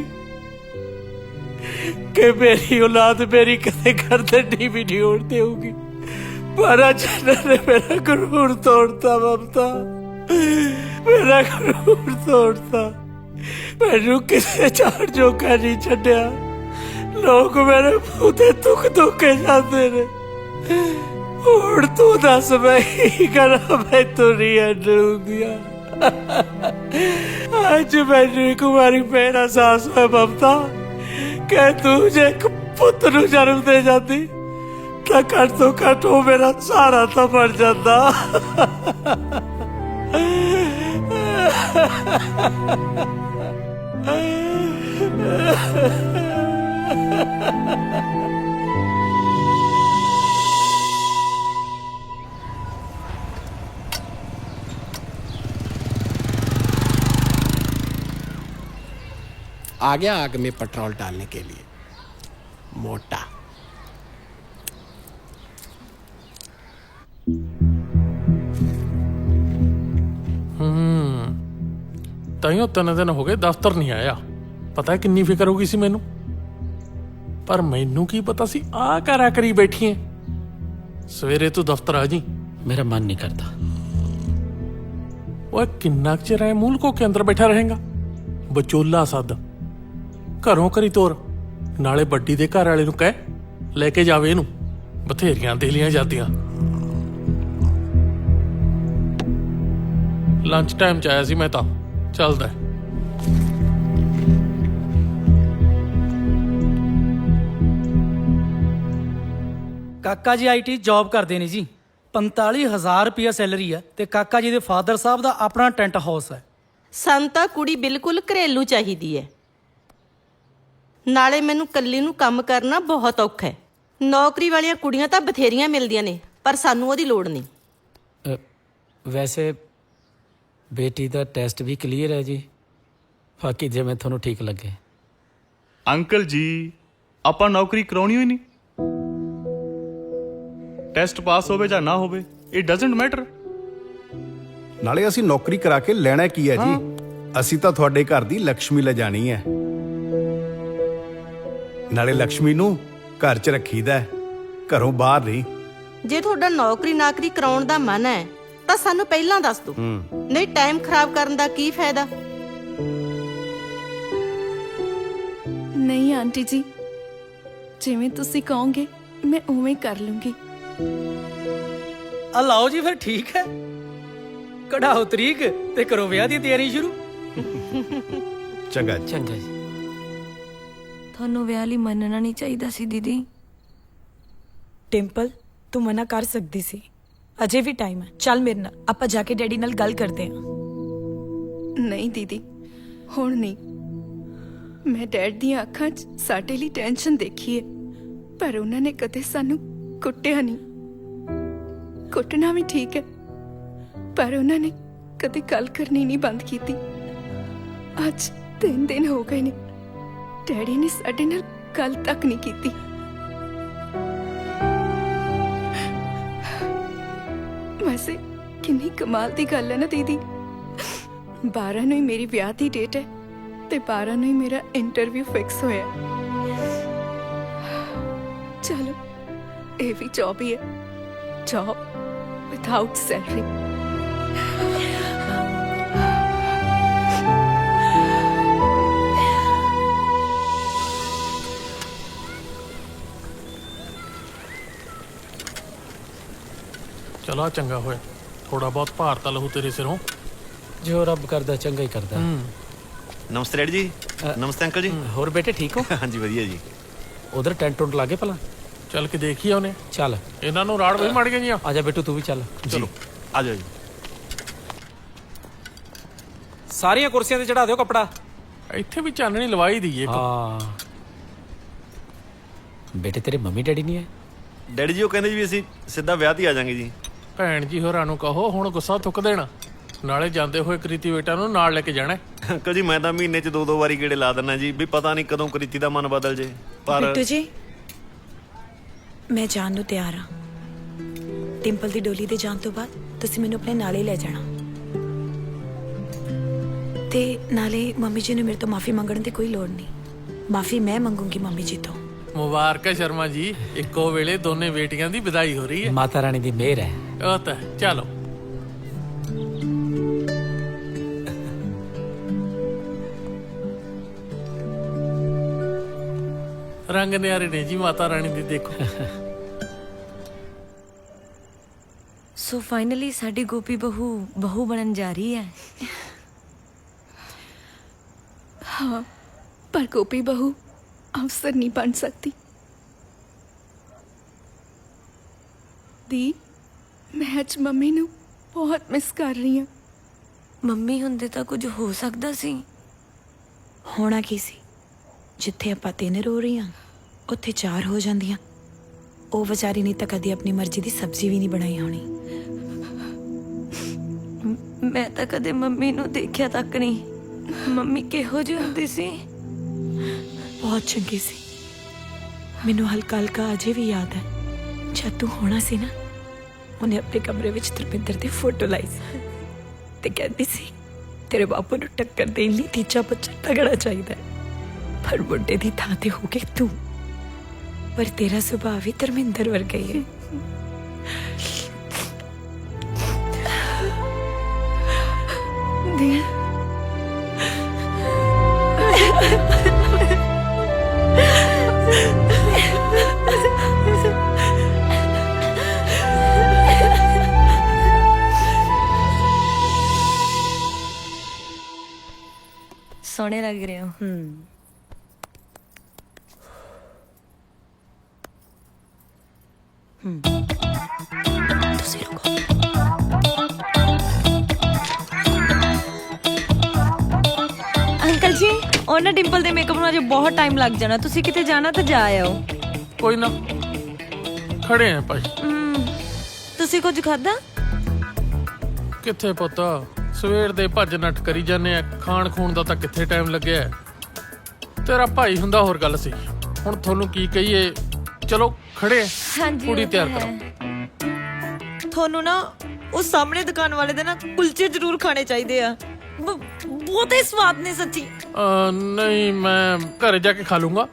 कि मेरी औलाद मेरी कदे गर्दन भी नहीं उड़ देगी, पर अज ने मेरा गरूर तोड़ता। ममता, मेरा गरूर तोड़ता। मैनू किसी चार जोगा नहीं छड्या। लोग मेरे मुंह ते दुख धोके जाते ने। हुण तू दस मैं की करा, मैं तो नहीं हंडूंगिया। अज मैनू एक बारी फिर एहसास हुआ ममता कि तू जे एक पुत नू जन्म दे जाती तो घट तो घट वो मेरा सहारा तो बन जाता। आ गया आग में पेट्रोल डालने के लिए मोटा। ताइयों 3 दिन हो गए दफ्तर नहीं आया। पता है किन्नी फिक्र हो गई सी मैनू, पर मैनू की पता सी आ करा करी बैठी है। सवेरे तू दफ्तर आ जी। मेरा मन नहीं करता। वो किन्ना चिर है मूल को के अंदर बैठा रहेगा। बचोला सद घरों करी तोर, नाले बड्डी दे घर वाले नू कह लेके जावे इनू, बथेरियां दिलियां जादियां। लंच टाइम च आया सी मैं, चलदा है। ਕਾਕਾ ਜੀ ਆਈਟੀ ਜੌਬ ਕਰਦੇ ਨੇ ਜੀ। 45,000 ਰੁਪਇਆ ਸੈਲਰੀ ਹੈ ਤੇ ਕਾਕਾ ਜੀ ਦੇ ਫਾਦਰ ਸਾਹਿਬ ਦਾ ਆਪਣਾ ਟੈਂਟ ਹਾਊਸ ਹੈ। ਸਾਨੂੰ ਤਾਂ ਕੁੜੀ ਬਿਲਕੁਲ ਘਰੇਲੂ ਚਾਹੀਦੀ ਹੈ, ਨਾਲੇ ਮੈਨੂੰ ਕੱਲੀ ਨੂੰ ਕੰਮ ਕਰਨਾ ਬਹੁਤ ਔਖਾ ਹੈ। ਨੌਕਰੀ ਵਾਲੀਆਂ ਕੁੜੀਆਂ ਤਾਂ ਬਥੇਰੀਆਂ ਮਿਲਦੀਆਂ ਨੇ, ਪਰ ਸਾਨੂੰ ਉਹਦੀ ਲੋੜ ਨਹੀਂ। ਵੈਸੇ ਬੇਟੀ ਦਾ ਟੈਸਟ ਵੀ ਕਲੀਅਰ ਹੈ ਜੀ, ਬਾਕੀ ਜਿਵੇਂ ਤੁਹਾਨੂੰ ਠੀਕ ਲੱਗੇ। ਅੰਕਲ ਜੀ ਆਪਾਂ ਨੌਕਰੀ ਕਰਾਉਣੀ ਹੋਈ ਨਹੀਂ, ਟੈਸਟ ਪਾਸ ਹੋਵੇ ਜਾਂ ਨਾ ਹੋਵੇ, ਇਟ ਡਸਨਟ ਮੈਟਰ। ਨਾਲੇ ਅਸੀਂ ਨੌਕਰੀ ਕਰਾ ਕੇ ਲੈਣਾ ਕੀ ਹੈ ਜੀ? ਅਸੀਂ ਤਾਂ ਤੁਹਾਡੇ ਘਰ ਦੀ ਲక్ష్ਮੀ ਲਿਜਾਣੀ ਹੈ। ਨਾਲੇ ਲక్ష్ਮੀ ਨੂੰ ਘਰ 'ਚ ਰੱਖੀਦਾ, ਘਰੋਂ ਬਾਹਰ ਨਹੀਂ। ਜੇ ਤੁਹਾਡਾ ਨੌਕਰੀ ਨਾਕਰੀ ਕਰਾਉਣ ਦਾ ਮਨ ਹੈ ਤਾਂ ਸਾਨੂੰ ਪਹਿਲਾਂ ਦੱਸ ਦਿਓ, ਨਹੀਂ ਟਾਈਮ ਖਰਾਬ ਕਰਨ ਦਾ ਕੀ ਫਾਇਦਾ। ਨਹੀਂ ਆਂਟੀ ਜੀ, ਜਿਵੇਂ ਤੁਸੀਂ ਕਹੋਗੇ ਮੈਂ ਉਵੇਂ ਕਰ ਲੂੰਗੀ। ਆ ਲਾਓ ਜੀ ਫਿਰ ਠੀਕ ਹੈ, ਕਢਾਓ ਤਰੀਕ ਤੇ ਕਰੋ ਵਿਆਹ ਦੀ ਤਿਆਰੀ ਸ਼ੁਰੂ। ਚੰਗਾ ਚੰਗਾ ਜੀ। ਤੁਹਾਨੂੰ ਵਿਆਹ ਲਈ ਮੰਨਣਾ ਨਹੀਂ ਚਾਹੀਦਾ ਸੀ ਦੀਦੀ। ਟਿੰਪਲ ਤੂੰ ਮਨਾ ਕਰ ਸਕਦੀ ਸੀ, ਅਜੇ ਵੀ ਟਾਈਮ ਹੈ। ਚੱਲ ਮੇਰੇ ਨਾਲ, ਆਪਾਂ ਜਾ ਕੇ ਡੈਡੀ ਨਾਲ ਗੱਲ ਕਰਦੇ ਹਾਂ। ਨਹੀਂ ਦੀਦੀ, ਹੁਣ ਨਹੀਂ। ਮੈਂ ਡੈਡ ਦੀਆਂ ਅੱਖਾਂ 'ਚ ਸਾਡੇ ਲਈ ਟੈਨਸ਼ਨ ਦੇਖੀ ਹੈ, ਪਰ ਉਹਨਾਂ ਨੇ ਕਦੇ ਸਾਨੂੰ ਕੁੱਟਿਆ ਨਹੀਂ। ਕੁੱਟਣਾ ਵੀ ਠੀਕ ਹੈ, ਪਰ ਉਹਨਾਂ ਨੇ ਕਦੇ ਗੱਲ ਕਰਨੀ ਨਹੀਂ ਬੰਦ ਕੀਤੀ। ਅੱਜ 3 ਦਿਨ ਹੋ ਗਏ ਨੇ, ਡੈਡੀ ਨੇ ਸਾਡੇ ਨਾਲ ਗੱਲ ਤੱਕ ਨਹੀਂ ਕੀਤੀ। ਵੈਸੇ ਕਿੰਨੀ ਕਮਾਲ ਦੀ ਗੱਲ ਹੈ ਨਾ ਦੀਦੀ, 12 ਨੂੰ ਹੀ ਮੇਰੀ ਵਿਆਹ ਦੀ ਡੇਟ ਹੈ ਤੇ 12 ਨੂੰ ਹੀ ਮੇਰਾ ਇੰਟਰਵਿਊ ਫਿਕਸ ਹੋਇਆ। ਚਲੋ ਇਹ ਵੀ ਜੌਬ ਹੀ ਹੈ, ਜੌਬ ਵਿਦਆਊਟ ਸੈਲਰੀ। ਚਲਾ ਚੰਗਾ ਹੋਇਆ, ਥੋੜਾ ਬਹੁਤ ਭਾਰ ਤਾਂ ਲਹੂ ਤੇਰੇ ਸਿਰੋਂ। ਜੋ ਰੱਬ ਕਰਦਾ ਚੰਗਾ ਹੀ ਕਰਦਾ। ਨਮਸਤੇ ਡੈਡੀ ਜੀ। ਨਮਸਤੇ ਅੰਕਲ ਜੀ। ਹੋਰ ਬੇਟੇ ਠੀਕ ਹੋ? ਹਾਂਜੀ ਵਧੀਆ ਜੀ। ਉਧਰ ਟੈਂਟ ਟੁੰਟ ਲਾਗੇ ਭਲਾ? ਚੱਲ ਕੇ ਦੇਖੀਏ ਉਹਨੇ। ਚੱਲ ਇਹਨਾਂ ਨੂੰ ਰਾੜ ਵੀ ਮੜ ਗਈਆਂ। ਆ ਜਾ ਬੇਟੂ ਤੂੰ ਵੀ ਚੱਲ। ਚਲੋ ਆ ਜਾਓ ਜੀ। ਸਾਰੀਆਂ ਕੁਰਸੀਆਂ ਤੇ ਚੜਾ ਦਿਓ ਕੱਪੜਾ। ਇੱਥੇ ਵੀ ਚਾਨਣੀ ਲਵਾਈ ਦੀ ਇੱਕ। ਹਾਂ ਬੇਟੇ ਤੇਰੇ ਮੰਮੀ ਡੈਡੀ ਨਹੀਂ ਆਏ? ਡੈਡੀ ਜੀ ਉਹ ਕਹਿੰਦੇ ਜੀ ਵੀ ਅਸੀਂ ਸਿੱਧਾ ਵਿਆਹ ਤੇ ਆ ਜਾਾਂਗੇ ਜੀ। ਭੈਣ ਜੀ ਹੋਰਾਂ ਨੂੰ ਕਹੋ ਹੁਣ ਗੁੱਸਾ ਥੁੱਕ ਦੇਣਾ, ਨਾਲੇ ਜਾਂਦੇ ਹੋਏ ਕ੍ਰਿਤੀ ਬੇਟਾ ਨੂੰ ਨਾਲ ਲੈ ਕੇ ਜਾਣਾ। ਅੰਕਲ ਜੀ ਮੈਂ ਤਾਂ ਮਹੀਨੇ 'ਚ 2-2 ਵਾਰੀ ਗੇੜੇ ਲਾ ਦਿੰਦਾ ਜੀ, ਵੀ ਪਤਾ ਨਹੀਂ ਕਦੋਂ ਕ੍ਰਿਤੀ ਦਾ ਮਨ ਬਦਲ ਜੇ। ਪਰ ਬਿੱਟੂ ਜੀ ਮੈਂ ਜਾਣ ਨੂੰ ਤਿਆਰ ਹਾਂ। ਟਿੰਪਲ ਦੀ ਡੋਲੀ ਦੇ ਜਾਣ ਤੋਂ ਬਾਅਦ ਤੁਸੀਂ ਮੈਨੂੰ ਆਪਣੇ ਨਾਲ ਹੀ ਲੈ ਜਾਣਾ, ਤੇ ਨਾਲੇ ਮੰਮੀ ਜੀ ਨੂੰ ਮੇਰੇ ਤੋਂ ਮਾਫੀ ਮੰਗਣ ਦੀ ਕੋਈ ਲੋੜ ਨਹੀਂ। ਮਾਫੀ ਮੈਂ ਮੰਗੂੰਗੀ ਮੰਮੀ ਜੀ ਤੋਂ। ਮੁਬਾਰਕ ਹੈ ਸ਼ਰਮਾ ਜੀ, ਇੱਕੋ ਵੇਲੇ ਦੋਨੇ ਬੇਟੀਆਂ ਦੀ ਵਿਦਾਈ ਹੋ ਰਹੀ ਹੈ। ਮਾਤਾ ਰਾਣੀ ਦੀ ਮਿਹਰ ਹੈ। ਉਹ ਤਾਂ ਚਲੋ। ਰੰਗ ਨਿਆਰੇ ਨੇ ਜੀ ਮਾਤਾ ਰਾਣੀ ਦੀ, ਦੇਖੋ। ਸੋ ਫਾਈਨਲੀ ਸਾਡੀ ਗੋਪੀ ਬਹੂ ਬਣਨ ਜਾ ਰਹੀ ਹੈ। हाँ, पर गोपी बहू अफसर नहीं बन सकती। दी मैं आज मम्मी नू बहुत मिस कर रही हूँ। ਮੰਮੀ ਹੁੰਦੇ ਤਾਂ ਕੁਝ ਹੋ ਸਕਦਾ ਸੀ। ਹੋਣਾ ਕੀ ਸੀ? ਜਿੱਥੇ ਆਪਾਂ 3 ਰੋ ਰਹੀਆਂ ਉੱਥੇ 4 ਹੋ ਜਾਂਦੀਆਂ। ਉਹ ਵਿਚਾਰੀ ਨੇ ਤਾਂ ਕਦੇ ਆਪਣੀ ਮਰਜ਼ੀ ਦੀ ਸਬਜ਼ੀ ਵੀ ਨਹੀਂ ਬਣਾਈ ਹੋਣੀ। ਮੈਂ ਤਾਂ ਕਦੇ ਮੰਮੀ ਨੂੰ ਦੇਖਿਆ ਤੱਕ ਨਹੀਂ। ਮੰਮੀ ਕਿਹੋ ਜਿਹੀ ਹੁੰਦੀ ਸੀ? ਬਹੁਤ ਚੰਗੀ ਸੀ। ਮੈਨੂੰ ਹਲਕਾ ਹਲਕਾ ਅਜੇ ਵੀ ਯਾਦ ਹੈ, ਜਦ ਤੂੰ ਹੋਣਾ ਸੀ ਨਾ, ਉਹਨੇ ਆਪਣੇ ਕਮਰੇ ਵਿੱਚ ਧਰਮਿੰਦਰ ਦੀ ਫੋਟੋ ਲਾਈ ਸੀ ਤੇ ਕਹਿੰਦੀ ਸੀ ਤੇਰੇ ਬਾਪੂ ਨੂੰ ਟੱਕਰ ਦੇਣ ਲਈ ਤੀਜਾ ਬੱਚਾ ਤਗੜਾ ਚਾਹੀਦਾ ਹੈ, ਪਰ ਮੁੰਡੇ ਦੀ ਥਾਂ ਤੇ ਹੋ ਗਈ ਤੂੰ। ਪਰ ਤੇਰਾ ਸੁਭਾਅ ਵੀ ਧਰਮਿੰਦਰ ਵਰਗਾ ਹੀ ਹੈ। दी सोने लग रहे हो। अंकल जी ਉਹਨਾਂ ਡਿੰਪਲ ਦੇ ਮੇਕਅਪ ਨੂੰ ਅਜੇ ਬਹੁਤ ਟਾਈਮ ਲੱਗ ਜਾਣਾ। ਤੁਸੀਂ ਕਿਤੇ ਜਾਣਾ ਤਾਂ ਜਾ ਆਓ। ਕੋਈ ਨਾ, ਖੜੇ ਆ ਭਾਈ। ਤੁਸੀਂ ਕੁਝ ਖਾਦਾ? ਕਿੱਥੇ ਪੁੱਤ, ਸਵੇਰ ਦੇ ਭੱਜ ਨੱਠ ਕਰੀ ਜਾਂਦੇ ਆ, ਖਾਣ ਖੂਣ ਦਾ ਤਾਂ ਕਿੱਥੇ ਟਾਈਮ ਲੱਗਿਆ ਹੈ। ਤੇਰਾ ਭਾਈ ਹੁੰਦਾ ਹੋਰ ਗੱਲ ਸੀ। ਹੁਣ ਤੁਹਾਨੂੰ ਕੀ ਕਹੀਏ, ਚਲੋ ਖੜੇ ਆ, ਹਾਂਜੀ, ਕੁੜੀ ਉਹ ਤਿਆਰ ਤਾਂ ਕਰੋ। ਤੁਹਾਨੂੰ ਨਾ ਉਹ ਸਾਹਮਣੇ ਦੁਕਾਨ ਵਾਲੇ ਦੇ ਨਾ ਕੁਲਚੇ ਜ਼ਰੂਰ ਖਾਣੇ ਚਾਹੀਦੇ ਆ, ਬਹੁਤ ਹੀ ਸਵਾਦ ਨੇ ਸੱਚੀ। ਨਹੀਂ, ਮੈਂ ਘਰੇ ਜਾ ਕੇ ਖਾ ਲੂੰਗਾ।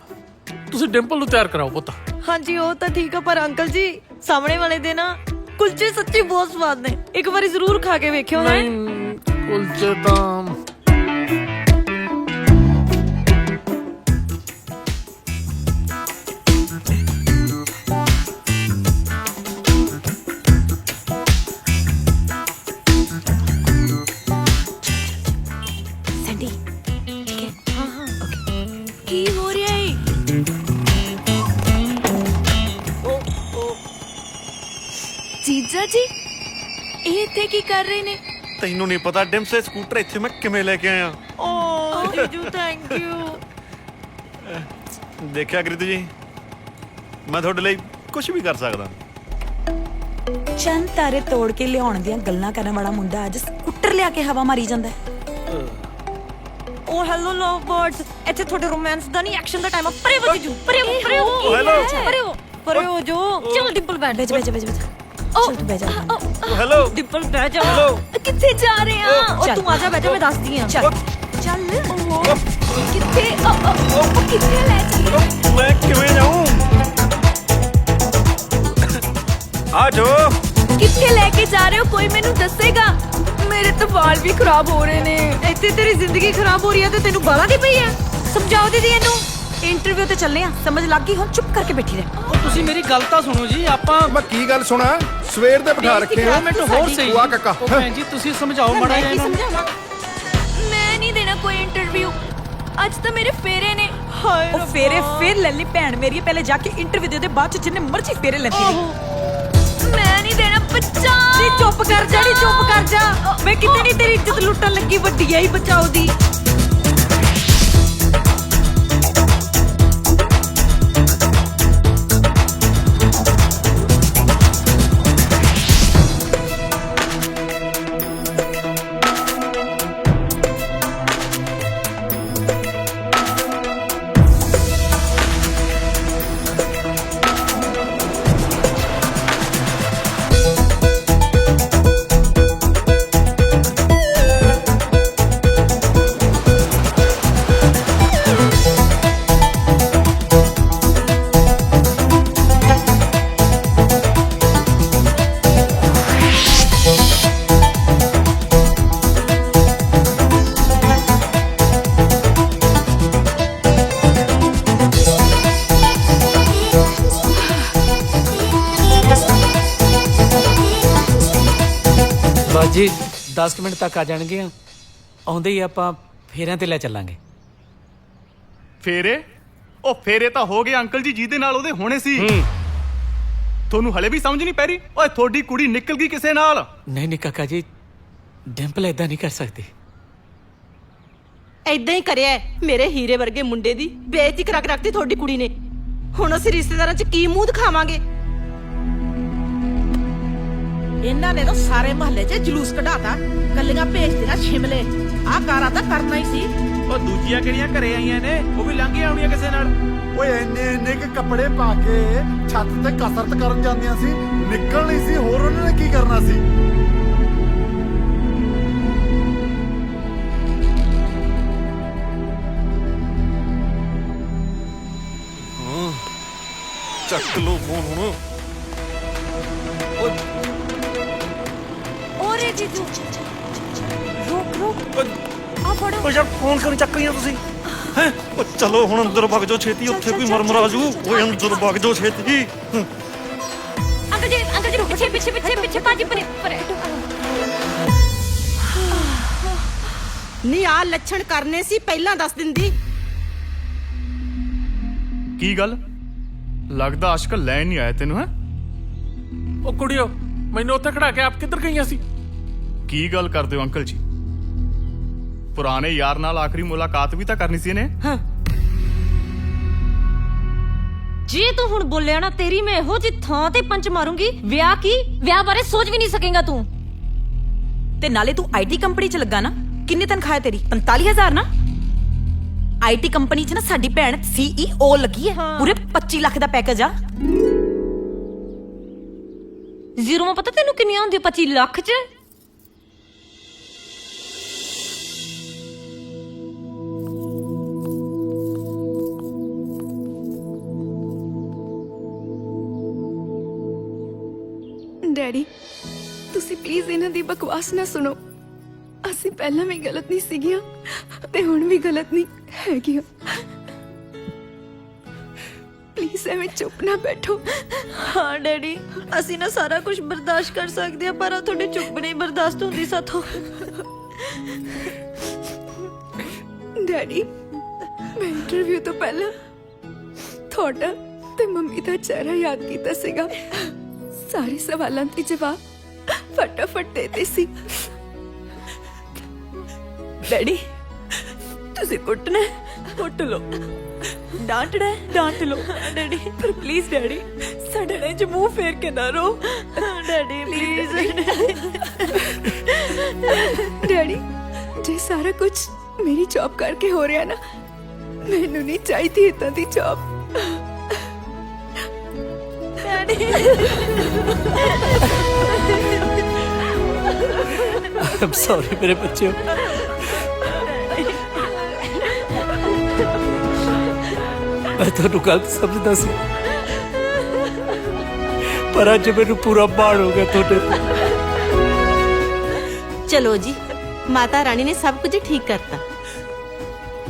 ਤੁਸੀਂ ਡਿੰਪਲ ਨੂੰ ਤਿਆਰ ਕਰਾਓ ਪੁੱਤ। ਹਾਂਜੀ ਉਹ ਤਾਂ ਠੀਕ ਆ, ਪਰ ਅੰਕਲ ਜੀ ਸਾਹਮਣੇ ਵਾਲੇ ਦੇ ਨਾ ਕੁਲਚੇ ਸੱਚੀ ਬਹੁਤ ਸਵਾਦ ਨੇ, ਇੱਕ ਵਾਰੀ ਜ਼ਰੂਰ ਖਾ ਕੇ ਵੇਖਿਓ। ਹੈ ਕੁਲਚੇ ਤਾਂ ਸੈਂਡੀ ਠੀਕ ਹੈ? ਹਾਂ ਹਾਂ ਓਕੇ। ਕੀ ਹੋ ਰਿਹਾ ਹੈ? ਜੀਜਾ ਜੀ ਇਹ ਇੱਥੇ ਕੀ ਕਰ ਰਹੇ ਨੇ? ਤੈਨੂੰ ਨਹੀਂ ਪਤਾ ਡਿਮਸੇ ਸਕੂਟਰ ਇੱਥੇ ਮੈਂ ਕਿਵੇਂ ਲੈ ਕੇ ਆਇਆ। ਓ ਜੀਜੂ ਥੈਂਕ ਯੂ। ਦੇਖਿਆ ਕ੍ਰਿਤੂ ਜੀ, ਮੈਂ ਤੁਹਾਡੇ ਲਈ ਕੁਝ ਵੀ ਕਰ ਸਕਦਾ। ਚੰਦ ਤਾਰੇ ਤੋੜ ਕੇ ਲਿਆਉਣ ਦੀਆਂ ਗੱਲਾਂ ਕਰਨ ਵਾਲਾ ਮੁੰਡਾ ਅੱਜ ਸਕੂਟਰ ਲਿਆ ਕੇ ਹਵਾ ਮਾਰੀ ਜਾਂਦਾ ਹੈ। ਓ ਹੈਲੋ ਲਵ ਬਰਡਸ, ਇੱਥੇ ਤੁਹਾਡੇ ਰੋਮਾਂਸ ਦਾ ਨਹੀਂ ਐਕਸ਼ਨ ਦਾ ਟਾਈਮ ਆ। ਪਰੇ ਹੋ ਜੀਜੂ, ਪਰੇ ਹੋ, ਪਰੇ ਹੋ, ਹੈਲੋ ਪਰੇ ਹੋ ਜੋ। ਚਲ ਡਿੰਪਲ ਬੈਠ ਜਾ, ਬੈਠ ਜਾ। ਚਲ ਤੂੰ ਬੈਠ ਜਾ। ਹੈਲੋ ਡਿੰਪਲ ਬੈਠ ਜਾ। ਕਿੱਥੇ ਜਾ ਰਹੇ ਆ? ਉਹ ਤੂੰ ਆ ਜਾ, ਬੈਠ ਜਾ, ਮੈਂ ਦੱਸਦੀ ਆ। ਚੱਲ ਚੱਲ। ਕਿੱਥੇ ਕਿੱਥੇ ਲੈ ਚੱਲੇ? ਮੈਂ ਕਿਵੇਂ ਜਾਊਂ? ਆ ਜੋ ਕਿੱਥੇ ਲੈ ਕੇ ਜਾ ਰਹੇ ਹੋ? ਕੋਈ ਮੈਨੂੰ ਦੱਸੇਗਾ? ਮੇਰੇ ਤਾਂ ਵਾਲ ਵੀ ਖਰਾਬ ਹੋ ਰਹੇ ਨੇ। ਇੱਥੇ ਤੇਰੀ ਜ਼ਿੰਦਗੀ ਖਰਾਬ ਹੋ ਰਹੀ ਹੈ ਤੇ ਤੈਨੂੰ ਗਾਲਾਂ ਦੀ ਪਈ ਹੈ। ਸਮਝਾਓ ਦੀਦੀ ਇਹਨੂੰ। ਇੰਟਰਵਿਊ ਤੇ ਚੱਲੇ ਆ, ਸਮਝ ਲੱਗ ਗਈ? ਹੁਣ ਚੁੱਪ ਕਰਕੇ ਬੈਠੀ ਰਹਿ। ਉਹ ਤੁਸੀਂ ਮੇਰੀ ਗੱਲ ਤਾਂ ਸੁਣੋ ਜੀ। ਆਪਾਂ ਮੈਂ ਕੀ ਗੱਲ ਸੁਣਾ? ਸਵੇਰ ਦੇ ਬਿਠਾ ਰੱਖੇ ਹੋ। ਮਿੰਟ ਹੋਰ ਸਹੀ। ਉਹ ਕਾਕਾ ਉਹ ਭੈਣ ਜੀ ਤੁਸੀਂ ਸਮਝਾਓ ਮਾੜਾ ਜਿਹਾ ਇਹਨਾਂ ਨੂੰ। ਮੈਂ ਨਹੀਂ ਦੇਣਾ ਕੋਈ ਇੰਟਰਵਿਊ, ਅੱਜ ਤਾਂ ਮੇਰੇ ਫੇਰੇ ਨੇ। ਉਹ ਫੇਰੇ ਫੇਰ ਲੈ ਲਈ ਭੈਣ ਮੇਰੀ, ਪਹਿਲੇ ਜਾ ਕੇ ਇੰਟਰਵਿਊ ਦੇ ਦੇ, ਬਾਅਦ ਚ ਜਿੰਨੇ ਮਰਜ਼ੀ ਫੇਰੇ ਲੈਂਦੀ ਰਹੀ। ਮੈਂ ਨਹੀਂ ਦੇਣਾ। ਬੱਚਾ ਨੀ ਚੁੱਪ ਕਰ ਜਾ, ਨੀ ਚੁੱਪ ਕਰ ਜਾ। ਮੈਂ ਕਿਤੇ ਨਹੀਂ ਤੇਰੀ ਇੱਜ਼ਤ ਲੁੱਟਣ ਲੱਗੀ, ਵੱਡੀ ਆਈ ਬਚਾਓ ਦੀ। ਜੀ 10 ਮਿੰਟ ਤੱਕ ਆ ਜਾਣਗੇ। ਆਉਂਦੇ ਹੀ ਆਪਾਂ ਫੇਰਿਆਂ ਤੇ ਲੈ ਚੱਲਾਂਗੇ। ਫੇਰੇ? ਉਹ ਫੇਰੇ ਤਾਂ ਹੋ ਗਏ ਅੰਕਲ ਜੀ, ਜਿਹਦੇ ਨਾਲ ਉਹਦੇ ਹੋਣੇ ਸੀ। ਤੁਹਾਨੂੰ ਹਲੇ ਵੀ ਸਮਝ ਨਹੀਂ ਪੈ ਰਹੀ? ਓਏ ਤੁਹਾਡੀ ਕੁੜੀ ਨਿਕਲ ਗਈ ਕਿਸੇ ਨਾਲ। ਨਹੀਂ ਨਹੀਂ ਕਾਕਾ ਜੀ, ਡਿੰਪਲ ਏਦਾਂ ਨਹੀਂ ਕਰ ਸਕਦੀ। ਏਦਾਂ ਹੀ ਕਰਿਆ ਮੇਰੇ ਹੀਰੇ ਵਰਗੇ ਮੁੰਡੇ ਦੀ ਬੇਇੱਜ਼ਤੀ ਕਰਾ ਕੇ ਰੱਖਤੀ ਤੁਹਾਡੀ ਕੁੜੀ ਨੇ। ਹੁਣ ਅਸੀਂ ਰਿਸ਼ਤੇਦਾਰਾਂ 'ਚ ਕੀ ਮੂੰਹ ਦਿਖਾਵਾਂਗੇ? ਇਹਨਾਂ ਨੇ ਤਾਂ ਸਾਰੇ ਮਹੱਲੇ 'ਚ ਜਲੂਸ ਕਢਾਤਾ, ਕੱਲੀਆਂ ਭੇਜਦੀਆਂ ਸ਼ਿਮਲੇ। ਆਹ ਕਾਰਾ ਤਾਂ ਕਰਨਾ ਹੀ ਸੀ। ਉਹ ਦੂਜੀਆਂ ਕਿਹੜੀਆਂ ਘਰੇ ਆਈਆਂ ਨੇ, ਉਹ ਵੀ ਲੰਘ ਆਉਣੀਆਂ ਕਿਸੇ ਨਾਲ। ਓਏ ਇੰਨੇ ਕਿ ਕੱਪੜੇ ਪਾ ਕੇ ਛੱਤ ਤੇ ਕਸਰਤ ਕਰਨ ਜਾਂਦੀਆਂ ਸੀ, ਨਿਕਲਣੀ ਸੀ, ਹੋਰ ਉਹਨਾਂ ਨੇ ਕੀ ਕਰਨਾ ਸੀ? ਚੱਕ ਲੋ ਫੋਨ ਹੁਣ। ਓਰੇ ਜੀਜੂ ਰੁਕ ਰੁਕ, ਆ ਫੜੋ। ਓ ਯਾਰ ਫੋਨ ਕਿਉਂ ਚੱਕ ਰਹੀਆਂ ਤੁਸੀਂ? ਹੈ ਉਹ ਚਲੋ ਹੁਣ ਅੰਦਰ ਵਗ ਜਾਓ ਛੇਤੀ, ਉੱਥੇ ਕੋਈ ਮਰਮਰ ਆ ਜੂ। ਓਏ ਅੰਦਰ ਵਗ ਜਾਓ ਛੇਤੀ। ਅੰਕਲ ਜੀ ਰੁਕੋ, ਪਿੱਛੇ ਪਿੱਛੇ ਪਿੱਛੇ ਪਿੱਛੇ ਭਾਜੀ ਪਰੇ ਪਰੇ। ਨਹੀਂ ਆ ਲੱਛਣ ਕਰਨੇ ਸੀ ਪਹਿਲਾਂ ਦੱਸ ਦਿੰਦੀ। ਕੀ ਗੱਲ ਲੱਗਦਾ ਆਸ਼ਕ ਲੈਣ ਨਹੀਂ ਆਇਆ ਤੈਨੂੰ? ਹੈ ਉਹ ਕੁੜੀਓ, ਮੈਨੂੰ ਉੱਥੇ ਖੜਾ ਕੇ ਆਪ ਕਿੱਧਰ ਗਈਆਂ ਸੀ? ਕੀ ਗੱਲ ਕਰਦੇ ਹੋ ਅੰਕਲ ਜੀ? ਪੁਰਾਣੇ ਯਾਰ ਨਾਲ ਆਖਰੀ ਮੁਲਾਕਾਤ ਵੀ ਤਾਂ ਕਰਨੀ ਸੀ ਇਹਨੇ। ਹਾਂ ਜੇ ਤੂੰ ਹੁਣ ਬੋਲਿਆ ਨਾ, ਤੇਰੀ ਮੈਂ ਇਹੋ ਜਿਹੀ ਥਾਂ ਤੇ ਪੰਚ ਮਾਰੂੰਗੀ। ਵਿਆਹ ਕੀ, ਵਿਆਹ ਬਾਰੇ ਸੋਚ ਵੀ ਨਹੀਂ ਸਕੇਗਾ ਤੂੰ। ਤੇ ਨਾਲੇ ਤੂੰ ਆਈਟੀ ਕੰਪਨੀ 'ਚ ਲੱਗਾ ਨਾ। ਕਿੰਨੀ ਤਨਖਾਹ ਹੈ ਤੇਰੀ? 45,000 ਨਾ। ਆਈਟੀ ਕੰਪਨੀ 'ਚ ਨਾ ਸਾਡੀ ਭੈਣ CEO ਲੱਗੀ ਹੈ, ਪੂਰੇ 25 ਲੱਖ ਦਾ ਪੈਕੇਜ ਆ। ਜ਼ੀਰੋ ਮੈਂ ਪਤਾ ਤੈਨੂੰ ਕਿੰਨੀਆਂ ਹੁੰਦੀਆਂ 25 ਲੱਖ 'ਚ? ਡੈਡੀ ਤੁਸੀਂ ਪਲੀਜ਼ ਇਹਨਾਂ ਦੀ ਬਕਵਾਸ ਨਾ ਸੁਣੋ। ਅਸੀਂ ਪਹਿਲਾਂ ਵੀ ਗਲਤ ਨਹੀਂ ਸੀਗੀਆਂ ਤੇ ਹੁਣ ਵੀ ਗਲਤ ਨਹੀਂ ਹੈਗੀਆਂ। ਪਲੀਜ਼ ਐਵੇਂ ਚੁੱਪ ਨਾ ਬੈਠੋ। ਹਾਂ ਡੈਡੀ, ਅਸੀਂ ਨਾ ਸਾਰਾ ਕੁਝ ਬਰਦਾਸ਼ਤ ਕਰ ਸਕਦੇ ਆ, ਪਰ ਤੁਹਾਡੇ ਚੁੱਪ ਨਹੀਂ ਬਰਦਾਸ਼ਤ ਹੁੰਦੀ ਸਾਥੋਂ। ਡੈਡੀ ਮੈਂ ਇੰਟਰਵਿਊ ਤੋਂ ਪਹਿਲਾਂ ਤੁਹਾਡਾ ਤੇ ਮੰਮੀ ਦਾ ਚਿਹਰਾ ਯਾਦ ਕੀਤਾ ਸੀਗਾ। ਸਾਰੇ ਸਵਾਲਾਂ ਦੇ ਜਵਾਬ ਫਟਾਫਟ ਦੇਤੇ ਸੀ। ਡੈਡੀ ਤੁਸੀਂ ਕੁੱਟਣਾ ਕੁੱਟ ਲਓ, ਡਾਂਟਣਾ ਡਾਂਟ ਲਓ ਡੈਡੀ, ਪਰ ਪਲੀਜ਼ ਡੈਡੀ ਸਾਡੇ ਨਾਲ ਚ ਮੂੰਹ ਫੇਰ ਕੇ ਨਾ ਰੋ ਡੈਡੀ ਪਲੀਜ਼। ਡੈਡੀ ਜੇ ਸਾਰਾ ਕੁਝ ਮੇਰੀ ਜੌਬ ਕਰਕੇ ਹੋ ਰਿਹਾ ਨਾ, ਮੈਨੂੰ ਨਹੀਂ ਚਾਹੀਦੀ ਇਦਾਂ ਦੀ ਜੌਬ। I'm sorry ਮੇਰੇ ਬੱਚਿਓ। ਮੈਂ ਤੁਹਾਨੂੰ ਗਲਤ ਸਮਝਦਾ ਸੀ, ਪਰ ਅੱਜ ਮੈਨੂੰ ਪੂਰਾ ਮਾਣ ਹੋ ਗਿਆ ਤੁਹਾਡੇ ਤੇ। ਚਲੋ ਜੀ, ਮਾਤਾ ਰਾਣੀ ਨੇ ਸਭ ਕੁਝ ਠੀਕ ਕਰਤਾ।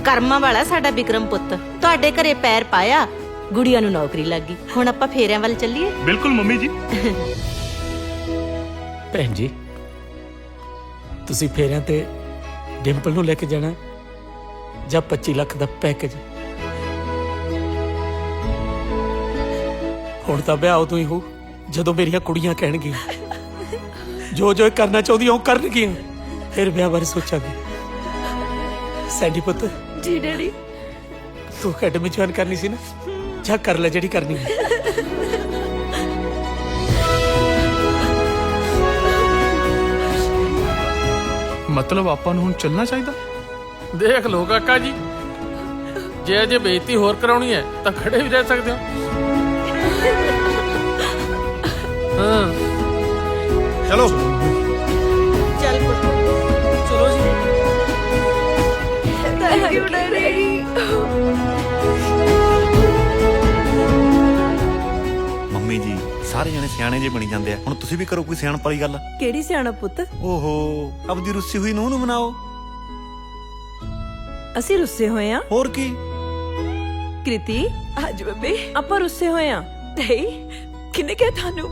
ਕਰਮਾਂ ਵਾਲਾ ਸਾਡਾ ਵਿਕਰਮ ਪੁੱਤ ਤੁਹਾਡੇ ਘਰੇ ਪੈਰ ਪਾਇਆ, ਗੁੜੀਆ ਨੂੰ ਨੌਕਰੀ ਲੱਗ ਗਈ। ਹੁਣ ਆਪਾਂ ਫੇਰਿਆਂ ਵੱਲ ਚੱਲੀਏ। ਬਿਲਕੁਲ ਮੰਮੀ ਜੀ। ਭੈਣ ਜੀ ਤੁਸੀਂ ਫੇਰਿਆਂ ਤੇ ਡਿੰਪਲ ਨੂੰ ਲੈ ਕੇ ਜਾਣਾ ਜਾਂ 25 ਲੱਖ ਦਾ ਪੈਕੇਜ? ਹੁਣ ਤਾਂ ਵਿਆਹ ਉਦੋਂ ਹੀ ਹੋ ਜਦੋਂ ਮੇਰੀਆਂ ਕੁੜੀਆਂ ਕਹਿਣਗੀਆਂ, ਜੋ ਜੋ ਕਰਨਾ ਚਾਹੁੰਦੀਆਂ ਉਹ ਕਰਨਗੀਆਂ, ਫਿਰ ਵਿਆਹ ਬਾਰੇ ਸੋਚਾਂਗੇ। ਸੈਂਡੀ ਪੁੱਤ। ਜੀ ਡੈਡੀ। ਤੂੰ ਅਕੈਡਮੀ ਜੁਆਇਨ ਕਰਨੀ ਸੀ ਨਾ, ਜਾ ਕਰ ਲੈ ਜਿਹੜੀ ਕਰਨੀ ਹੈ। ਮਤਲਬ ਆਪਾਂ ਨੂੰ ਹੁਣ ਚੱਲਣਾ ਚਾਹੀਦਾ? ਦੇਖ ਲੋ ਕਾਕਾ ਜੀ, ਜੇ ਅਜੇ ਬੇਇੱਜ਼ਤੀ ਹੋਰ ਕਰਾਉਣੀ ਹੈ ਤਾਂ ਖੜੇ ਵੀ ਰਹਿ ਸਕਦੇ ਹੋ। ਹਾਂ ਚਲੋ ਚੱਲ ਪੁੱਤ, ਚਲੋ ਜੀ। Thank you daddy. ਮੰਮੀ ਜੀ ਸਾਰੇ ਜਣੇ ਸਿਆਣੇ ਜੇ ਬਣੀ ਜਾਂਦੇ ਆ, ਹੁਣ ਤੁਸੀਂ ਵੀ ਕਰੋ ਕੋਈ ਸਿਆਣਪ ਵਾਲੀ ਗੱਲ। ਕਿਹੜੀ ਸਿਆਣਾ ਪੁੱਤ? ਓਹੋ, ਆਪਦੀ ਰੁੱਸੀ ਹੋਈ ਨੂੰਹ ਨੂੰ ਮਨਾਓ। ਅਸੀਂ ਰੁੱਸੇ ਹੋਏ ਆ? ਹੋਰ ਕੀ ਕ੍ਰਿਤੀ, ਅੱਜ ਬੇਬੇ ਆਪਾਂ ਰੁੱਸੇ ਹੋਏ ਆ? ਨਹੀਂ, ਕਿੰਨੇ ਕਿਹਾ ਤੁਹਾਨੂੰ?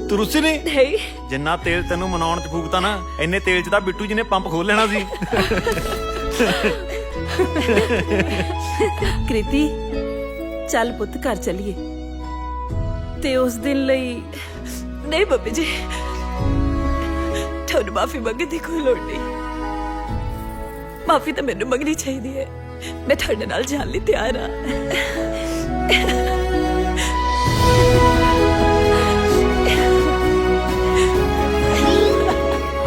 ਤੂੰ ਰੁੱਸੀ ਨਹੀਂ? ਨਹੀਂ। ਜਿੰਨਾ ਤੇਲ ਤੈਨੂੰ ਮਨਾਉਣ ਚ ਫੂਕਤਾ ਨਾ, ਇੰਨੇ ਤੇਲ ਚ ਤਾਂ ਬਿੱਟੂ ਜੀ ਨੇ ਪੰਪ ਖੋਲ ਲੈਣਾ ਸੀ। ਕ੍ਰਿਤੀ ਚੱਲ ਪੁੱਤ ਘਰ ਚੱਲੀਏ। ਤੇ ਉਸ ਦਿਨ ਲਈ ਨਹੀਂ ਬੱਬੀ ਜੀ, ਤੁਹਾਨੂੰ ਮਾਫੀ ਮੰਗਣ ਦੀ ਕੋਈ ਲੋੜ ਨਹੀਂ। ਮਾਫੀ ਤਾਂ ਮੈਨੂੰ ਮੰਗਣੀ ਚਾਹੀਦੀ ਹੈ। ਮੈਂ ਤੁਹਾਡੇ ਨਾਲ ਜਾਣ ਲਈ ਤਿਆਰ ਹਾਂ।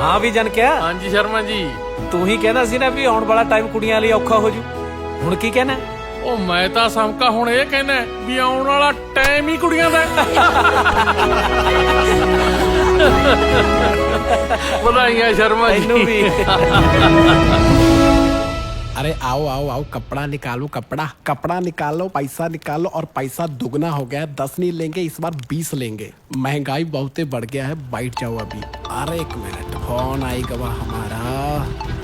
ਹਾਂ ਵੀ ਜਨ ਕਿਹਾ। ਹਾਂਜੀ ਸ਼ਰਮਾ ਜੀ। ਤੂੰ ਹੀ ਕਹਿੰਦਾ ਸੀ ਨਾ ਵੀ ਆਉਣ ਵਾਲਾ ਟਾਈਮ ਕੁੜੀਆਂ ਲਈ ਔਖਾ ਹੋ ਜੂ, ਹੁਣ ਕੀ ਕਹਿਣਾ? ਉਹ ਮੈਂ ਤਾਂ ਸਮਕਾ ਹੁਣ ਇਹ ਕਹਿਣਾ ਵੀ ਆਉਣ ਵਾਲਾ ਟਾਈਮ ਹੀ ਕੁੜੀਆਂ ਦਾ। ਵਧਾਈਆਂ ਸ਼ਰਮਾ ਜੀ। ਤੈਨੂੰ ਵੀ। अरे आओ आओ आओ, कपड़ा निकालो, कपड़ा कपड़ा निकालो, पैसा निकालो, और पैसा दुगना हो गया है। 10 नहीं लेंगे इस बार, 20 लेंगे। महंगाई बहुते बढ़ गया है। बैठ जाओ अभी। अरे एक मिनट, फोन आएगा वह हमारा।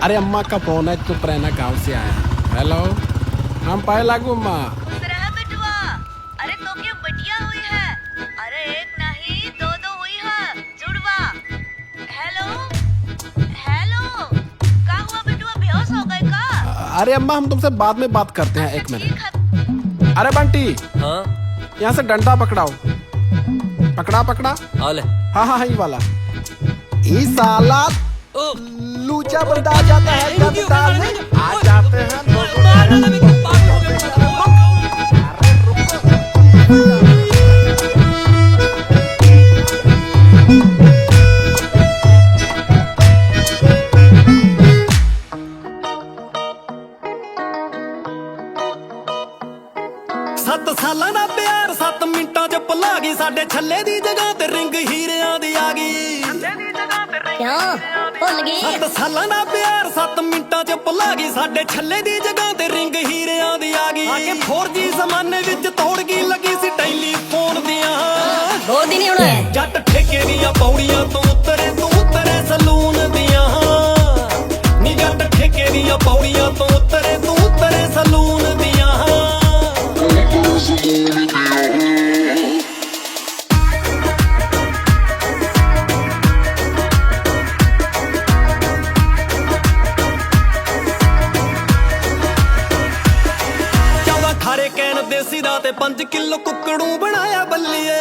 अरे अम्मा का फोन है, चुप रहना, गाँव से आया। हेलो, हम पाए लागू अम्मा। अरे तो क्या बटिया हुई है? अरे एक नहीं दो हुई है, जुड़वा। हेलो हेलो, क्या हुआ बेटुआ, बेहोश हो गए का? अरे अम्मा हम तुमसे बाद में बात करते हैं, एक मिनट। अरे बंटी, हाँ यहाँ से डंडा पकड़ाओ। पकड़ा पकड़ा। हाँ हाँ ये वाला। ये साला लूचा बंदा आ जाता है, जब डालने आ जाते हैं। 7 ਸਾਲਾਂ ਦਾ ਪਿਆਰ 7 ਮਿੰਟਾਂ 'ਚ ਭੁਲਾ ਗਈ ਸਾਡੇ ਛੱਲੇ ਦੀ ਜਗ੍ਹਾ ਤੇ ਰਿੰਗ ਹੀਰਿਆਂ ਦੀ ਆ ਗਈ ਕਿਉਂ ਭੁੱਲ ਗਈ 7 ਸਾਲਾਂ ਦਾ ਪਿਆਰ 7 ਮਿੰਟਾਂ 'ਚ ਭੁਲਾ ਗਈ ਸਾਡੇ ਛੱਲੇ ਦੀ ਜਗ੍ਹਾ ਤੇ ਰਿੰਗ ਹੀਰਿਆਂ ਦੀ ਆ ਗਈ ਆ ਕੇ 4G ਜ਼ਮਾਨੇ ਵਿੱਚ ਤੋੜ ਗਈ ਲੱਗੀ ਸੀ ਟੈਲੀਫੋਨ ਦੀਆਂ ਹੋਰ ਦੀ ਨਹੀਂ ਹੁਣ ਜੱਟ ਠੇਕੇ ਦੀਆਂ ਪੌੜੀਆਂ ਤੋਂ ਉਤਰੇ ਸਲੂਨ ਦੀਆਂ ਨੀ ਜੱਟ ਠੇਕੇ ਦੀਆਂ ਪੌੜੀਆਂ ਤੋਂ ਉਤਰੇ ਸਲੂਨ ਦੀਆਂ ਖਾਰੇ ਕੈਨ ਦੇਸੀ ਦਾ ਤੇ 5 ਕਿਲੋ ਕੁੱਕੜੂ ਬਣਾਇਆ ਬੱਲੀਏ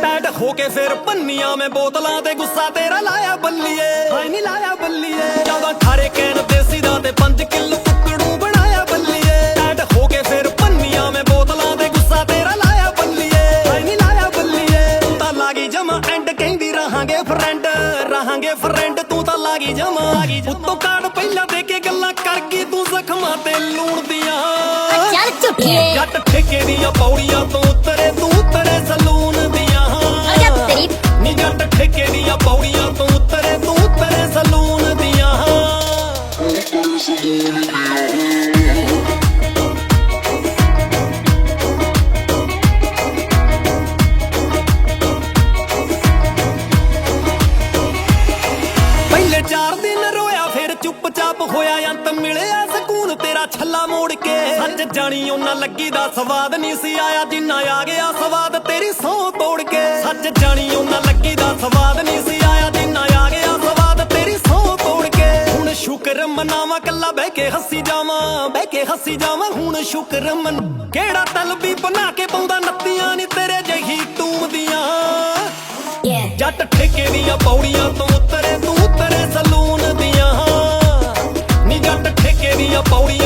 ਟੈਟ ਹੋ ਕੇ ਫਿਰ ਪੰਨੀਆਂ ਮੈਂ ਬੋਤਲਾਂ ਤੇ ਗੁੱਸਾ ਤੇਰਾ ਲਾਇਆ ਬੱਲੀਏ ਹਾਏ ਨਹੀਂ ਲਾਇਆ ਬੱਲੀਏ 14 ਖਾਰੇ ਕੈਨ ਦੇਸੀ ਦਾ ਤੇ 5 ਕਿਲੋ ਕੁੱਕੜੂ ਬਣਾਇਆ ਬੱਲੀਏ ਟੈਟ ਹੋ ਕੇ ਫਿਰ ਪੰਨੀਆਂ ਮੈਂ ਬੋਤਲਾਂ ਤੇ ਗੁੱਸਾ ਤੇਰਾ ਲਾਇਆ ਬੱਲੀਏ ਹਾਏ ਨਹੀਂ ਲਾਇਆ ਬੱਲੀਏ ਤੂੰ ਤਾਂ ਲਾਗੀ ਜਮਾ ਐਂਡ ਕਹਿੰਦੀ ਰਹਾਂਗੇ ਫਰੈਂਡ ਤੂੰ ਤਾਂ ਲਾਗੀ ਜਮਾ ਉੱਤੋਂ ਕਾਰਡ ਪਹਿਲਾਂ ਦੇ ਕੇ ਗੱਲਾਂ ਕਰ ਗਈ ਤੂੰ ਜ਼ਖਮਾਂ ਤੇ ਲੂਣ ਦੀਆਂ ਚੱਲ ਝੁੱਠੀਏ ਜੱਟ ਠੇਕੇ ਦੀਆਂ ਪੌੜੀਆਂ ਤੋਂ ਉਤਰੇ ਸਲੂਨ ਦੀਆਂ ਨੀ ਜੱਟ ਠੇਕੇ ਦੀਆਂ ਪੌੜੀਆਂ ਤੋਂ ਉਤਰੇ ਸਲੂਨ ਦੀਆਂ ਪਹਿਲੇ 4 ਦਿਨ ਰੋਇਆ ਫਿਰ ਚੁੱਪਚਾਪ ਹੋਇਆ ਅੰਤ ਮਿਲਿਆ ਸਕੂਨ ਤੇਰਾ ਛੱਲਾ ਮੋੜ ਕੇ ਸੱਚ ਜਾਣੀ ਉਹਨਾਂ ਲੱਗੀ ਦਾ ਸਵਾਦ ਨਹੀਂ ਸੀ ਆਇਆ ਜਿੰਨਾ ਆ ਗਿਆ ਸਵਾਦ ਤੇਰੀ ਸੌਂ ਤੋੜ ਕੇ ਸੱਚ ਜਾਣੀ ਉਹਨਾਂ ਲੱਗੀ ਦਾ ਸਵਾਦ ਨਹੀਂ ਸੀ ਆਇਆ ਜਿੰਨਾ ਆ ਗਿਆ ਸਵਾਦ ਤੇਰੀ ਸੌਂ ਤੋੜ ਕੇ ਹੁਣ ਸ਼ੁਕਰ ਮਨਾਵਾਂ ਕੱਲਾ ਬਹਿ ਕੇ ਹੱਸੀ ਜਾਵਾਂ ਹੁਣ ਸ਼ੁਕਰ ਮਨ ਕਿਹੜਾ ਤਲਬੀ ਬਣਾ ਕੇ ਪਾਉਂਦਾ ਨੱਤੀਆਂ ਨੀ ਤੇਰੇ ਜਹੀ ਟੂਮ ਦੀਆਂ ਜੱਟ ਠੇਕੇ ਦੀਆਂ ਪੌੜੀਆਂ ਤੋਂ ਉਤਰੇ ਸਲੂਨ ਦੀਆਂ ਨੀ ਜੱਟ ਠੇਕੇ ਦੀਆਂ ਪੌੜੀਆਂ